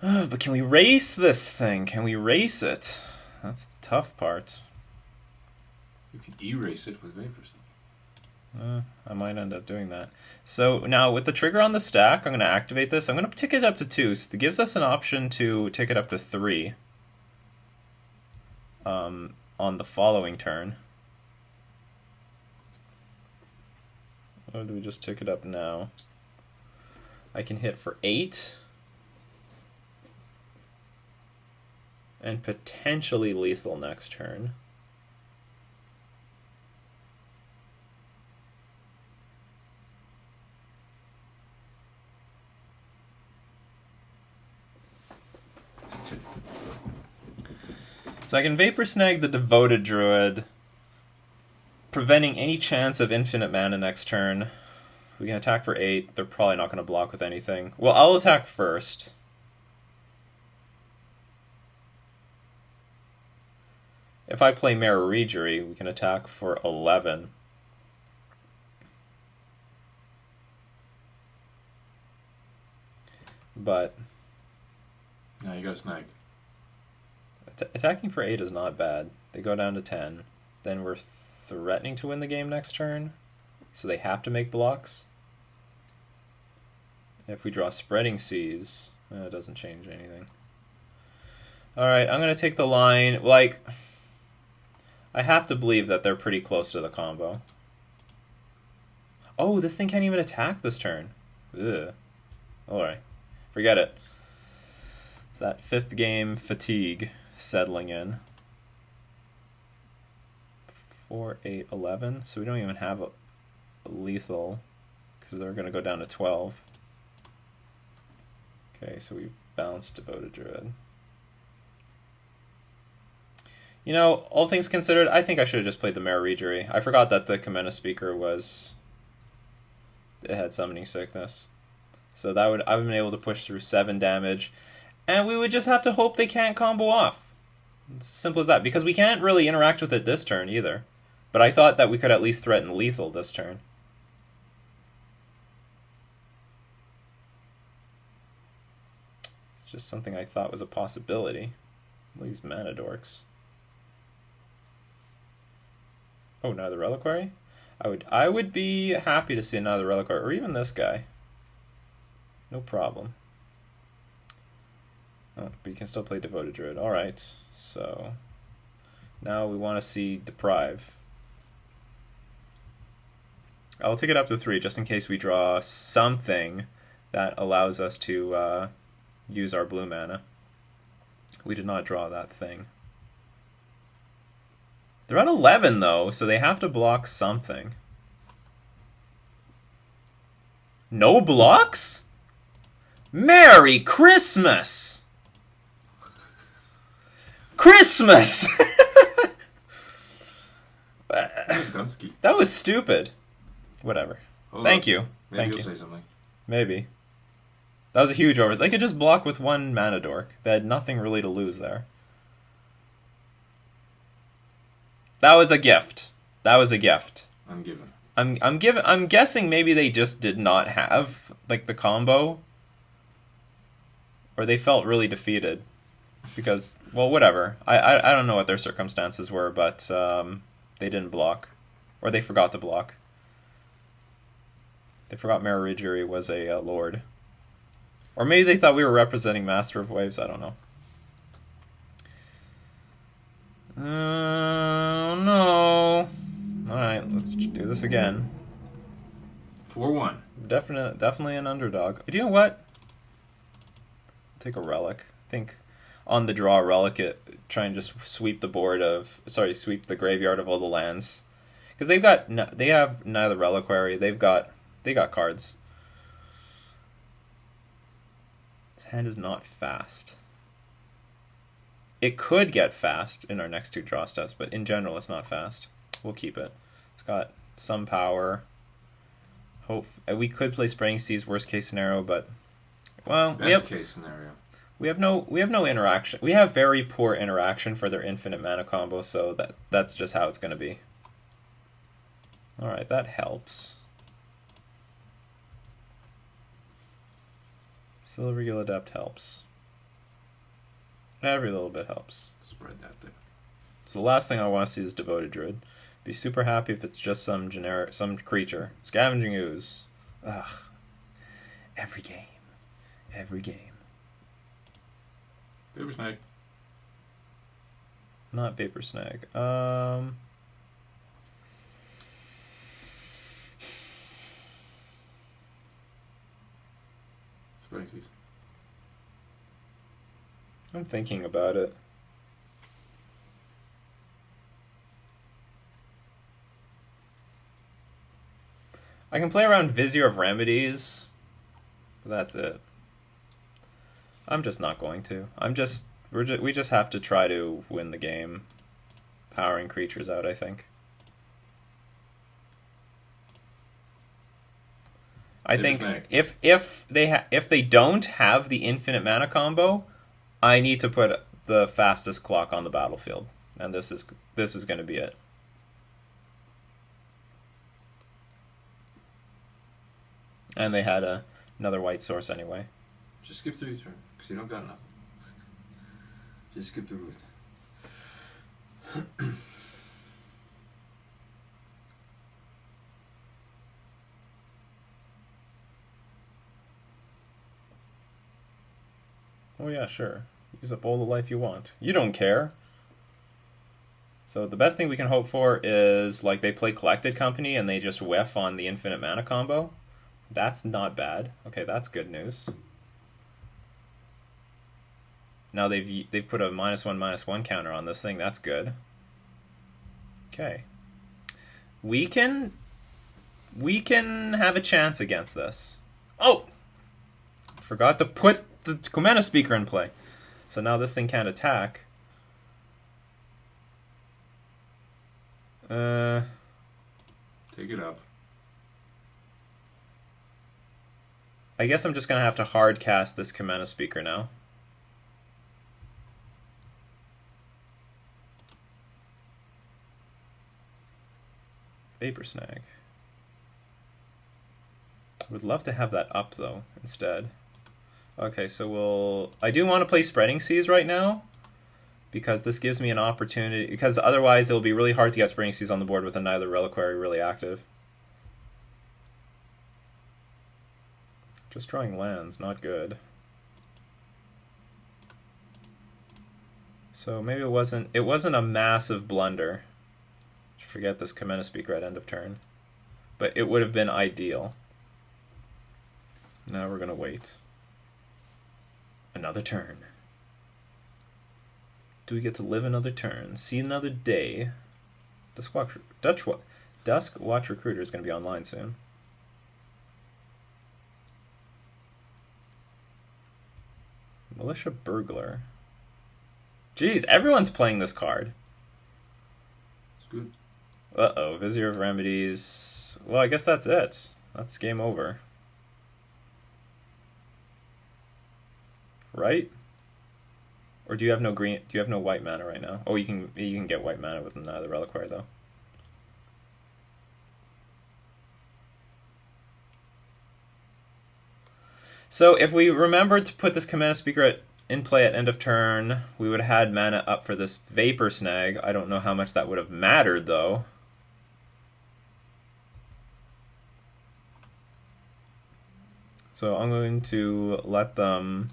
But can we race this thing? Can we race it? That's the tough part. You can erase it with Vapor Snake. I might end up doing that. So now with the trigger on the stack, I'm going to activate this. I'm going to tick it up to 2. So it gives us an option to tick it up to 3 on the following turn. Or do we just tick it up now? I can hit for 8. And potentially lethal next turn. So I can Vapor Snag the Devoted Druid, preventing any chance of infinite mana next turn. We can attack for 8. They're probably not going to block with anything. Well, I'll attack first. If I play Mirror Regery, we can attack for 11. But now you got a snag. Attacking for 8 is not bad. They go down to 10. Then we're threatening to win the game next turn. So they have to make blocks. If we draw Spreading Seas, it doesn't change anything. Alright, I'm going to take the line. Like, I have to believe that they're pretty close to the combo. Oh, this thing can't even attack this turn. Ugh. Alright, forget it. That 5th game fatigue settling in. 4, 8, 11. So we don't even have a lethal because they're going to go down to 12. Okay, so we balanced Devoted Druid. You know, all things considered, I think I should have just played the Merfolk. I forgot that the Kamena Speaker was... It had Summoning Sickness. So that would I would have been able to push through 7 damage. And we would just have to hope they can't combo off. It's as simple as that. Because we can't really interact with it this turn either. But I thought that we could at least threaten lethal this turn. It's just something I thought was a possibility. These mana dorks. Oh, another Reliquary? I would be happy to see another Reliquary, or even this guy. No problem. Oh, but you can still play Devoted Druid. Alright, so now we want to see Deprive. I'll take it up to 3 just in case we draw something that allows us to use our blue mana. We did not draw that thing. They're at 11 though, so they have to block something. No blocks? Merry Christmas! Christmas! Dunsky. That was stupid. Whatever. Thank you. Maybe Thank you'll you. say something. Maybe. That was a huge over. They could just block with 1 mana dork. They had nothing really to lose there. That was a gift. That was a gift. Ungiven. I'm guessing maybe they just did not have like the combo, or they felt really defeated because, well, whatever. I don't know what their circumstances were, but they didn't block, or they forgot to block. They forgot Merfolk was a lord, or maybe they thought we were representing Master of Waves. I don't know. No. Alright, let's do this again. 4-1. Definitely an underdog. Do you know what? Take a relic. I think on the draw relic try and just sweep the board of sweep the graveyard of all the lands. Because they have neither reliquary, they got cards. This hand is not fast. It could get fast in our next 2 draw steps, but in general it's not fast. We'll keep it. It's got some power. We could play Spraying Seas, worst case scenario, but well, best case scenario. We have no interaction. We have very poor interaction for their infinite mana combo, so that's just how it's going to be. All right, that helps. Silvergill Adept helps. Every little bit helps. Spread that thing. So the last thing I want to see is Devoted Druid. Be super happy if it's just some creature. Scavenging Ooze. Ugh. Every game. Paper Snag. Not Paper Snag. Spreading Seas. I'm thinking about it. I can play around Vizier of Remedies, but that's it. I'm just not going to. We just have to try to win the game, powering creatures out, I think. I think if they don't have the infinite mana combo, I need to put the fastest clock on the battlefield, and this is going to be it. And they had another white source anyway. Just skip through your turn, because you don't got enough. Just skip through it. Oh yeah, sure. Use up all the life you want. You don't care. So the best thing we can hope for is like they play Collected Company and they just whiff on the infinite mana combo. That's not bad. Okay, that's good news. Now they've put a -1/-1 counter on this thing. That's good. Okay. We can have a chance against this. Oh! Forgot to put the Kumena speaker in play. So now this thing can't attack. Take it up. I guess I'm just going to have to hard cast this Kumena speaker now. Vapor Snag. Would love to have that up though instead. Okay, so I do want to play Spreading Seas right now because this gives me an opportunity, because otherwise it'll be really hard to get Spreading Seas on the board with another Reliquary really active. Just drawing lands, not good. So maybe it wasn't a massive blunder. Forget this Kumena speaker at end of turn. But it would have been ideal. Now we're gonna wait. Another turn. Do we get to live another turn? See another day? Dusk Watch Recruiter is gonna be online soon. Militia Burglar. Jeez, everyone's playing this card. It's good. Uh-oh, Vizier of Remedies. Well, I guess that's it. That's game over. Right? Or do you have no green? Do you have no white mana right now? Oh, you can get white mana with the Reliquary though. So if we remembered to put this Kumena speaker in play at end of turn, we would have had mana up for this Vapor Snag. I don't know how much that would have mattered though. So I'm going to let them...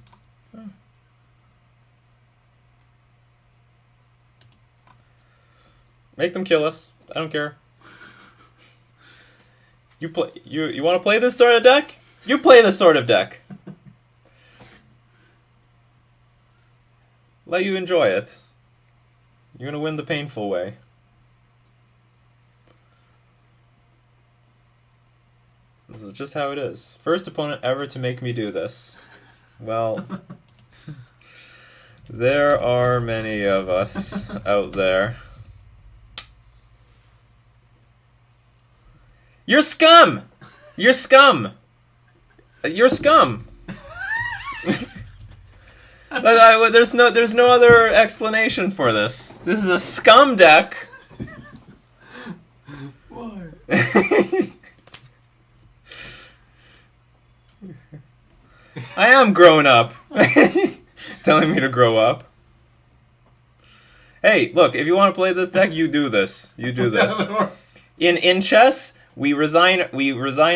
Make them kill us. I don't care. You want to play this sort of deck? You play this sort of deck. Let you enjoy it. You're going to win the painful way. This is just how it is. First opponent ever to make me do this. Well, there are many of us out there. You're scum! You're scum! You're scum! There's no other explanation for this. This is a scum deck. Why? I am grown up. Telling me to grow up. Hey, look, if you want to play this deck, you do this. You do this. In chess, we resign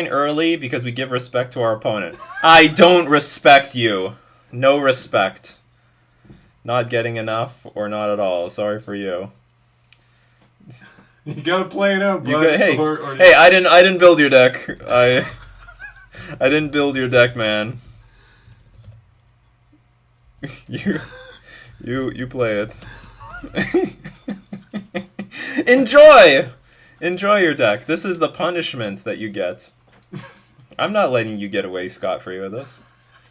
early because we give respect to our opponent. I don't respect you. No respect. Not getting enough or not at all. Sorry for you. You gotta play it out, bud. Hey, hey, I didn't build your deck. I didn't build your deck, man. You play it. Enjoy your deck. This is the punishment that you get. I'm not letting you get away scot-free with this.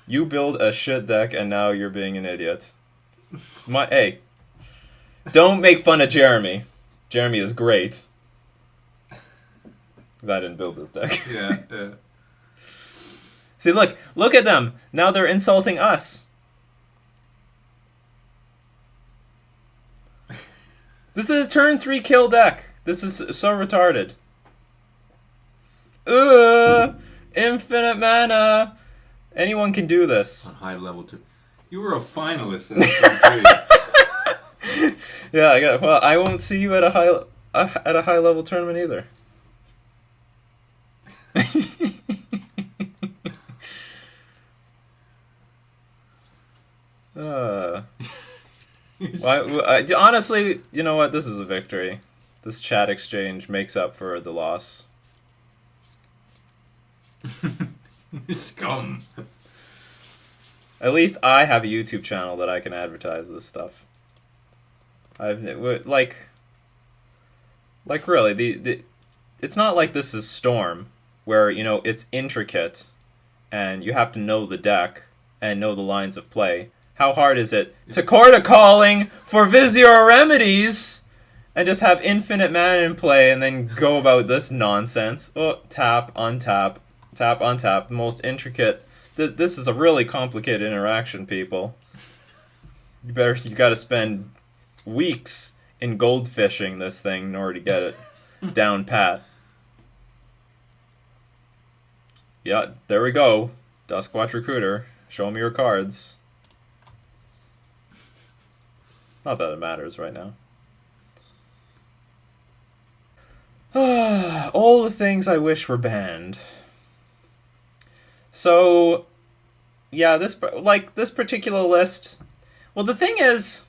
You build a shit deck and now you're being an idiot. Hey, don't make fun of Jeremy. Jeremy is great. Because I didn't build this deck. Yeah. See, look at them. Now they're insulting us. This is a turn 3 kill deck. This is so retarded. Infinite mana. Anyone can do this. On high level too. You were a finalist. That's so great. Yeah, I got. Well, I won't see you at a high level tournament either. uh, honestly, you know what? This is a victory. This chat exchange makes up for the loss. Scum. At least I have a YouTube channel that I can advertise this stuff. Like really, it's not like this is Storm, where, you know, it's intricate, and you have to know the deck and know the lines of play. How hard is it to Corda Calling for Vizier Remedies and just have infinite mana in play and then go about this nonsense? Oh, tap, untap, tap, untap. The most intricate. This is a really complicated interaction, people. You got to spend weeks in goldfishing this thing in order to get it down pat. Yeah, there we go. Duskwatch Recruiter. Show me your cards. Not that it matters right now. All the things I wish were banned. So, yeah, this particular list. Well, the thing is,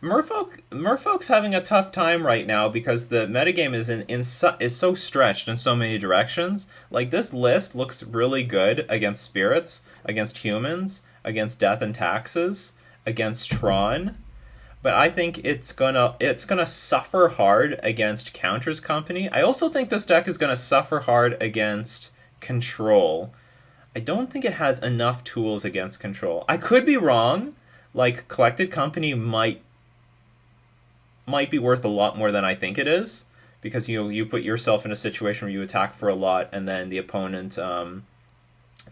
Merfolk's having a tough time right now because the metagame is so stretched in so many directions. Like, this list looks really good against spirits, against humans, against death and taxes, against Tron. But I think it's gonna suffer hard against Counters Company. I also think this deck is gonna suffer hard against Control. I don't think it has enough tools against Control. I could be wrong. Like, Collected Company might be worth a lot more than I think it is, because you put yourself in a situation where you attack for a lot and then the opponent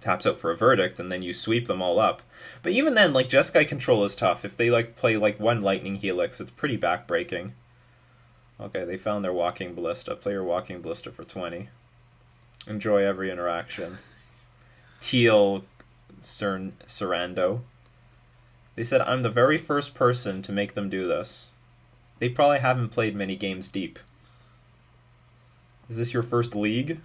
taps out for a verdict and then you sweep them all up. But even then, like, Jeskai Control is tough. If they play one Lightning Helix, it's pretty backbreaking. Okay, they found their Walking Ballista. Play your Walking Ballista for 20. Enjoy every interaction. Teal Sarando. They said, I'm the very first person to make them do this. They probably haven't played many games deep. Is this your first league?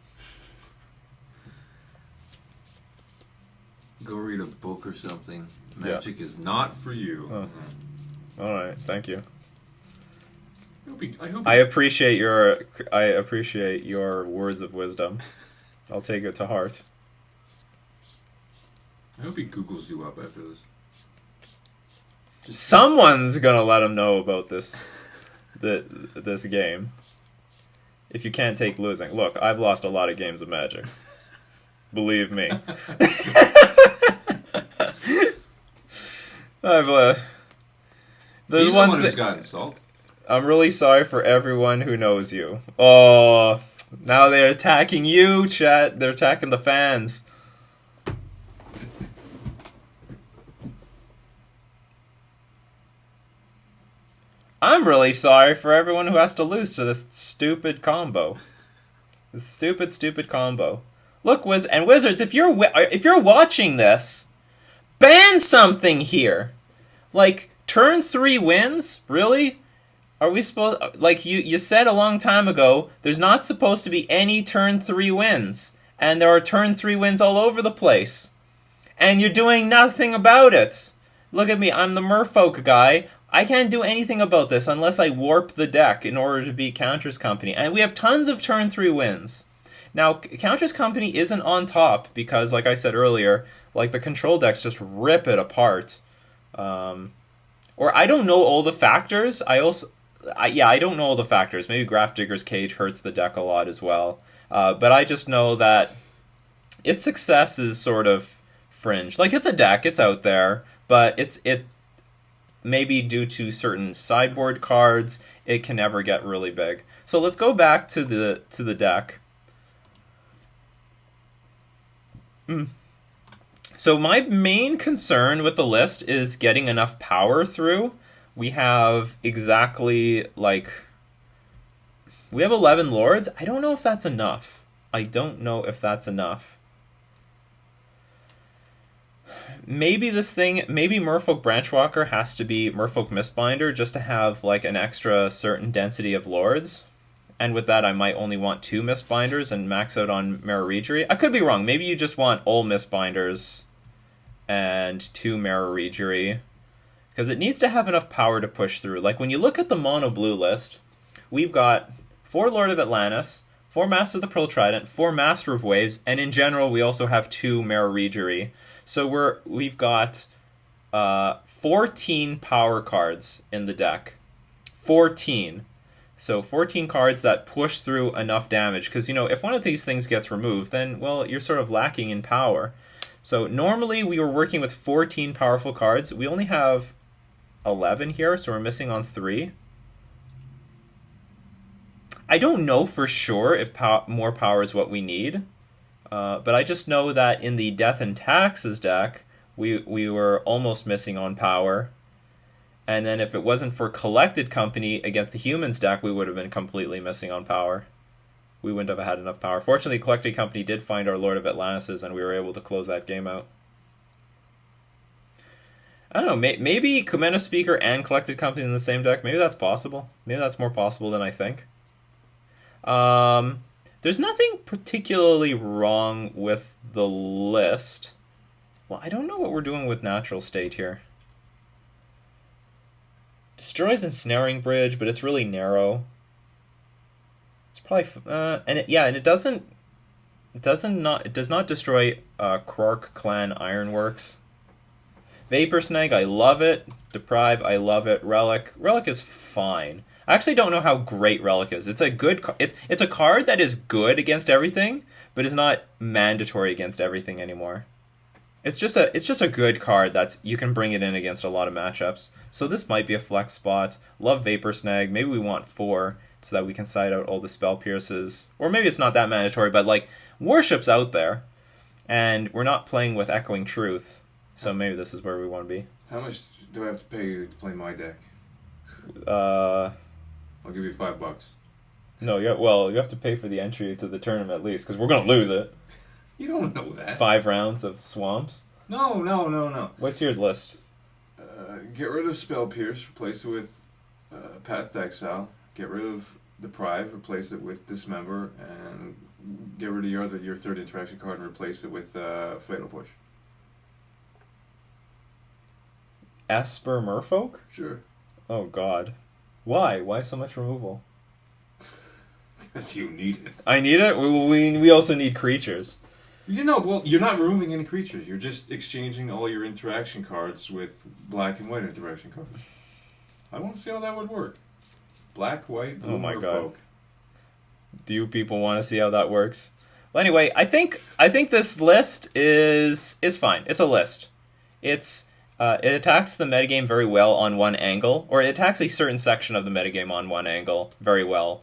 Go read a book or something. Magic is not for you. Oh. All right, thank you. I hope I appreciate your words of wisdom. I'll take it to heart. I hope he Googles you up after this. Someone's gonna let him know about this game. If you can't take losing. Look, I've lost a lot of games of Magic. Believe me. There's one who's gotten salt. I'm really sorry for everyone who knows you. Oh, now they're attacking you, chat. They're attacking the fans. I'm really sorry for everyone who has to lose to this stupid combo. This stupid combo. Look, Wizards, if you're watching this, ban something here. Like, turn 3 wins? Really? Are we supposed... Like, you said a long time ago, there's not supposed to be any turn 3 wins. And there are turn 3 wins all over the place. And you're doing nothing about it. Look at me, I'm the Merfolk guy. I can't do anything about this unless I warp the deck in order to beat Counters Company. And we have tons of turn 3 wins. Now, Counters Company isn't on top because, like I said earlier, like, the control decks just rip it apart. Or I don't know all the factors. I don't know all the factors. Maybe Grafdigger's Cage hurts the deck a lot as well. But I just know that its success is sort of fringe. Like, it's a deck, it's out there, but it maybe due to certain sideboard cards, it can never get really big. So let's go back to the deck. So my main concern with the list is getting enough power through. We have exactly, like... We have 11 Lords. I don't know if that's enough. maybe Merfolk Branchwalker has to be Merfolk Mistbinder just to have like an extra certain density of lords. And with that, I might only want 2 Mistbinders and max out on Mararegery. I could be wrong. Maybe you just want all Mistbinders and 2 Mararegery. Because it needs to have enough power to push through. Like, when you look at the mono-blue list, we've got 4 Lord of Atlantis, 4 Master of the Pearl Trident, 4 Master of Waves, and in general, we also have 2 Mararegery. So we've got 14 power cards in the deck. 14. So 14 cards that push through enough damage. Because, if one of these things gets removed, then, well, you're sort of lacking in power. So normally we were working with 14 powerful cards. We only have 11 here, so we're missing on 3. I don't know for sure if more power is what we need. But I just know that in the Death and Taxes deck, we were almost missing on power. And then if it wasn't for Collected Company against the Humans deck, we would have been completely missing on power. We wouldn't have had enough power. Fortunately, Collected Company did find our Lord of Atlantis, and we were able to close that game out. I don't know, maybe Kumena Speaker and Collected Company in the same deck. Maybe that's possible. Maybe that's more possible than I think. There's nothing particularly wrong with the list. Well, I don't know what we're doing with Natural State here. Destroys Ensnaring Bridge, but it's really narrow. It's probably and it does not destroy Krark Clan Ironworks. Vapor Snag, I love it. Deprive, I love it. Relic is fine. I actually don't know how great Relic is. It's a good. It's a card that is good against everything, but is not mandatory against everything anymore. It's just a good card that's you can bring it in against a lot of matchups. So this might be a flex spot. Love Vapor Snag. Maybe we want 4 so that we can side out all the Spell Pierces. Or maybe it's not that mandatory, but like Worship's out there, and we're not playing with Echoing Truth. So maybe this is where we want to be. How much do I have to pay you to play my deck? I'll give you $5. No, you have to pay for the entry to the tournament at least, because we're gonna lose it. You don't know that. 5 rounds of Swamps. No. What's your list? Get rid of Spell Pierce, replace it with Path to Exile. Get rid of Deprive, replace it with Dismember, and get rid of your third interaction card and replace it with Fatal Push. Esper Merfolk? Sure. Oh god. Why? Why so much removal? Because you need it. I need it? We also need creatures. Well, you're not removing any creatures. You're just exchanging all your interaction cards with black and white interaction cards. I want to see how that would work. Black, white, blue, oh my Merfolk. god. Do you people want to see how that works? Well, anyway, I think this list is fine. It's a list. It attacks the metagame very well on one angle, or it attacks a certain section of the metagame on one angle very well.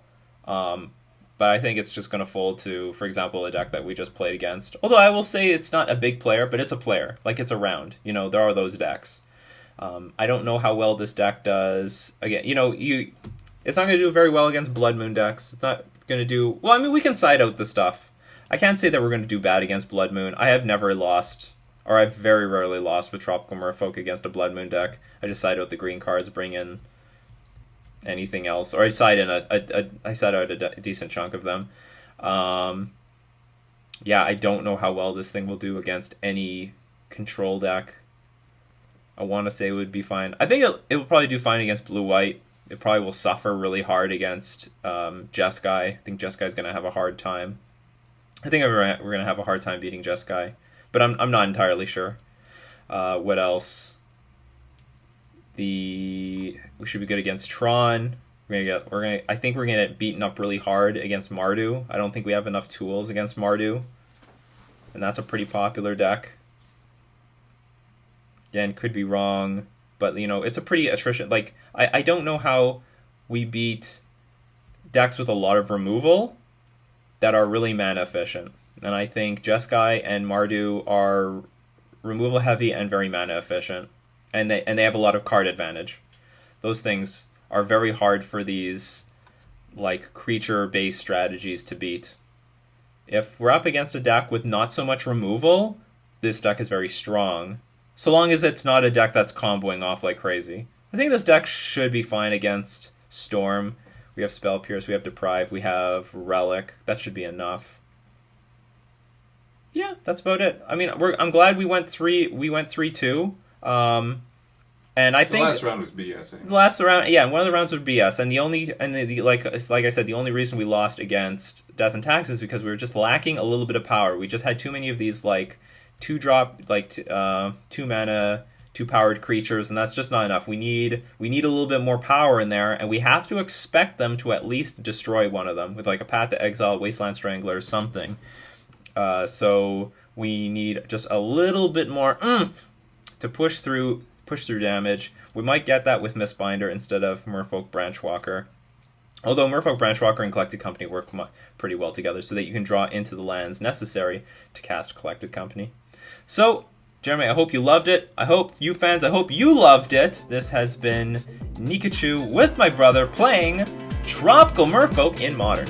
But I think it's just going to fold to, for example, a deck that we just played against. Although I will say it's not a big player, but it's a player. Like, it's around. There are those decks. I don't know how well this deck does. Again, it's not going to do very well against Blood Moon decks. It's not going to do... Well, I mean, we can side out the stuff. I can't say that we're going to do bad against Blood Moon. I have never lost, or I've very rarely lost with Tropical Merfolk against a Blood Moon deck. I just side out the green cards, bring in anything else, or I side out a decent chunk of them. Yeah, I don't know how well this thing will do against any control deck. I want to say it would be fine. I think it will probably do fine against blue-white. It probably will suffer really hard against Jeskai. I think Jeskai's going to have a hard time. I think we're going to have a hard time beating Jeskai, but I'm not entirely sure. What else? We should be good against Tron. I think we're gonna get beaten up really hard against Mardu. I don't think we have enough tools against Mardu, and that's a pretty popular deck. Again, could be wrong, but it's a pretty attrition. Like I don't know how we beat decks with a lot of removal that are really mana efficient, and I think Jeskai and Mardu are removal heavy and very mana efficient. And they have a lot of card advantage. Those things are very hard for these like creature-based strategies to beat. If we're up against a deck with not so much removal, this deck is very strong. So long as it's not a deck that's comboing off like crazy. I think this deck should be fine against Storm. We have Spell Pierce, we have Deprive, we have Relic. That should be enough. Yeah, that's about it. I mean, I'm glad we went 3-2. And I think the last round was BS. The last round, yeah, one of the rounds was BS, and like I said, the only reason we lost against Death and Tax is because we were just lacking a little bit of power. We just had too many of these like 2-drop, like 2-mana, 2-powered creatures, and that's just not enough. We need a little bit more power in there, and we have to expect them to at least destroy one of them with like a Path to Exile, Wasteland Strangler, something. So we need just a little bit more oomph to push through damage. We might get that with Mistbinder instead of Merfolk Branchwalker. Although Merfolk Branchwalker and Collected Company work pretty well together so that you can draw into the lands necessary to cast Collected Company. So, Jeremy, I hope you loved it. I hope you loved it. This has been Nikachu with my brother playing Tropical Merfolk in Modern.